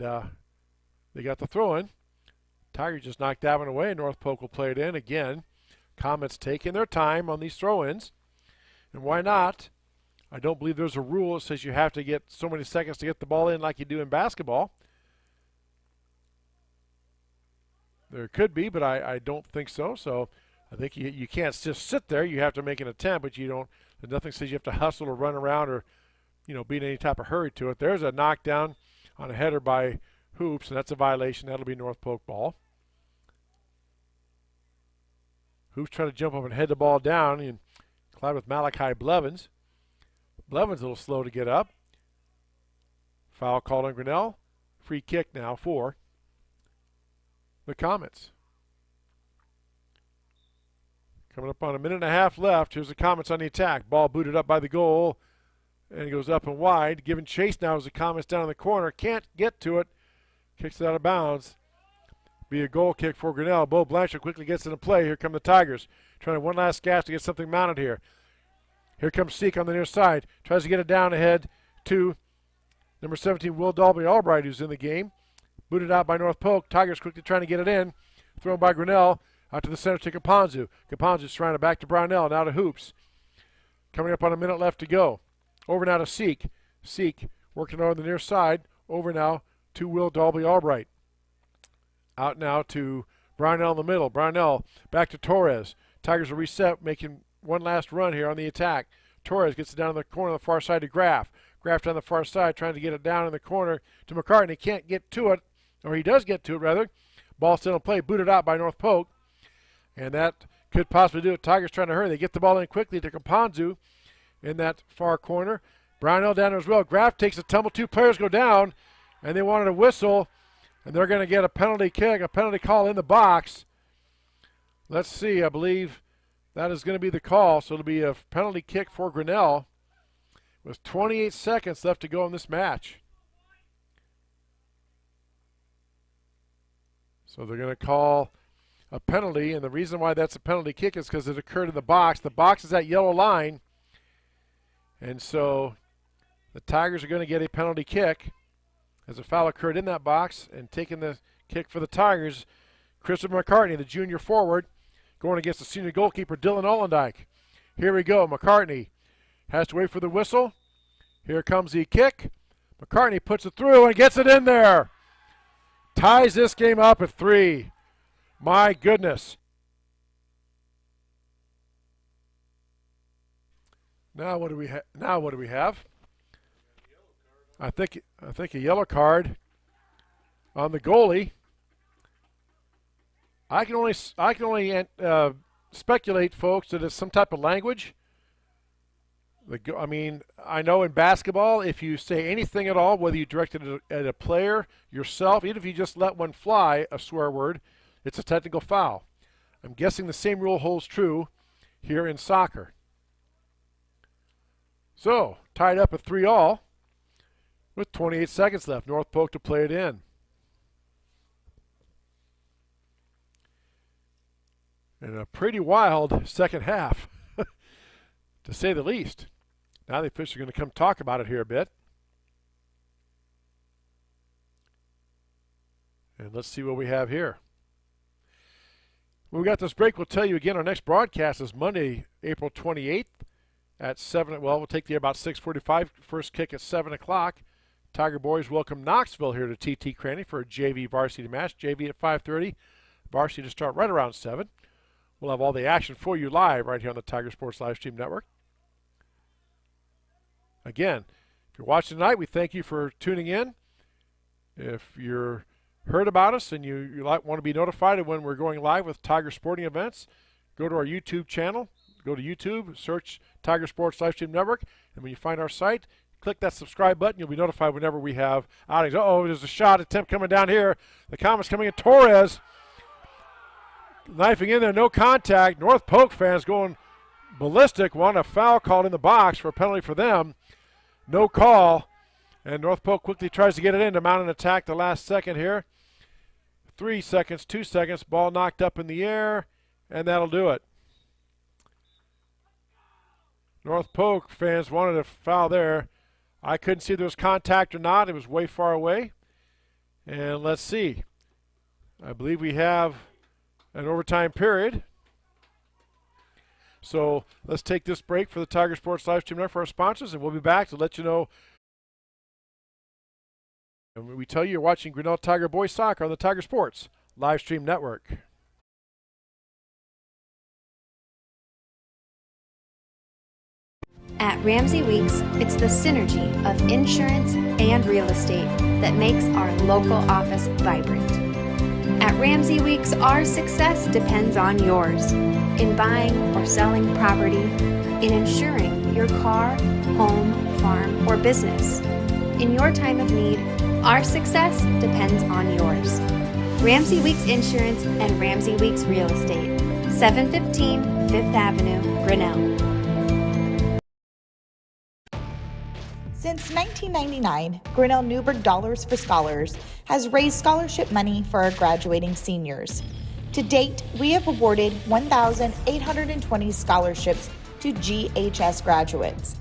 they got the throw in. Tiger just knocked that one away. North Polk will play it in again. Comets taking their time on these throw-ins. And why not? I don't believe there's a rule that says you have to get so many seconds to get the ball in like you do in basketball. There could be, but I don't think so. So I think you can't just sit there. You have to make an attempt, but you don't. Nothing says you have to hustle or run around or, be in any type of hurry to it. There's a knockdown on a header by Hoops, and that's a violation. That'll be North Polk ball. Hoops trying to jump up and head the ball down and collide with Malachi Blevins. Blevins a little slow to get up. Foul called on Grinnell. Free kick now for the Comets. Coming up on a minute and a half left. Here's the Comets on the attack. Ball booted up by the goal. And it goes up and wide. Giving chase now as the Comets down in the corner. Can't get to it. Kicks it out of bounds. Be a goal kick for Grinnell. Bo Blanchard quickly gets into play. Here come the Tigers. Trying one last gasp to get something mounted here. Here comes Seek on the near side. Tries to get it down ahead to number 17, Will Dalby Albright, who's in the game. Booted out by North Polk. Tigers quickly trying to get it in. Thrown by Grinnell. Out to the center to Caponzo. Caponzo's trying to back to Brownell. Now to Hoops. Coming up on a minute left to go. Over now to Seek. Seek working on the near side. Over now to Will Dalby Albright. Out now to Brownell in the middle. Brownell back to Torres. Tigers will reset, making one last run here on the attack. Torres gets it down in the corner on the far side to Graff. Graff down the far side trying to get it down in the corner to McCartney. Can't get to it, or he does get to it rather. Ball still in play, booted out by North Polk. And that could possibly do it. Tigers trying to hurry. They get the ball in quickly to Caponzo in that far corner. Brownell down there as well. Graff takes a tumble. Two players go down, and they wanted a whistle. And they're going to get a penalty kick, a penalty call in the box. Let's see. I believe that is going to be the call. So it'll be a penalty kick for Grinnell with 28 seconds left to go in this match. So they're going to call a penalty, and the reason why that's a penalty kick is because it occurred in the box. The box is that yellow line, and so the Tigers are going to get a penalty kick as a foul occurred in that box. And taking the kick for the Tigers, Christopher McCartney, the junior forward, going against the senior goalkeeper, Dylan Ollendike. Here we go. McCartney has to wait for the whistle. Here comes the kick. McCartney puts it through and gets it in there. Ties this game up at 3. My goodness. Now what do we have? I think a yellow card on the goalie. I can only speculate, folks, that it's some type of language. I mean, I know in basketball, if you say anything at all, whether you direct it at a player, yourself, even if you just let one fly, a swear word, it's a technical foul. I'm guessing the same rule holds true here in soccer. So, tied up at 3-all with 28 seconds left. North Polk to play it in. And a pretty wild second half, to say the least. Now the officials are going to come talk about it here a bit. And let's see what we have here. When we got this break, we'll tell you again our next broadcast is Monday, April 28th at 7. Well, we'll take the about 6:45. First kick at 7 o'clock. Tiger boys welcome Knoxville here to TT Cranny for a JV varsity match. JV at 5:30. Varsity to start right around 7. We'll have all the action for you live right here on the Tiger Sports Livestream Network. Again, if you're watching tonight, we thank you for tuning in. If you're heard about us and you want to be notified of when we're going live with Tiger Sporting Events, go to our YouTube channel. Go to YouTube, search Tiger Sports Livestream Network, and when you find our site, click that subscribe button. You'll be notified whenever we have outings. Uh-oh, there's a shot attempt coming down here. The comments coming in. Torres knifing in there, no contact. North Polk fans going ballistic. Want a foul called in the box for a penalty for them. No call. And North Polk quickly tries to get it in to mount an attack the last second here. 3 seconds, 2 seconds. Ball knocked up in the air, and that'll do it. North Polk fans wanted a foul there. I couldn't see if there was contact or not. It was way far away. And let's see. I believe we have an overtime period. So let's take this break for the Tiger Sports Livestream Network for our sponsors, and we'll be back to let you know. And we tell you you're watching Grinnell Tiger Boys Soccer on the Tiger Sports Livestream Network. At Ramsey Weeks, it's the synergy of insurance and real estate that makes our local office vibrant. At Ramsey Weeks, our success depends on yours in buying or selling property, in insuring your car, home, farm, or business. In your time of need, our success depends on yours. Ramsey Weeks Insurance and Ramsey Weeks Real Estate, 715 5th Avenue, Grinnell. Since 1999, Grinnell Newburgh Dollars for Scholars has raised scholarship money for our graduating seniors. To date, we have awarded 1,820 scholarships to GHS graduates.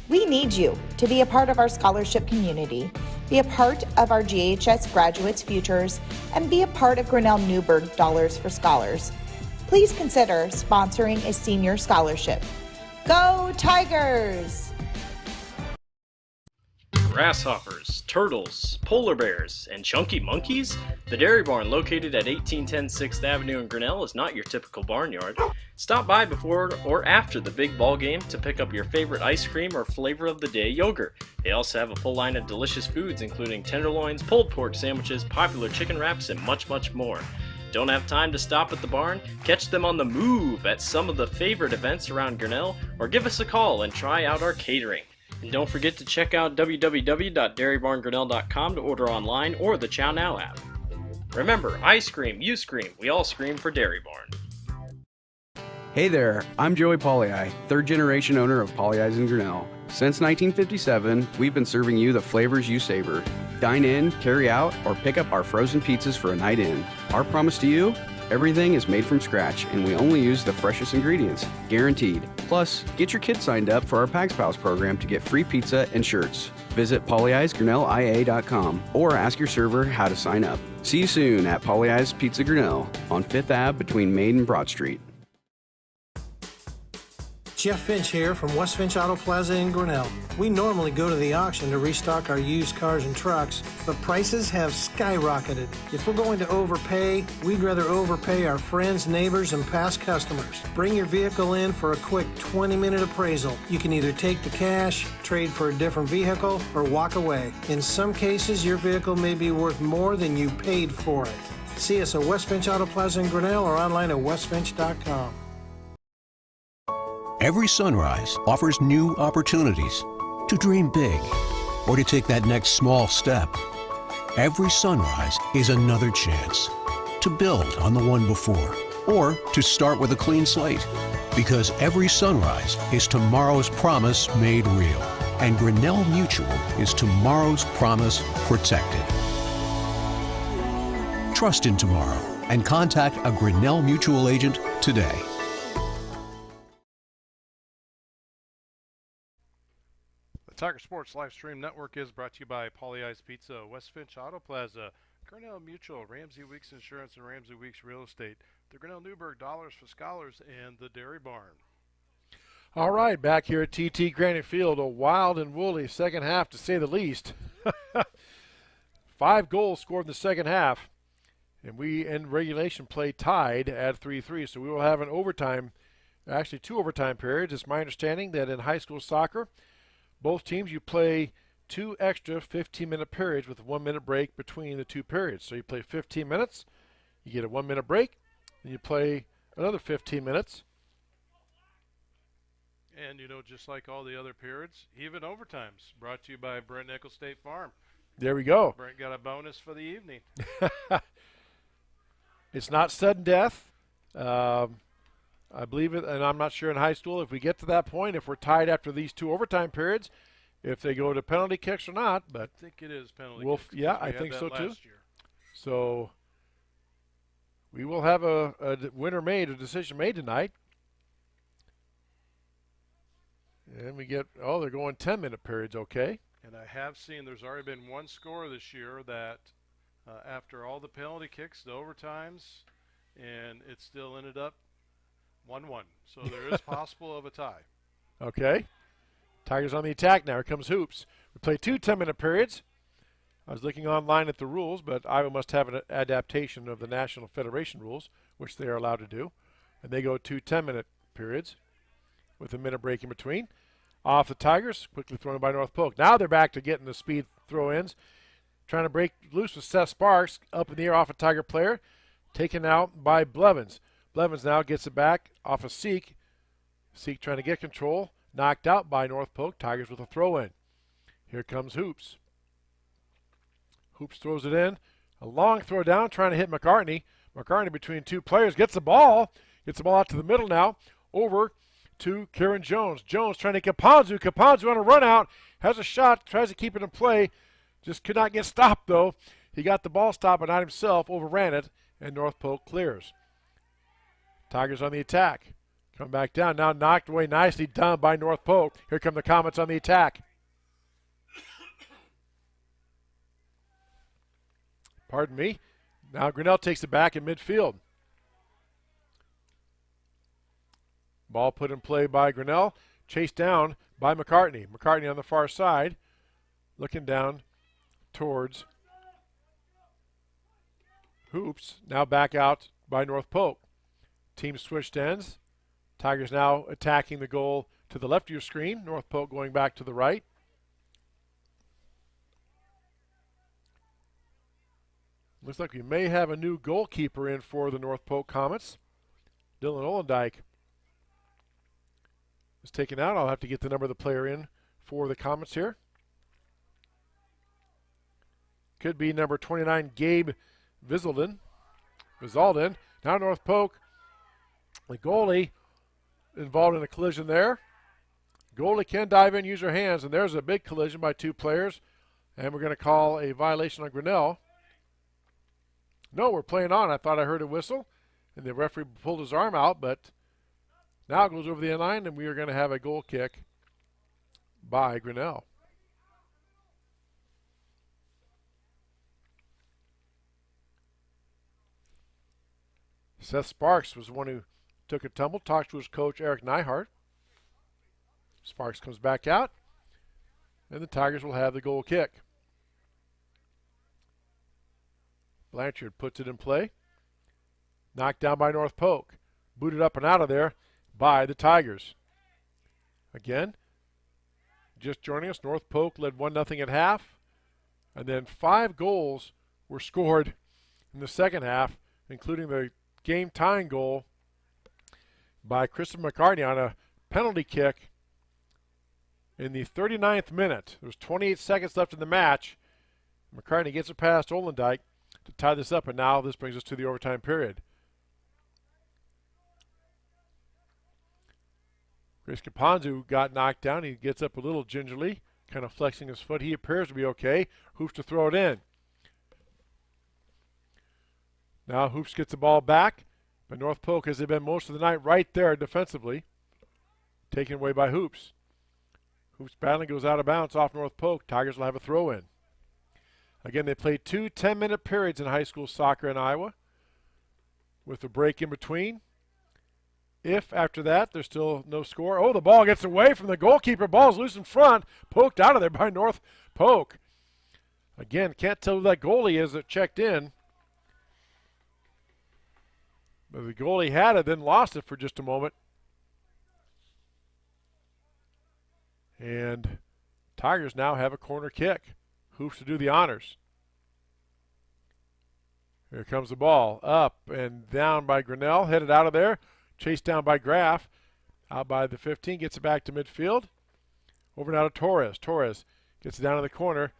We need you to be a part of our scholarship community, be a part of our GHS graduates' futures, and be a part of Grinnell Newburgh Dollars for Scholars. Please consider sponsoring a senior scholarship. Go Tigers! Grasshoppers, turtles, polar bears, and chunky monkeys? The Dairy Barn, located at 1810 6th Avenue in Grinnell, is not your typical barnyard. Stop by before or after the big ball game to pick up your favorite ice cream or flavor of the day yogurt. They also have a full line of delicious foods including tenderloins, pulled pork sandwiches, popular chicken wraps, and much, much more. Don't have time to stop at the barn? Catch them on the move at some of the favorite events around Grinnell, or give us a call and try out our catering. And don't forget to check out www.dairybarngrinnell.com to order online or the Chow Now app. Remember, I scream, you scream, we all scream for Dairy Barn. Hey there, I'm Joey Polly, third generation owner of Polly in Grinnell. Since 1957, we've been serving you the flavors you savor. Dine in, carry out, or pick up our frozen pizzas for a night in. Our promise to you? Everything is made from scratch, and we only use the freshest ingredients, guaranteed. Plus, get your kids signed up for our Pags Pals program to get free pizza and shirts. Visit pollyeysgrinnellia.com or ask your server how to sign up. See you soon at Polly Eyes Pizza Grinnell on 5th Ave between Main and Broad Street. Jeff Finch here from West Finch Auto Plaza in Grinnell. We normally go to the auction to restock our used cars and trucks, but prices have skyrocketed. If we're going to overpay, we'd rather overpay our friends, neighbors, and past customers. Bring your vehicle in for a quick 20-minute appraisal. You can either take the cash, trade for a different vehicle, or walk away. In some cases, your vehicle may be worth more than you paid for it. See us at West Finch Auto Plaza in Grinnell or online at westfinch.com. Every sunrise offers new opportunities to dream big or to take that next small step. Every sunrise is another chance to build on the one before or to start with a clean slate. Because every sunrise is tomorrow's promise made real. And Grinnell Mutual is tomorrow's promise protected. Trust in tomorrow and contact a Grinnell Mutual agent today. The Tiger Sports Livestream Network is brought to you by Polly Eyes Pizza, West Finch Auto Plaza, Grinnell Mutual, Ramsey Weeks Insurance, and Ramsey Weeks Real Estate, the Grinnell Newburgh Dollars for Scholars, and the Dairy Barn. All right, back here at TT Granite Field, a wild and woolly second half to say the least. 5 goals scored in the second half, and we in regulation play tied at 3-3. So we will have an overtime, actually 2 overtime periods. It's my understanding that in high school soccer, both teams you play 2 extra 15-minute periods with a 1-minute break between the 2 periods. So you play 15 minutes, you get a 1-minute break, and you play another 15 minutes. And, just like all the other periods, even overtimes, brought to you by Brent Nichols State Farm. There we go. Brent got a bonus for the evening. It's not sudden death. I believe it, and I'm not sure in high school if we get to that point, if we're tied after these 2 overtime periods, if they go to penalty kicks or not. But I think it is penalty kicks. Yeah, I think so too. So we will have a decision made tonight. And we get, they're going 10-minute periods, okay. And I have seen there's already been one score this year that after all the penalty kicks, the overtimes, and it still ended up 1-1. So there is possible of a tie. Okay. Tigers on the attack now. Here comes Hoops. We play 2 10-minute periods. I was looking online at the rules, but Iowa must have an adaptation of the National Federation rules, which they are allowed to do. And they go 2 10-minute periods with a minute break in between. Off the Tigers, quickly thrown by North Polk. Now they're back to getting the speed throw-ins. Trying to break loose with Seth Sparks, up in the air off a Tiger player. Taken out by Blevins. Blevins now gets it back off of Seek. Seek trying to get control. Knocked out by North Polk. Tigers with a throw-in. Here comes Hoops. Hoops throws it in. A long throw down, trying to hit McCartney. McCartney between 2 players gets the ball. Gets the ball out to the middle now. Over to Kieran Jones. Jones trying to Caponzu. Caponzu on a run out. Has a shot. Tries to keep it in play. Just could not get stopped, though. He got the ball stopped, but not himself. Overran it, and North Polk clears. Tigers on the attack. Come back down. Now knocked away. Nicely done by North Polk. Here come the Comets on the attack. Pardon me. Now Grinnell takes it back in midfield. Ball put in play by Grinnell. Chased down by McCartney. McCartney on the far side. Looking down towards Hoops. Now back out by North Polk. Team switched ends. Tigers now attacking the goal to the left of your screen. North Polk going back to the right. Looks like we may have a new goalkeeper in for the North Polk Comets. Dylan Olendijk is taken out. I'll have to get the number of the player in for the Comets here. Could be number 29, Gabe Vizalden. Now North Polk, the goalie, involved in a collision there. Goalie can dive in, use her hands, and there's a big collision by 2 players. And we're going to call a violation on Grinnell. No, we're playing on. I thought I heard a whistle, and the referee pulled his arm out, but now it goes over the end line, and we are going to have a goal kick by Grinnell. Seth Sparks was the one who took a tumble, talked to his coach, Eric Neihart. Sparks comes back out, and the Tigers will have the goal kick. Blanchard puts it in play. Knocked down by North Polk. Booted up and out of there by the Tigers. Again, just joining us, North Polk led 1-0 at half. And then 5 goals were scored in the second half, including the game-tying goal by Kristen McCartney on a penalty kick in the 39th minute. There was 28 seconds left in the match. McCartney gets it past Olendijk to tie this up, and now this brings us to the overtime period. Chris Caponzu got knocked down. He gets up a little gingerly, kind of flexing his foot. He appears to be okay. Hoops to throw it in. Now Hoops gets the ball back, but North Polk has been most of the night right there defensively. Taken away by Hoops. Hoops battling, goes out of bounds off North Polk. Tigers will have a throw in. Again, they play 2 10-minute periods in high school soccer in Iowa with a break in between. If after that there's still no score. Oh, the ball gets away from the goalkeeper. Ball's loose in front. Poked out of there by North Polk. Again, can't tell who that goalie is that checked in. But the goalie had it, then lost it for just a moment. And Tigers now have a corner kick. Hoops to do the honors. Here comes the ball. Up and down by Grinnell. Headed out of there. Chased down by Graff. Out by the 15. Gets it back to midfield. Over now to Torres. Torres gets it down in the corner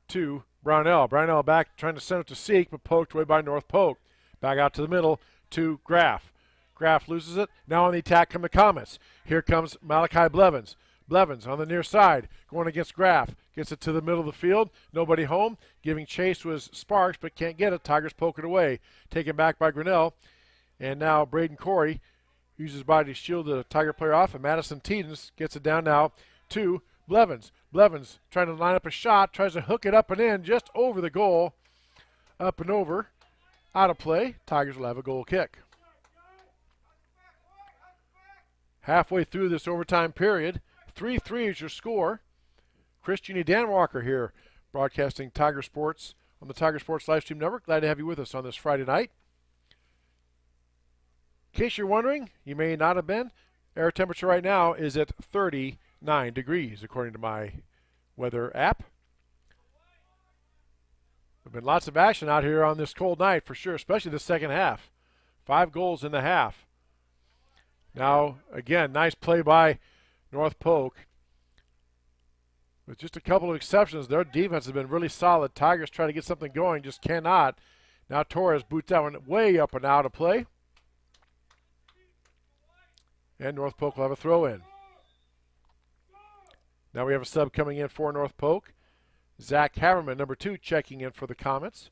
to Brownell. Brownell back trying to send it to Seek, but poked away by North Polk. Back out to the middle to Graff. Graff loses it. Now on the attack come the Comets. Here comes Malachi Blevins. Blevins on the near side going against Graff. Gets it to the middle of the field. Nobody home. Giving chase was Sparks, but can't get it. Tigers poke it away. Taken back by Grinnell. And now Braden Corey uses his body to shield the Tiger player off. And Madison Teedens gets it down now to Blevins. Blevins trying to line up a shot. Tries to hook it up and in just over the goal. Up and over. Out of play. Tigers will have a goal kick. Halfway through this overtime period, 3-3 is your score. Christian Dan Walker here, broadcasting Tiger Sports on the Tiger Sports Livestream Network. Glad to have you with us on this Friday night. In case you're wondering, you may not have been, air temperature right now is at 39 degrees, according to my weather app. There's been lots of action out here on this cold night for sure, especially the second half. 5 goals in the half. Now, again, nice play by North Polk. With just a couple of exceptions, their defense has been really solid. Tigers try to get something going, just cannot. Now Torres boots that one way up and out of play. And North Polk will have a throw in. Now we have a sub coming in for North Polk. Zach Haverman, number 2, checking in for the Comets.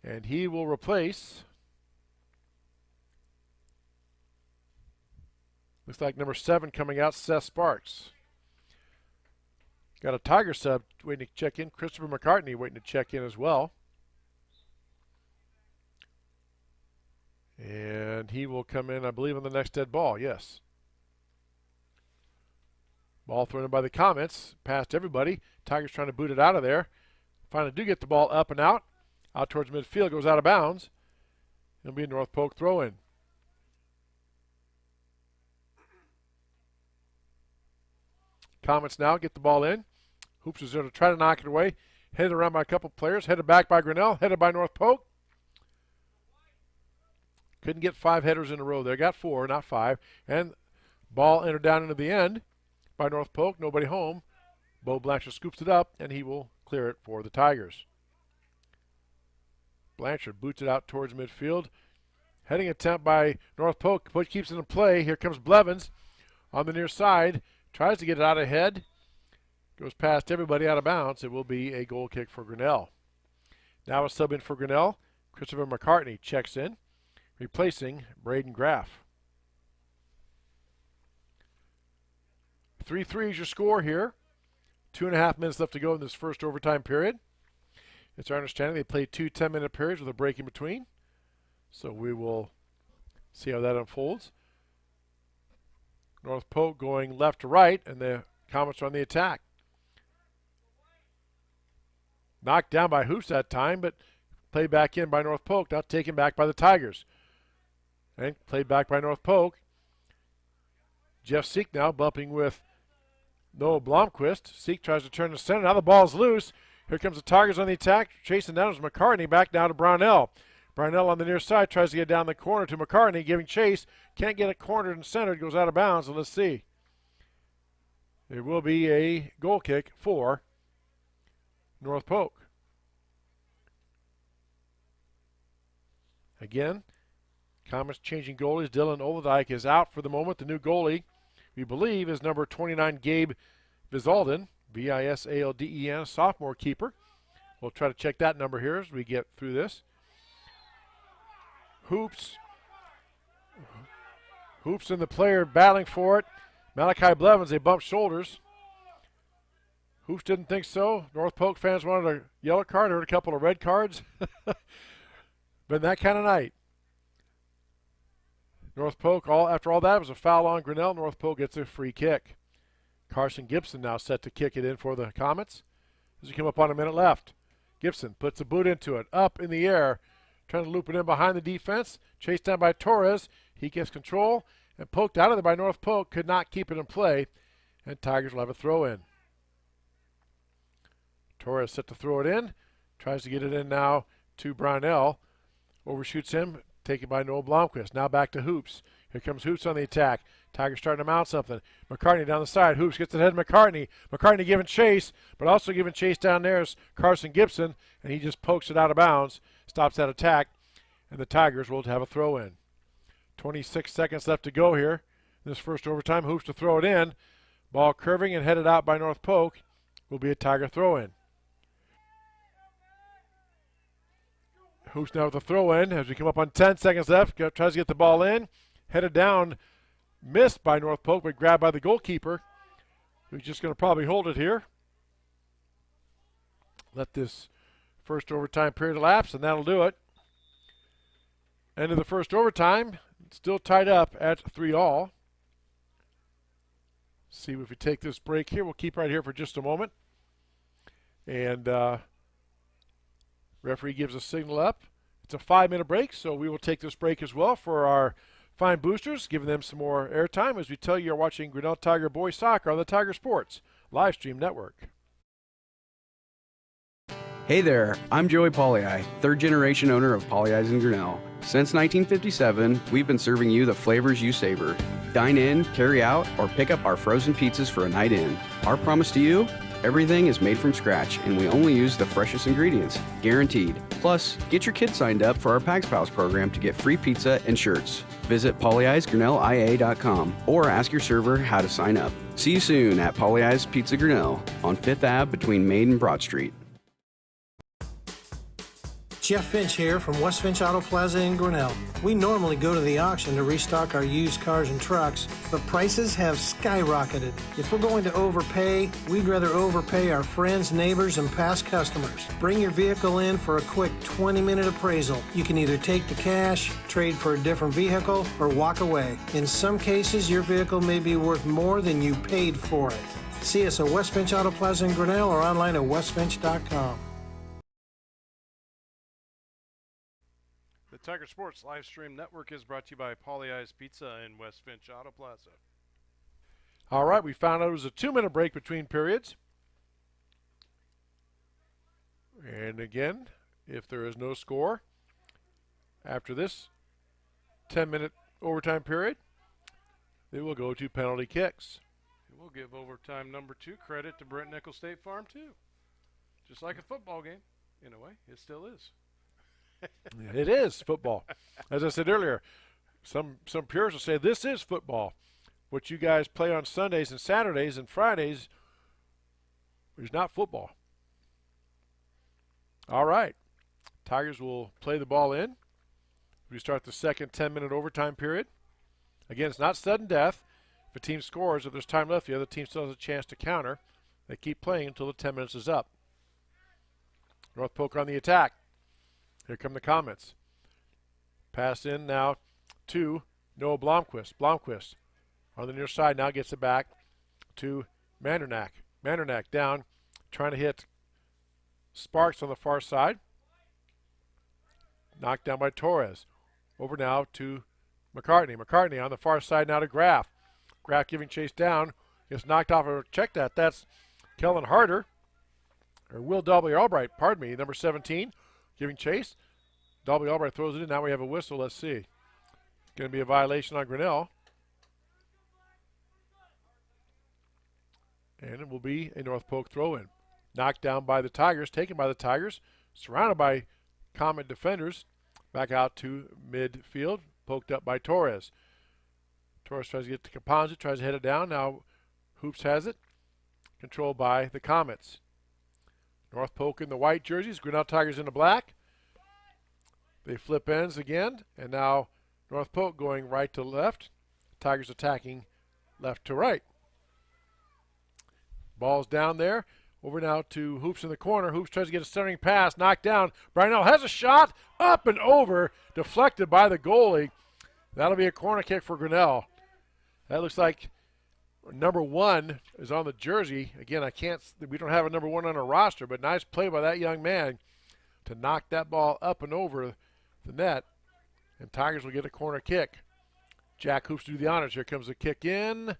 And he will replace, looks like number 7 coming out, Seth Sparks. Got a Tiger sub waiting to check in. Christopher McCartney waiting to check in as well. And he will come in, I believe, on the next dead ball, yes. Ball thrown in by the Comets, past everybody. Tigers trying to boot it out of there. Finally do get the ball up and out. Out towards midfield, goes out of bounds. It'll be a North Polk throw-in. Comets now get the ball in. Hoops is there to try to knock it away. Headed around by a couple players. Headed back by Grinnell. Headed by North Polk. Couldn't get 5 headers in a row there. Got 4, not 5. And ball entered down into the end by North Polk. Nobody home. Bo Blanchard scoops it up, and he will clear it for the Tigers. Blanchard boots it out towards midfield. Heading attempt by North Polk. Polk keeps it in play. Here comes Blevins on the near side. Tries to get it out ahead. Goes past everybody out of bounds. It will be a goal kick for Grinnell. Now a sub in for Grinnell. Christopher McCartney checks in, replacing Braden Graff. 3-3 is your score here. 2.5 minutes left to go in this first overtime period. It's our understanding they played 2 10-minute periods with a break in between. So we will see how that unfolds. North Polk going left to right, and the Comets are on the attack. Knocked down by Hoops that time, but played back in by North Polk, now taken back by the Tigers. And played back by North Polk. Jeff Seek now bumping with Noah Blomquist. Seek tries to turn to center. Now the ball's loose. Here comes the Tigers on the attack. Chasing down is McCartney. Back now to Brownell. Brownell on the near side tries to get down the corner to McCartney, giving chase. Can't get it cornered and centered. Goes out of bounds. So let's see. There will be a goal kick for North Polk. Again, Comets changing goalies. Dylan Oladike is out for the moment. The new goalie, we believe, is number 29, Gabe Visalden, Visalden, sophomore keeper. We'll try to check that number here as we get through this. Hoops and the player battling for it. Malachi Blevins, they bump shoulders. Hoops didn't think so. North Polk fans wanted a yellow card, heard a couple of red cards. Been that kind of night. North Polk, after all that, was a foul on Grinnell. North Polk gets a free kick. Carson Gibson now set to kick it in for the Comets as we come up on a minute left. Gibson puts a boot into it, up in the air, trying to loop it in behind the defense. Chased down by Torres. He gets control and poked out of there by North Polk. Could not keep it in play, and Tigers will have a throw in. Torres set to throw it in. Tries to get it in now to Brownell. Overshoots him, taken by Noah Blomquist. Now back to Hoops. Here comes Hoops on the attack. Tigers starting to mount something. McCartney down the side. Hoops gets ahead of McCartney. McCartney giving chase, but also giving chase down there is Carson Gibson, and he just pokes it out of bounds, stops that attack, and the Tigers will have a throw in. 26 seconds left to go here in this first overtime. Hoops to throw it in. Ball curving and headed out by North Polk. Will be a Tiger throw in. Hoops now with the throw in as we come up on 10 seconds left. Tries to get the ball in. Headed down. Missed by North Polk, but grabbed by the goalkeeper, who's just going to probably hold it here. Let this first overtime period elapse, and that'll do it. End of the first overtime. Still tied up at 3-all. See if we take this break here. We'll keep right here for just a moment. And referee gives a signal up. It's a 5-minute break, so we will take this break as well for our fine boosters, giving them some more airtime as we tell you you're watching Grinnell Tiger Boys Soccer on the Tiger Sports live stream network. Hey there, I'm Joey Polly, third generation owner of Polly in Grinnell. Since 1957, we've been serving you the flavors you savor. Dine in, carry out, or pick up our frozen pizzas for a night in. Our promise to you? Everything is made from scratch, and we only use the freshest ingredients, guaranteed. Plus, get your kids signed up for our Pags Pals program to get free pizza and shirts. Visit pollyeysgrinnellia.com or ask your server how to sign up. See you soon at Polly Eyes Pizza Grinnell on 5th Ave between Main and Broad Street. Jeff Finch here from West Finch Auto Plaza in Grinnell. We normally go to the auction to restock our used cars and trucks, but prices have skyrocketed. If we're going to overpay, we'd rather overpay our friends, neighbors, and past customers. Bring your vehicle in for a quick 20-minute appraisal. You can either take the cash, trade for a different vehicle, or walk away. In some cases, your vehicle may be worth more than you paid for it. See us at West Finch Auto Plaza in Grinnell or online at westfinch.com. The Tiger Sports live stream network is brought to you by Polly Eyes Pizza in West Finch Auto Plaza. All right, we found out it was a 2-minute break between periods. And again, if there is no score after this 10-minute overtime period, they will go to penalty kicks. We'll give overtime number 2 credit to Brent Nickel State Farm, too. Just like a football game, in a way, it still is. It is football. As I said earlier, some purists will say this is football. What you guys play on Sundays and Saturdays and Fridays is not football. All right. Tigers will play the ball in. We start the second 10-minute overtime period. Again, it's not sudden death. If a team scores, if there's time left, the other team still has a chance to counter. They keep playing until the 10 minutes is up. North Polk on the attack. Here come the Comets. Pass in now to Noah Blomquist. Blomquist on the near side now gets it back to Mandernack. Mandernack down, trying to hit Sparks on the far side. Knocked down by Torres. Over now to McCartney. McCartney on the far side now to Graff. Graff giving chase down. Gets knocked off. Check that. That's Kellen Harder. Or Will W. Albright, pardon me, number 17. Giving chase. W. Albright throws it in. Now we have a whistle. Let's see. Going to be a violation on Grinnell. And it will be a North Polk throw-in. Knocked down by the Tigers. Taken by the Tigers. Surrounded by Comet defenders. Back out to midfield. Poked up by Torres. Torres tries to get to Composite. Tries to head it down. Now Hoops has it. Controlled by the Comets. North Polk in the white jerseys, Grinnell Tigers in the black. They flip ends again, and now North Polk going right to left. Tigers attacking left to right. Ball's down there. Over now to Hoops in the corner. Hoops tries to get a centering pass, knocked down. Grinnell has a shot, up and over, deflected by the goalie. That'll be a corner kick for Grinnell. That looks like number 1 is on the jersey. Again, we don't have a number 1 on our roster, but nice play by that young man to knock that ball up and over the net. And Tigers will get a corner kick. Jack hoops to do the honors. Here comes the kick in.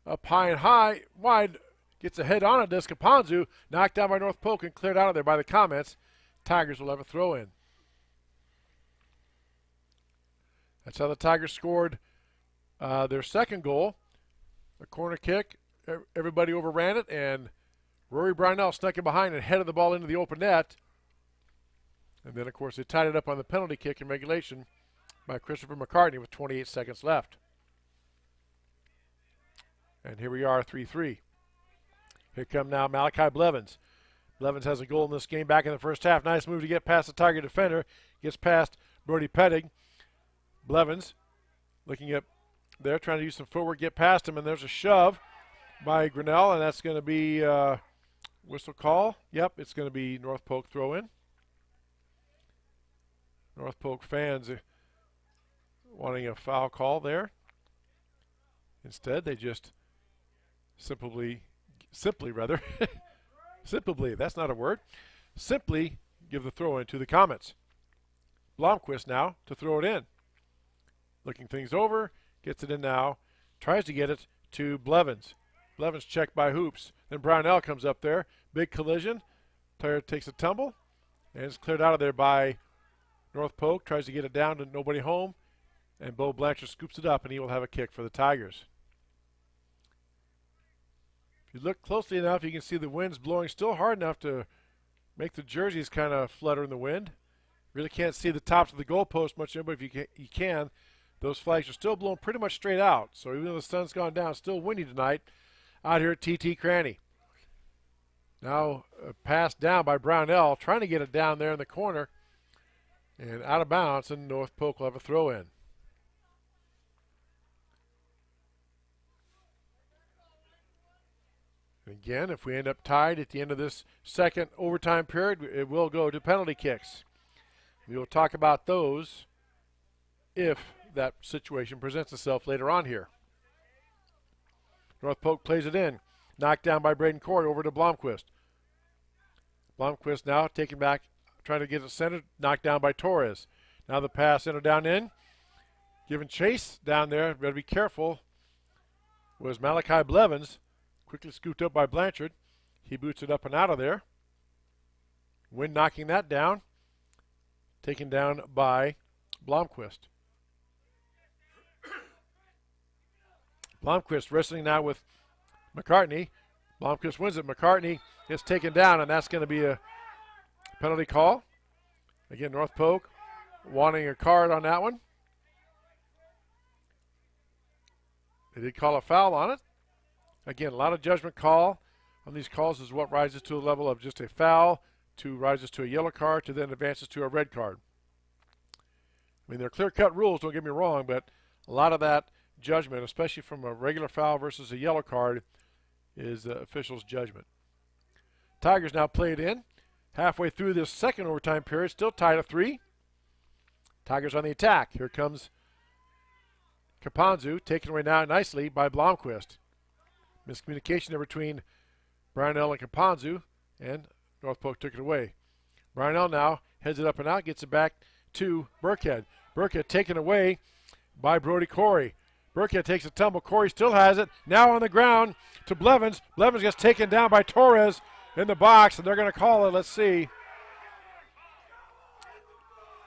Up high and high. Wide. Gets a head on it. Does Kapanzu. Knocked down by North Polk and cleared out of there by the comments. Tigers will have a throw in. That's how the Tigers scored their second goal. A corner kick. Everybody overran it, and Rory Brownell snuck in behind and headed the ball into the open net. And then, of course, they tied it up on the penalty kick in regulation by Christopher McCartney with 28 seconds left. And here we are, 3-3. Here come now Malachi Blevins. Blevins has a goal in this game back in the first half. Nice move to get past the Tiger defender. Gets past Brody Pettig. Blevins looking up there, trying to use some footwork, get past him, and there's a shove by Grinnell, and that's going to be whistle call. Yep, it's going to be North Polk throw in. North Polk fans wanting a foul call there. Instead, they just simply, that's not a word, simply give the throw in to the Comets. Blomquist now to throw it in. Looking things over, gets it in now, tries to get it to Blevins. Blevins checked by Hoops. Then Brownell comes up there. Big collision. Tire takes a tumble, and it's cleared out of there by North Polk. Tries to get it down to nobody home, and Bo Blanchard scoops it up, and he will have a kick for the Tigers. If you look closely enough, you can see the wind's blowing still hard enough to make the jerseys kind of flutter in the wind. Really can't see the tops of the goalpost much, but if you can, those flags are still blowing pretty much straight out. So even though the sun's gone down, it's still windy tonight out here at TT Cranny. Now a pass down by Brownell, trying to get it down there in the corner, and out of bounds, and North Polk will have a throw in. And again, if we end up tied at the end of this second overtime period, it will go to penalty kicks. We will talk about those if that situation presents itself later on here. North Polk plays it in. Knocked down by Braden Corey over to Blomquist. Blomquist now taking back, trying to get it centered. Knocked down by Torres. Now the pass center down in. Giving chase down there. Better be careful. Was Malachi Blevins. Quickly scooped up by Blanchard. He boots it up and out of there. Wind knocking that down. Taken down by Blomquist. Blomquist wrestling now with McCartney. Blomquist wins it. McCartney gets taken down, and that's going to be a penalty call. Again, North Polk wanting a card on that one. They did call a foul on it. Again, a lot of judgment call on these calls is what rises to the level of just a foul, to rises to a yellow card, to then advances to a red card. I mean, they're clear-cut rules, don't get me wrong, but a lot of that judgment, especially from a regular foul versus a yellow card, is the official's judgment. Tigers now play it in. Halfway through this second overtime period, still tied at 3. Tigers on the attack. Here comes Kapanzu, taken away now nicely by Blomquist. Miscommunication there between Brownell and Kapanzu, and North Polk took it away. Brownell now heads it up and out, gets it back to Burkhead. Burkhead taken away by Brody Corey. Burkhead takes a tumble. Corey still has it. Now on the ground to Blevins. Blevins gets taken down by Torres in the box, and they're going to call it. Let's see.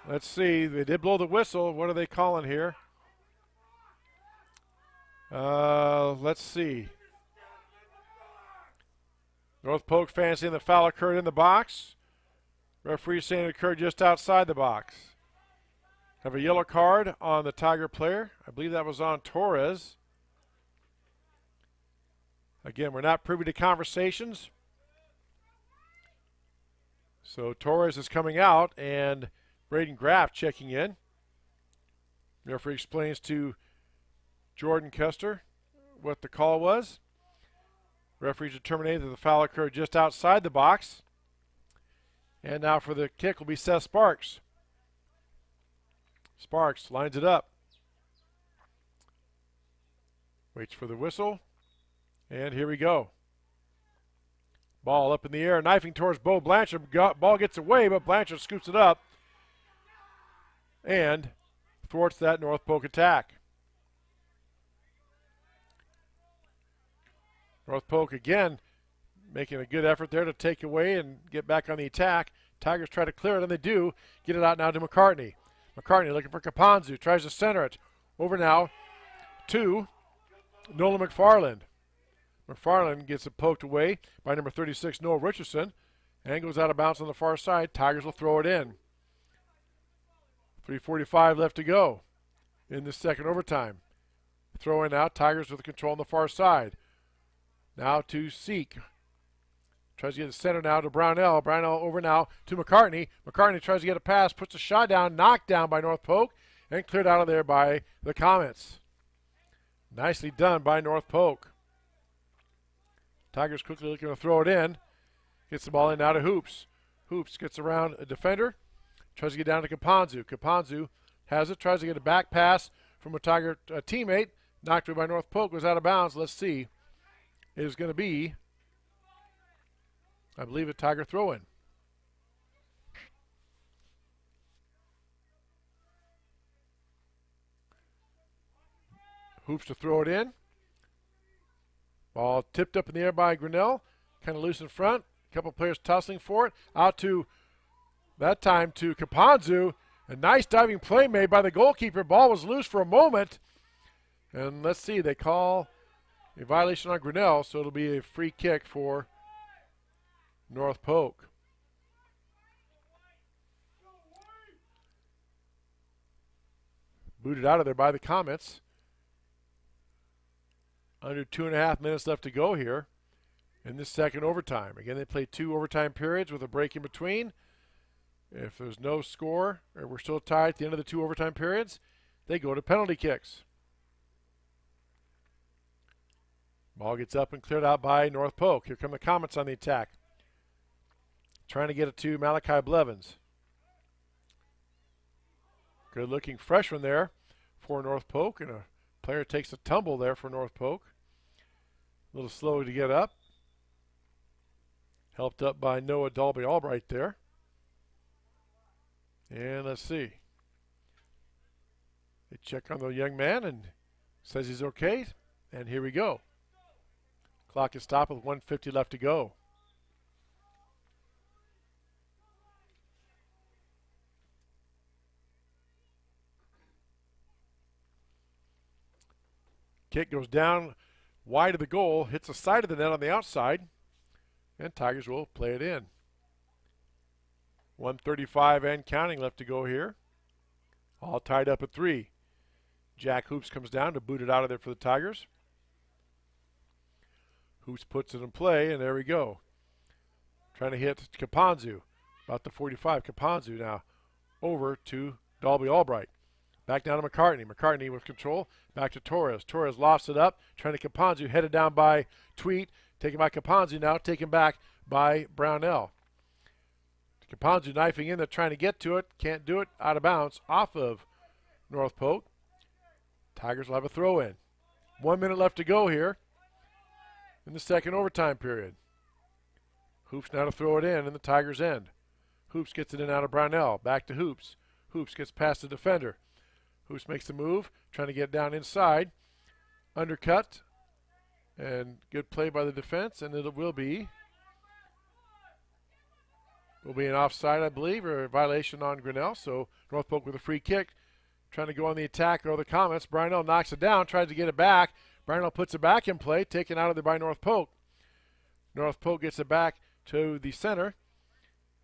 They did blow the whistle. What are they calling here? Let's see. North Polk fans saying the foul occurred in the box. Referee saying it occurred just outside the box. Have a yellow card on the Tiger player. I believe that was on Torres. Again, we're not privy to conversations. So Torres is coming out, and Braden Graff checking in. The referee explains to Jordan Kester what the call was. Referees determined that the foul occurred just outside the box. And now for the kick will be Seth Sparks. Sparks lines it up. Waits for the whistle. And here we go. Ball up in the air, knifing towards Bo Blanchard. Ball gets away, but Blanchard scoops it up and thwarts that North Polk attack. North Polk again making a good effort there to take away and get back on the attack. Tigers try to clear it, and they do. Get it out now to McCartney. McCartney looking for Kapanzu. Tries to center it. Over now to Nolan McFarland. McFarland gets it poked away by number 36, Noah Richardson, and goes out of bounds on the far side. Tigers will throw it in. 3:45 left to go in this second overtime. Throw in out. Tigers with control on the far side. Now to Seek. Tries to get the center now to Brownell. Brownell over now to McCartney. McCartney tries to get a pass, puts a shot down, knocked down by North Polk, and cleared out of there by the Comets. Nicely done by North Polk. Tigers quickly looking to throw it in. Gets the ball in now to Hoops. Hoops gets around a defender. Tries to get down to Kapanzu. Kapanzu has it. Tries to get a back pass from a Tiger teammate. Knocked away by North Polk. Goes out of bounds. Let's see. It is going to be, I believe, a Tiger throw-in. Hoops to throw it in. Ball tipped up in the air by Grinnell. Kind of loose in front. A couple players tussling for it. Out to, that time to Kapanzu. A nice diving play made by the goalkeeper. Ball was loose for a moment. And let's see, they call a violation on Grinnell, so it'll be a free kick for North Polk. Booted out of there by the Comets. Under 2.5 minutes left to go here in this second overtime. Again, they played 2 overtime periods with a break in between. If there's no score, or we're still tied at the end of the 2 overtime periods, they go to penalty kicks. Ball gets up and cleared out by North Polk. Here come the Comets on the attack. Trying to get it to Malachi Blevins. Good looking freshman there for North Polk, and a player takes a tumble there for North Polk. A little slow to get up. Helped up by Noah Dalby Albright there. And let's see. They check on the young man and says he's okay. And here we go. Clock is stopped with 1:50 left to go. Kick goes down wide of the goal, hits the side of the net on the outside, and Tigers will play it in. 1:35 and counting left to go here. All tied up at 3. Jack Hoops comes down to boot it out of there for the Tigers. Hoops puts it in play, and there we go. Trying to hit Kapanzu. About the 45. Kapanzu now over to Dalby Albright. Back down to McCartney. McCartney with control. Back to Torres. Torres lofts it up. Trying to Kapanzu. Headed down by Tweet. Taken by Kapanzu now. Taken back by Brownell. Kapanzu knifing in there, trying to get to it. Can't do it. Out of bounds. Off of North Polk. Tigers will have a throw in. 1 minute left to go here in the second overtime period. Hoops now to throw it in the Tigers' end. Hoops gets it in out of Brownell. Back to Hoops. Hoops gets past the defender. Hoops makes the move, trying to get down inside. Undercut. And good play by the defense, and it will be an offside, I believe, or a violation on Grinnell. So North Polk with a free kick. Trying to go on the attack or the Comets. Brownell knocks it down, tries to get it back. Brownell puts it back in play, taken out of there by North Polk. North Polk gets it back to the center.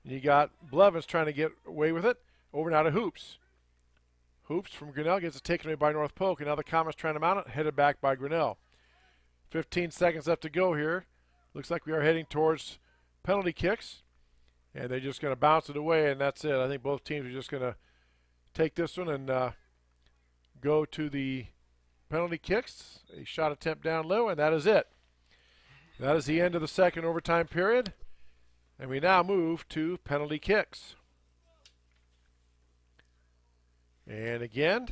You got Blevins trying to get away with it. Over now to Hoops. Hoops from Grinnell gets it taken away by North Polk, and now the Comets trying to mount it, headed back by Grinnell. 15 seconds left to go here. Looks like we are heading towards penalty kicks, and they're just going to bounce it away, and that's it. I think both teams are just going to take this one and go to the penalty kicks. A shot attempt down low, and that is it. That is the end of the second overtime period, and we now move to penalty kicks. And again,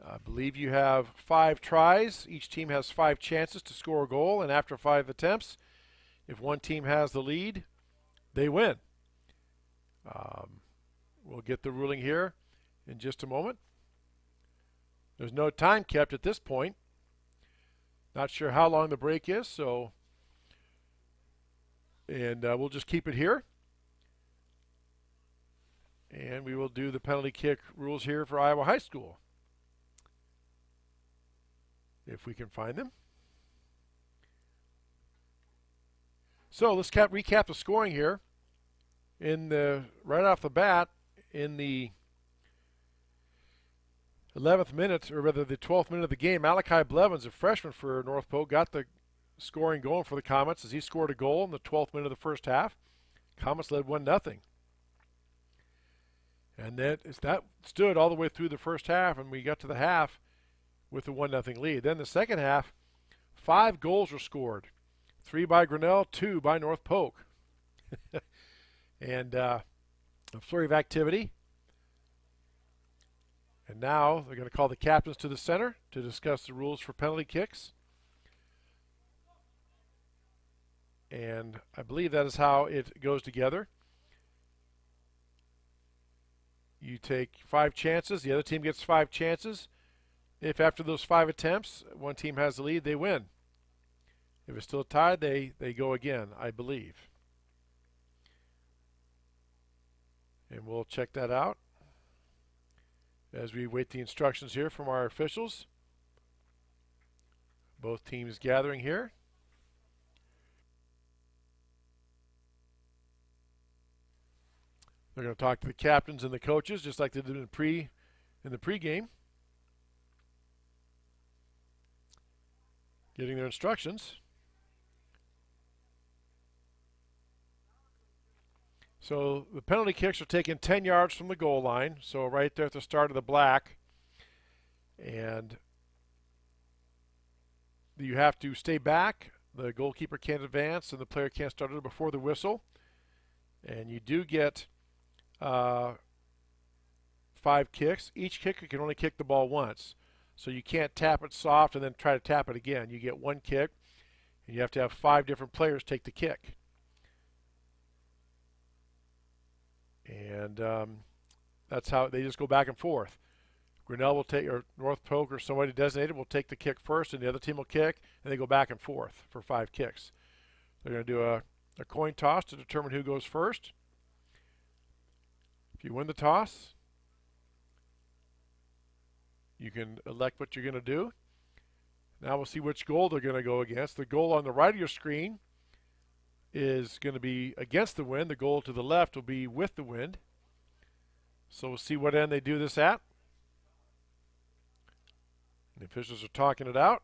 I believe you have 5 tries. Each team has 5 chances to score a goal, and after 5 attempts, if one team has the lead, they win. We'll get the ruling here in just a moment. There's no time kept at this point. Not sure how long the break is, so we'll just keep it here. And we will do the penalty kick rules here for Iowa High School, if we can find them. So let's recap the scoring here. Right off the bat, in the 11th minute, or rather the 12th minute of the game, Malachi Blevins, a freshman for North Polk, got the scoring going for the Comets as he scored a goal in the 12th minute of the first half. Comets led 1-0. And that stood all the way through the first half, and we got to the half with a 1-0 lead. Then the second half, 5 goals were scored. 3 by Grinnell, 2 by North Polk. And a flurry of activity. And now they're going to call the captains to the center to discuss the rules for penalty kicks. And I believe that is how it goes together. You take 5 chances. The other team gets 5 chances. If after those 5 attempts, one team has the lead, they win. If it's still tied, they go again, I believe. And we'll check that out as we wait the instructions here from our officials. Both teams gathering here. They're going to talk to the captains and the coaches, just like they did in the pregame. Getting their instructions. So the penalty kicks are taken 10 yards from the goal line, so right there at the start of the black. And you have to stay back. The goalkeeper can't advance, and the player can't start it before the whistle. And you do get 5 kicks. Each kicker can only kick the ball once. So you can't tap it soft and then try to tap it again. You get 1 kick, and you have to have 5 different players take the kick. And that's how they just go back and forth. Grinnell will take, or North Polk or somebody designated will take the kick first, and the other team will kick, and they go back and forth for 5 kicks. They're going to do a coin toss to determine who goes first. If you win the toss, you can elect what you're going to do. Now we'll see which goal they're going to go against. The goal on the right of your screen is going to be against the wind. The goal to the left will be with the wind. So we'll see what end they do this at. The officials are talking it out.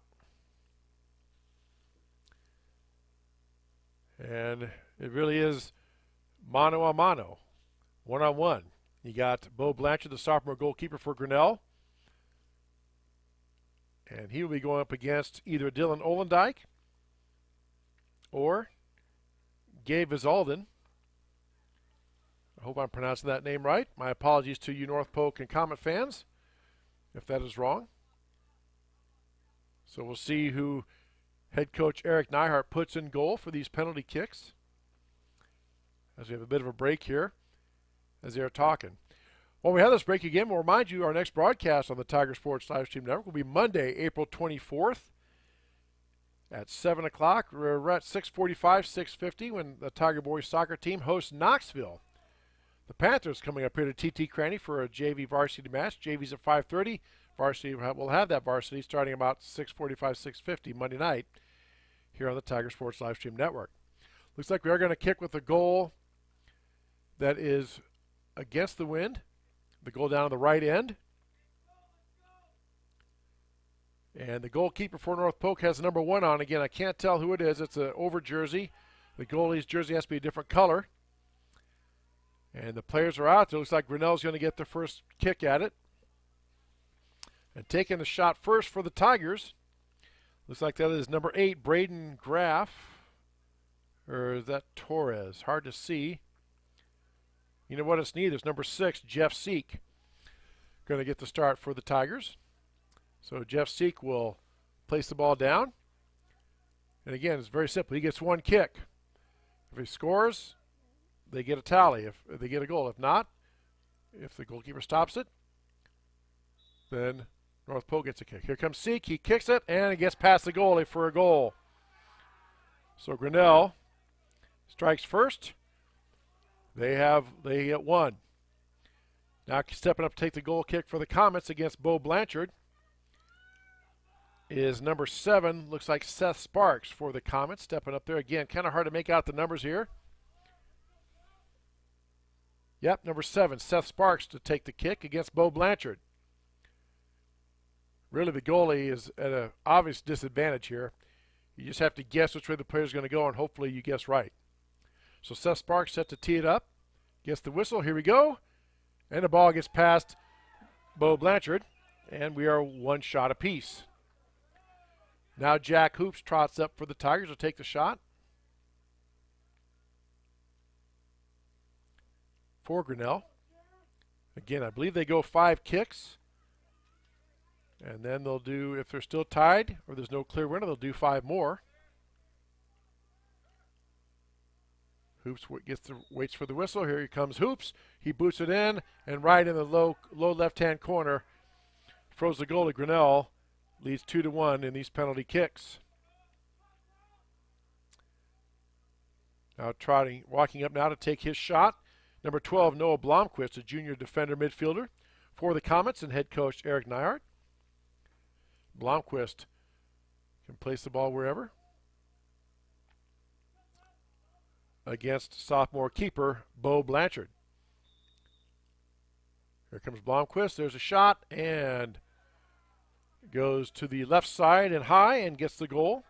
And it really is mano a mano, one-on-one. You got Bo Blanchard, the sophomore goalkeeper for Grinnell. And he will be going up against either Dylan Olendijk or Gabe Vizalden. I hope I'm pronouncing that name right. My apologies to you North Polk and Comet fans if that is wrong. So we'll see who head coach Eric Neihart puts in goal for these penalty kicks, as we have a bit of a break here as they are talking. When we have this break again, we'll remind you our next broadcast on the Tiger Sports Livestream Network will be Monday, April 24th at 7 o'clock. We're at 6:45, 6:50 when the Tiger Boys soccer team hosts Knoxville. The Panthers coming up here to TT Cranny for a JV varsity match. JV's at 5:30. Varsity will have that varsity starting about 6:45, 6:50 Monday night here on the Tiger Sports Livestream Network. Looks like we are going to kick with a goal that is against the wind. The goal down on the right end. And the goalkeeper for North Polk has the number 1 on. Again, I can't tell who it is. It's an over jersey. The goalie's jersey has to be a different color. And the players are out there. Looks like Grinnell's going to get the first kick at it. And taking the shot first for the Tigers. Looks like that is number 8, Braden Graff. Or is that Torres? Hard to see. You know what? It's neither. It's number 6, Jeff Seek. Going to get the start for the Tigers. So Jeff Seek will place the ball down. And again, it's very simple. He gets one kick. If he scores, they get a tally. If they get a goal. If not, if the goalkeeper stops it, then North Polk gets a kick. Here comes Seek. He kicks it, and it gets past the goalie for a goal. So Grinnell strikes first. They get one. Now stepping up to take the goal kick for the Comets against Bo Blanchard is number 7. Looks like Seth Sparks for the Comets. Stepping up there again. Kind of hard to make out the numbers here. Yep, number 7, Seth Sparks to take the kick against Bo Blanchard. Really, the goalie is at an obvious disadvantage here. You just have to guess which way the player's going to go, and hopefully you guess right. So Seth Sparks set to tee it up. Gets the whistle. Here we go. And the ball gets past Bo Blanchard, and we are one shot apiece. Now Jack Hoops trots up for the Tigers to take the shot. For Grinnell. Again, I believe they go 5 kicks. And then they'll do, if they're still tied or there's no clear winner, they'll do 5 more. Hoops waits for the whistle. Here he comes Hoops. He boots it in, and right in the low left-hand corner, throws the goal to Grinnell. Leads 2-1 in these penalty kicks. Now walking up now to take his shot. Number 12, Noah Blomquist, a junior defender midfielder for the Comets, and head coach Eric Nyart. Blomquist can place the ball wherever. Against sophomore keeper Bo Blanchard. Here comes Blomquist. There's a shot, and goes to the left side and high and gets the goal.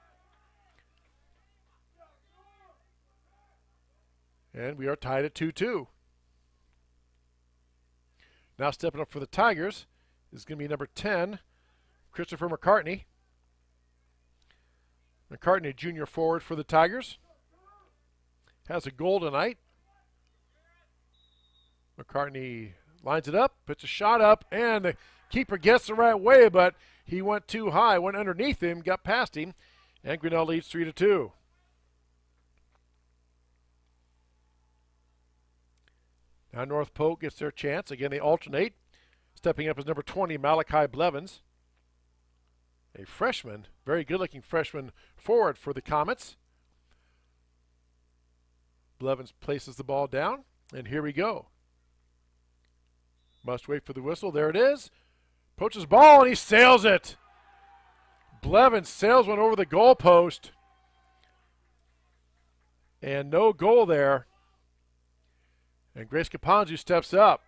And we are tied at 2-2. Now stepping up for the Tigers is going to be number 10, Christopher McCartney. McCartney, junior forward for the Tigers. Has a goal tonight. McCartney lines it up, puts a shot up, and the keeper gets the right way, but he went too high, went underneath him, got past him, and Grinnell leads 3-2. Now North Polk gets their chance. Again, they alternate. Stepping up is number 20, Malachi Blevins. A freshman, very good-looking freshman forward for the Comets. Blevins places the ball down, and here we go. Must wait for the whistle. There it is. Poaches ball, and he sails it. Blevins sails one over the goalpost. And no goal there. And Grace Caponzu steps up.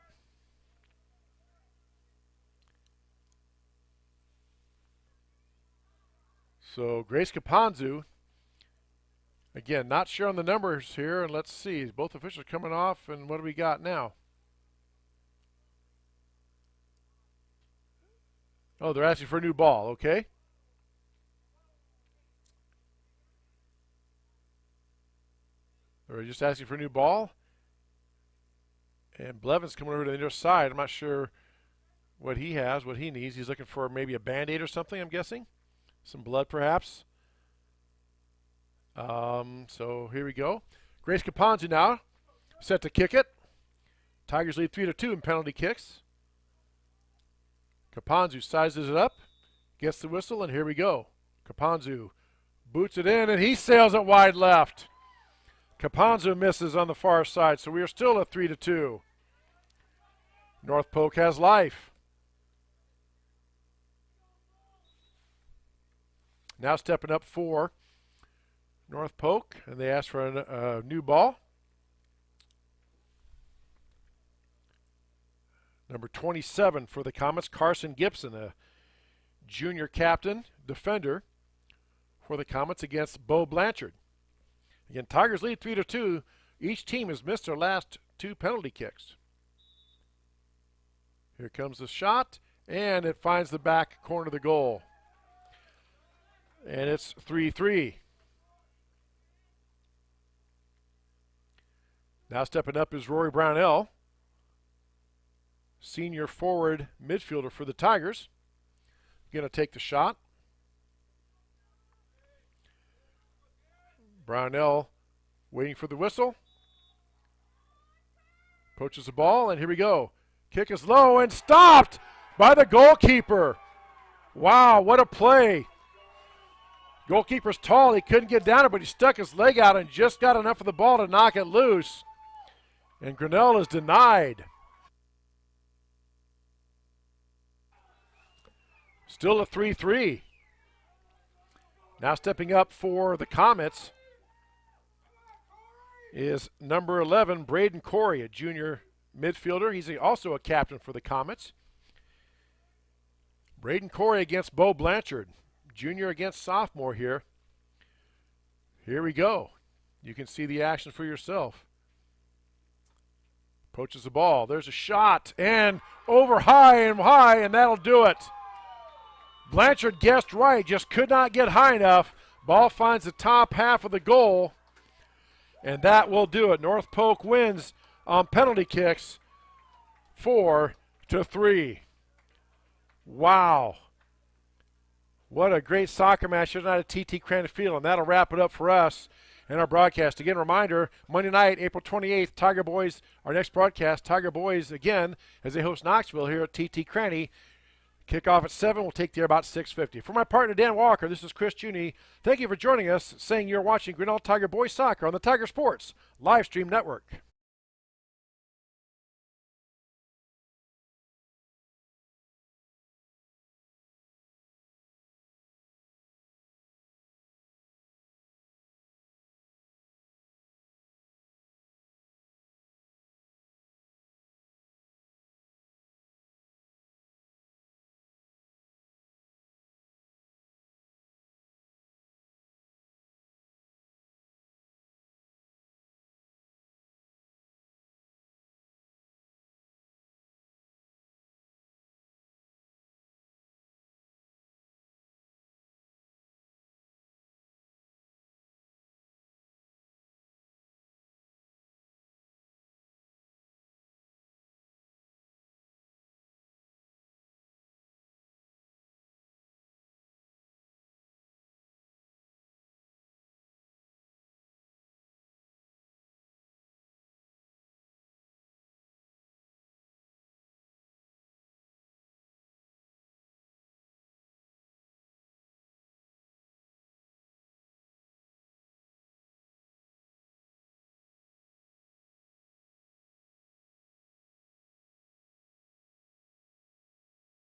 So Grace Caponzu, again, not sure on the numbers here, and let's see. Both officials coming off, and what do we got now? Oh, they're asking for a new ball, okay. They're just asking for a new ball. And Blevins coming over to the other side. I'm not sure what he has, what he needs. He's looking for maybe a Band-Aid or something, I'm guessing. Some blood, perhaps. So here we go. Grace Caponzu now set to kick it. Tigers lead 3-2 in penalty kicks. Caponzu sizes it up, gets the whistle, and here we go. Caponzu boots it in, and he sails it wide left. Caponzu misses on the far side, so we are still at 3-2. North Polk has life. Now stepping up for North Polk, and they ask for a new ball. Number 27 for the Comets, Carson Gibson, a junior captain, defender for the Comets against Bo Blanchard. Again, Tigers lead 3-2. Each team has missed their last 2 penalty kicks. Here comes the shot, and it finds the back corner of the goal. And it's 3-3. Now stepping up is Rory Brownell, senior forward midfielder for the Tigers. going to take the shot. Brownell waiting for the whistle. Approaches the ball, and here we go. Kick is low and stopped by the goalkeeper. Wow, what a play. Goalkeeper's tall. He couldn't get down it, but he stuck his leg out and just got enough of the ball to knock it loose. And Grinnell is denied. Still a 3-3. Now stepping up for the Comets is number 11, Braden Corey, a junior midfielder. He's also a captain for the Comets. Braden Corey against Bo Blanchard, junior against sophomore here. Here we go. You can see the action for yourself. Approaches the ball. There's a shot, and over high, and that'll do it. Blanchard guessed right, just could not get high enough. Ball finds the top half of the goal, and that will do it. North Polk wins on penalty kicks 4-3. Wow. What a great soccer match tonight at TT Cranton Field, and that'll wrap it up for us and our broadcast. Again, reminder, Monday night, April 28th, Tiger Boys, our next broadcast, Tiger Boys again as they host Knoxville here at TT Cranny. Kickoff at 7. We'll take there about 6:50. For my partner, Dan Walker, this is Chris Juney. Thank you for joining us, saying you're watching Grinnell Tiger Boys Soccer on the Tiger Sports Live Stream Network.